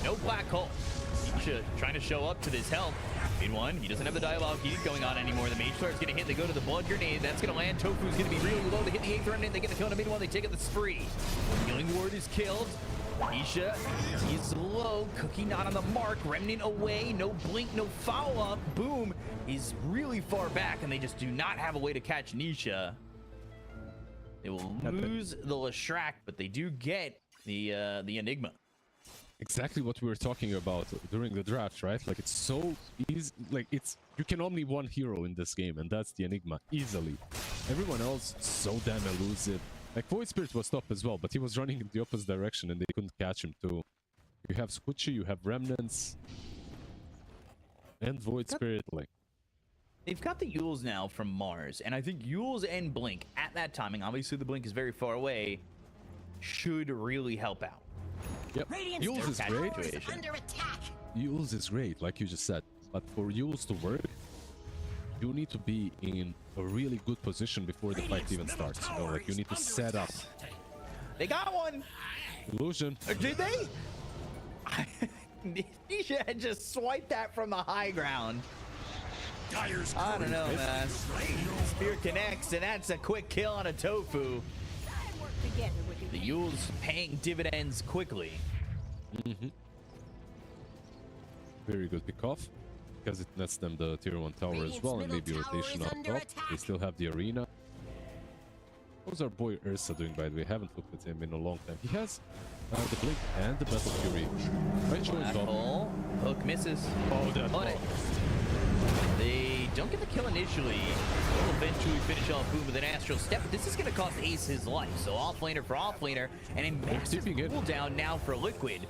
No black hole. Nisha trying to show up to this help. In one, he doesn't have the Diabolic Heat going on anymore. The Mage Star is going to hit. They go to the Blood Grenade. That's going to land. Tofu's going to be really low to hit the 8th Remnant. They get the kill in the mid one. They take it the spree. Healing Ward is killed. Nisha is low. Cookie not on the mark. Remnant away. No blink, no follow-up. Boom is really far back, and they just do not have a way to catch Nisha. They will lose the Leshrac, but they do get the Enigma. Exactly what we were talking about during the draft, right? Like it's so easy. Like you can only one hero in this game, and that's the Enigma easily. Everyone else so damn elusive. Like Void Spirit was top as well, but he was running in the opposite direction, and they couldn't catch him too. You have Squishy, you have Remnants, and Void Spirit. Like They've got the Yules now from Mars, and I think Yules and Blink at that timing, obviously the Blink is very far away, should really help out. Yep, Radiant's Yules is tower great. is under attack. Yules is great, like you just said. But for Yules to work, you need to be in a really good position before the fight even starts. You know, like you need to set up. They got one! Illusion. Did they? Nisha had just swiped that from the high ground. Dyer's I don't know, man. Slain. Spear connects, and that's a quick kill on a Tofu. Work together with The Yules paying dividends quickly. Very good pickoff, because it nets them the tier 1 tower as well, and maybe rotation up top. They still have the arena. How's our boy Ursa doing, by the way? Haven't looked at him in a long time. He has the Blink and the Battle Fury. Right, showing That top. hole. Hook misses. Oh, that But they don't get the kill initially. They'll eventually finish off Boom with an Astral Step, but this is going to cost Ace his life. So offlaner for offlaner, and a massive cooldown now for Liquid.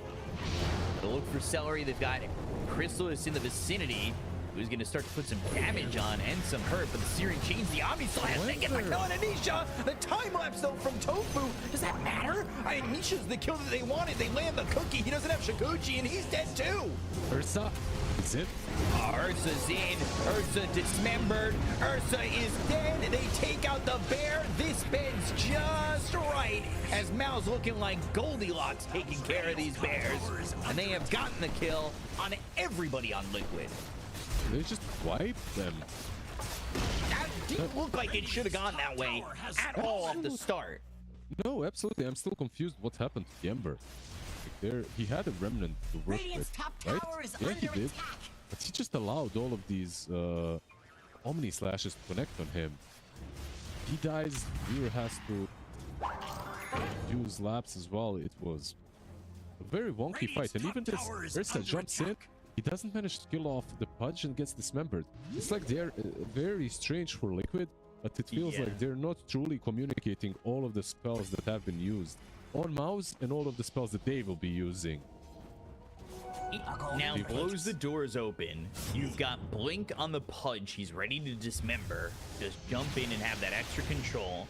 They'll look for Celery. They've got Chrysalis in the vicinity, who's going to start to put some damage on and some hurt. But the Searing Chains, the Omni Slash, they get the kill on Anisha. The time lapse though from Tofu. Does that matter? I mean, Nisha's the kill that they wanted. They land the cookie. He doesn't have Shiguchi, and he's dead too. Ursa is it? Ursa's in. Ursa dismembered. Ursa is dead. They take out the bear. This bends just right as Mao's looking like Goldilocks taking care of these bears. And they have gotten the kill on everybody on Liquid. They just wiped them. That didn't look like it should have gone that way at all off the start. No, absolutely. I'm still confused what happened to the Ember. Like he had a remnant to work Radiant's with, top right? tower is Yeah, he under did. attack. But he just allowed all of these Omni Slashes to connect on him. He dies, Viewer has to use laps as well. It was a very wonky fight. And even this Ursa jumps in, he doesn't manage to kill off the Pudge and gets dismembered. It's like they're very strange for Liquid, but it feels like they're not truly communicating all of the spells that have been used on Mouse and all of the spells that they will be using. Now blows the doors open. You've got Blink on the Pudge. He's ready to dismember. Just jump in and have that extra control.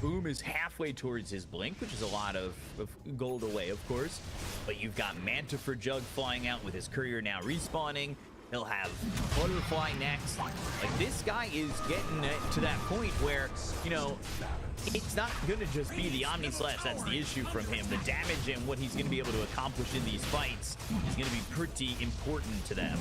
Boom is halfway towards his Blink, which is a lot of gold away, of course. But you've got Manta for Jug flying out with his courier now respawning. He'll have Butterfly next. Like, this guy is getting to that point where, you know, it's not going to just be the Omni Slash that's the issue from him. The damage and what he's going to be able to accomplish in these fights is going to be pretty important to them.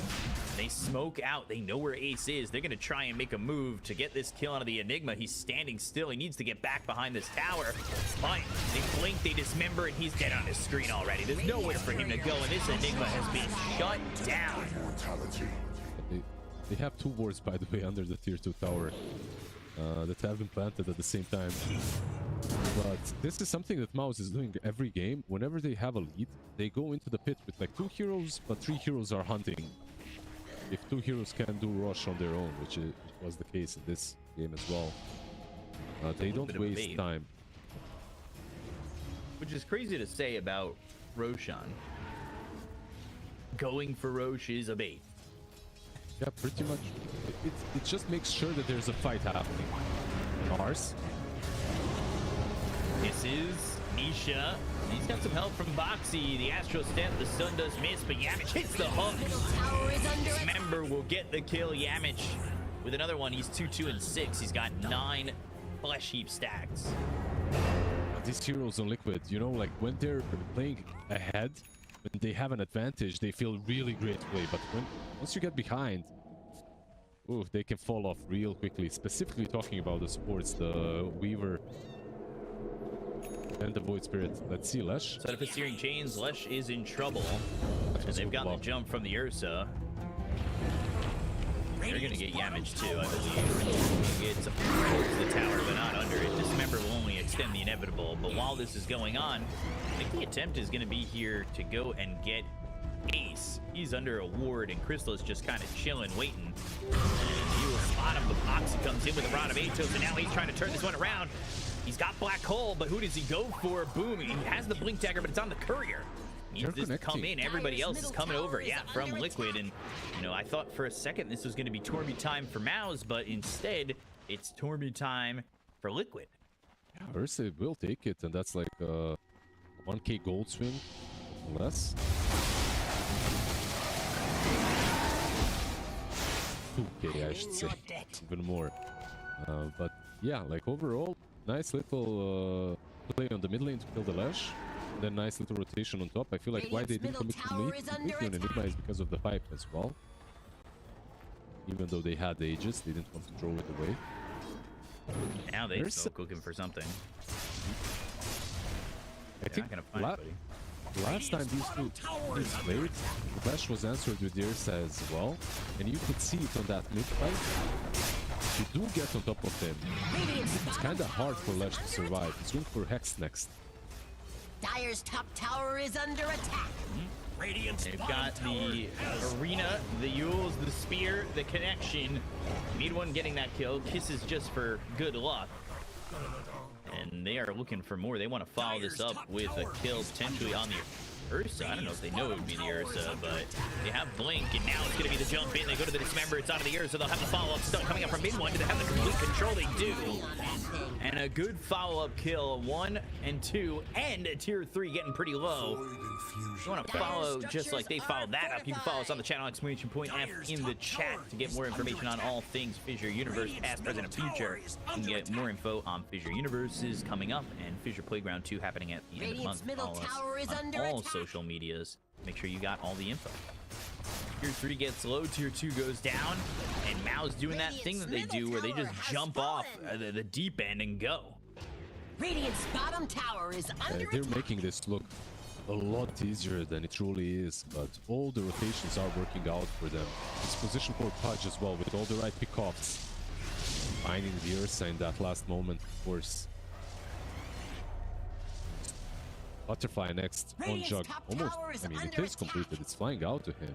They smoke out. They know where Ace is. They're going to try and make a move to get this kill out of the Enigma. He's standing still. He needs to get back behind this tower. But they blink, they dismember, and he's dead on his screen already. There's nowhere for him to go, and this Enigma has been shut down. They have two wards, by the way, under the tier 2 tower that have been planted at the same time. But this is something that Mouse is doing every game. Whenever they have a lead, they go into the pit with like 2 heroes, but 3 heroes are hunting. If 2 heroes can do rush on their own, which was the case in this game as well, they don't waste time. Which is crazy to say about Roshan. Going for Roche is a bait. Yeah, pretty much. It just makes sure that there's a fight happening. Mars. This is Nisha. He's got some help from Boxy. The Astro Step, the Sun does miss, but Yamich hits the hook. Tower is under attack. Member will get the kill. Yamich with another one. He's 2-2 and 6. He's got 9 flesh heap stacks. These heroes on Liquid, you know, like when they're playing ahead, when they have an advantage, they feel really great to play. But once you get behind, ooh, they can fall off real quickly. Specifically talking about the supports, the Weaver and the Void Spirit. Let's see, Lesh. Set up his Searing Chains. Lesh is in trouble. And they've got the jump from the Ursa. They're gonna get Yamich too, I believe. It's towards the tower, but not under it. Dismember will only extend the inevitable. But while this is going on, I think the attempt is going to be here to go and get Ace. He's under a ward, and Crystal is just kind of chilling, waiting. And you will spot him. The Moxie comes in with a Rod of Atos, and now he's trying to turn this one around. He's got Black Hole, but who does he go for? Boom. He has the Blink Dagger, but it's on the Courier. Needs this to come in. Everybody else is coming over, yeah, from Liquid. And, you know, I thought for a second this was going to be Torby time for Mouse, but instead, it's Torby time for Liquid. Yeah, Ursa will take it, and that's like 1k gold swing, less. 2k, I should say, even more. But yeah, like overall, nice little play on the mid lane to kill the Lash. Then nice little rotation on top. I feel like why they didn't commit completely on Enigma is because of the pipe as well. Even though they had the Aegis, they didn't want to throw it away. Now they're still cooking for something. I think last time these two played, the Flash was answered with the Ursa as well, and you could see it on that mid fight. If you do get on top of them, it's kind of hard for Lash to survive. He's going for Hex next. Dire's top tower is under attack. They've got the Arena, the Yules, the Spear, the Connection. Need one getting that kill. Kisses just for good luck. And they are looking for more. They want to follow this up with a kill potentially on the Ursa. I don't know if they know it would be the Ursa, but they have Blink, and now it's going to be the jump in. They go to the Dismember. It's onto the Ursa. They'll have the follow-up stun coming up from mid one. Do they have the complete control? They do. And a good follow-up kill. 1 and 2, and a tier 3 getting pretty low. If you want to follow just like they followed that up, you can follow us on the channel exclamation point F in the chat to get more information on all things Fissure Universe, past, present, and future. You can get more info on Fissure Universes coming up and Fissure Playground 2 happening at the end of the month. Follow us on all social medias. Make sure you got all the info. Tier 3 gets low, Tier 2 goes down, and Mao's doing that thing that they do where they just jump off the deep end and go. Radiant's bottom tower is under They're making this look a lot easier than it truly is, but all the rotations are working out for them. This position for Pudge as well, with all the right pickoffs. Finding the Ursa in that last moment, of course. Butterfly next on Jug. Almost, I mean, it is completed. It's flying out to him.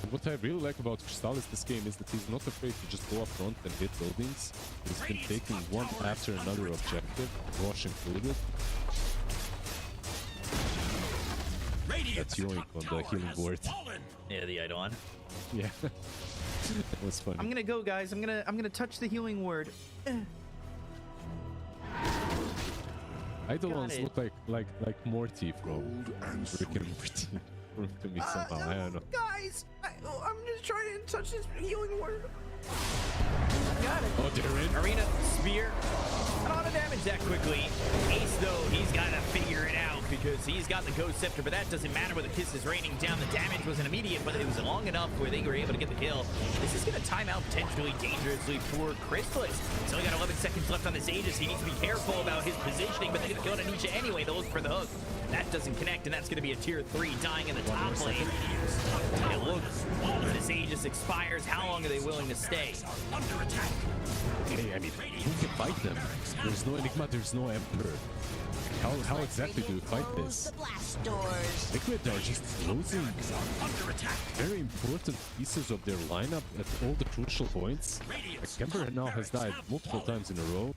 And what I really like about Crystallis this game is that he's not afraid to just go up front and hit buildings. He's been taking one after another objective, Rosh included. That's Yoink on the healing board. Yeah, the Eidolon. Yeah. That was funny. I'm gonna go, guys. I'm gonna touch the healing word. Eidolons look like Morty from Rick and Morty. To me somehow, I don't know. Guys, I'm just trying to touch this healing word. Got it. Oh, they're in. Arena, Spear. I don't want to damage that quickly. Ace, though, he's got to figure it out because he's got the Ghost Scepter, but that doesn't matter with the Kisses raining down. The damage wasn't immediate, but it was long enough where they were able to get the kill. This is going to time out potentially dangerously for Crystallis. He's only got 11 seconds left on this Aegis. He needs to be careful about his positioning, but they're going to kill Anisha anyway. They'll look for the hook. That doesn't connect, and that's going to be a tier 3 dying in the top lane. It looks, this Aegis expires. How long are they willing to stay? Hey, I mean, who can fight them? There's no Enigma, there's no Emperor. How exactly do you fight this? Liquid are just losing very important pieces of their lineup at all the crucial points. Like Emperor now has died multiple times in a row.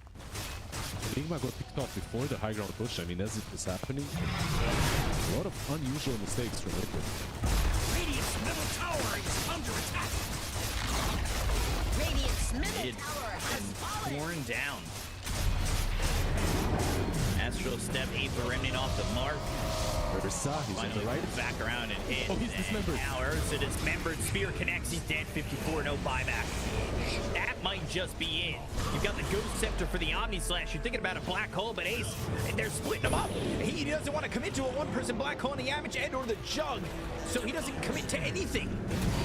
Enigma got picked off before the high ground push. I mean, as it was happening, a lot of unusual mistakes from Liquid. Radiant's middle tower is under attack. Radiant's middle tower has fallen. Torn down. Astral Step, Aether Remnant off the mark. Ursa, he's on the right. Back around and hit. Oh, he's dismembered. Now Ursa dismembered. Spear connects. He's dead. 54, no buyback. That might just be it. You've got the Ghost Scepter for the Omni Slash. You're thinking about a Black Hole, but Ace, they're splitting them up. He doesn't want to commit to a one-person Black Hole in the Damage and or the Jug, so he doesn't commit to anything.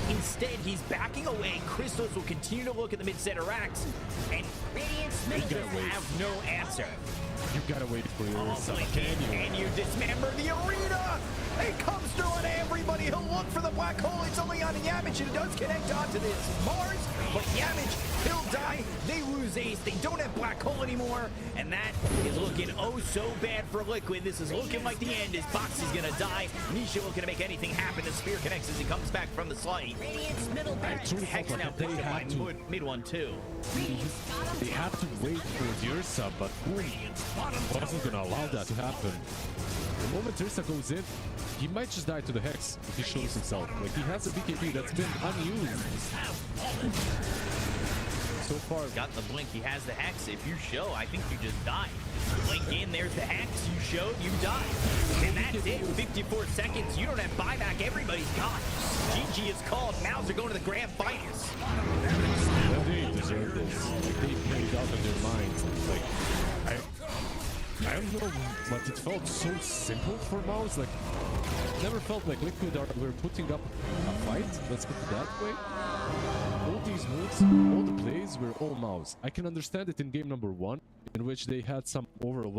Instead, he's backing away. Crystals will continue to look at the mid-center racks, and Radiant's will have no answer. You gotta wait for your Oh, sub. Blink in, and you dismember the arena! It comes through on everybody. He'll look for the black hole. It's only on Yamich, and it does connect onto this Mars, but Yamich, he'll die. They lose Ace. They don't have black hole anymore, and that is looking oh so bad for Liquid. This is looking like the end. His box is gonna die. Nisha looking to make anything happen. The spear connects as he comes back from the slight. Radiant's middle barracks. Hex now they pushed by had to. mid one too. Radiant's bottom They have to wait for your sub, but Boom wasn't gonna allow that to happen. The moment Tirsa goes in, he might just die to the Hex if he shows himself. Like, he has a BKB that's been unused. So far, Got the blink. He has the hex. If you show, I think you just die. Blink in. There's the hex. You showed. You died. And that's it. 54 seconds. You don't have buyback. Everybody's gone. GG is called. Mouse are going to the grand finals. they deserve this. Like, they played out of their minds. Like, I don't know, but it felt so simple for Mouse. Like, never felt like Liquid were putting up a fight. Let's put it that way. All these moves, all the plays were all Mouse. I can understand it in game number 1, in which they had some overload.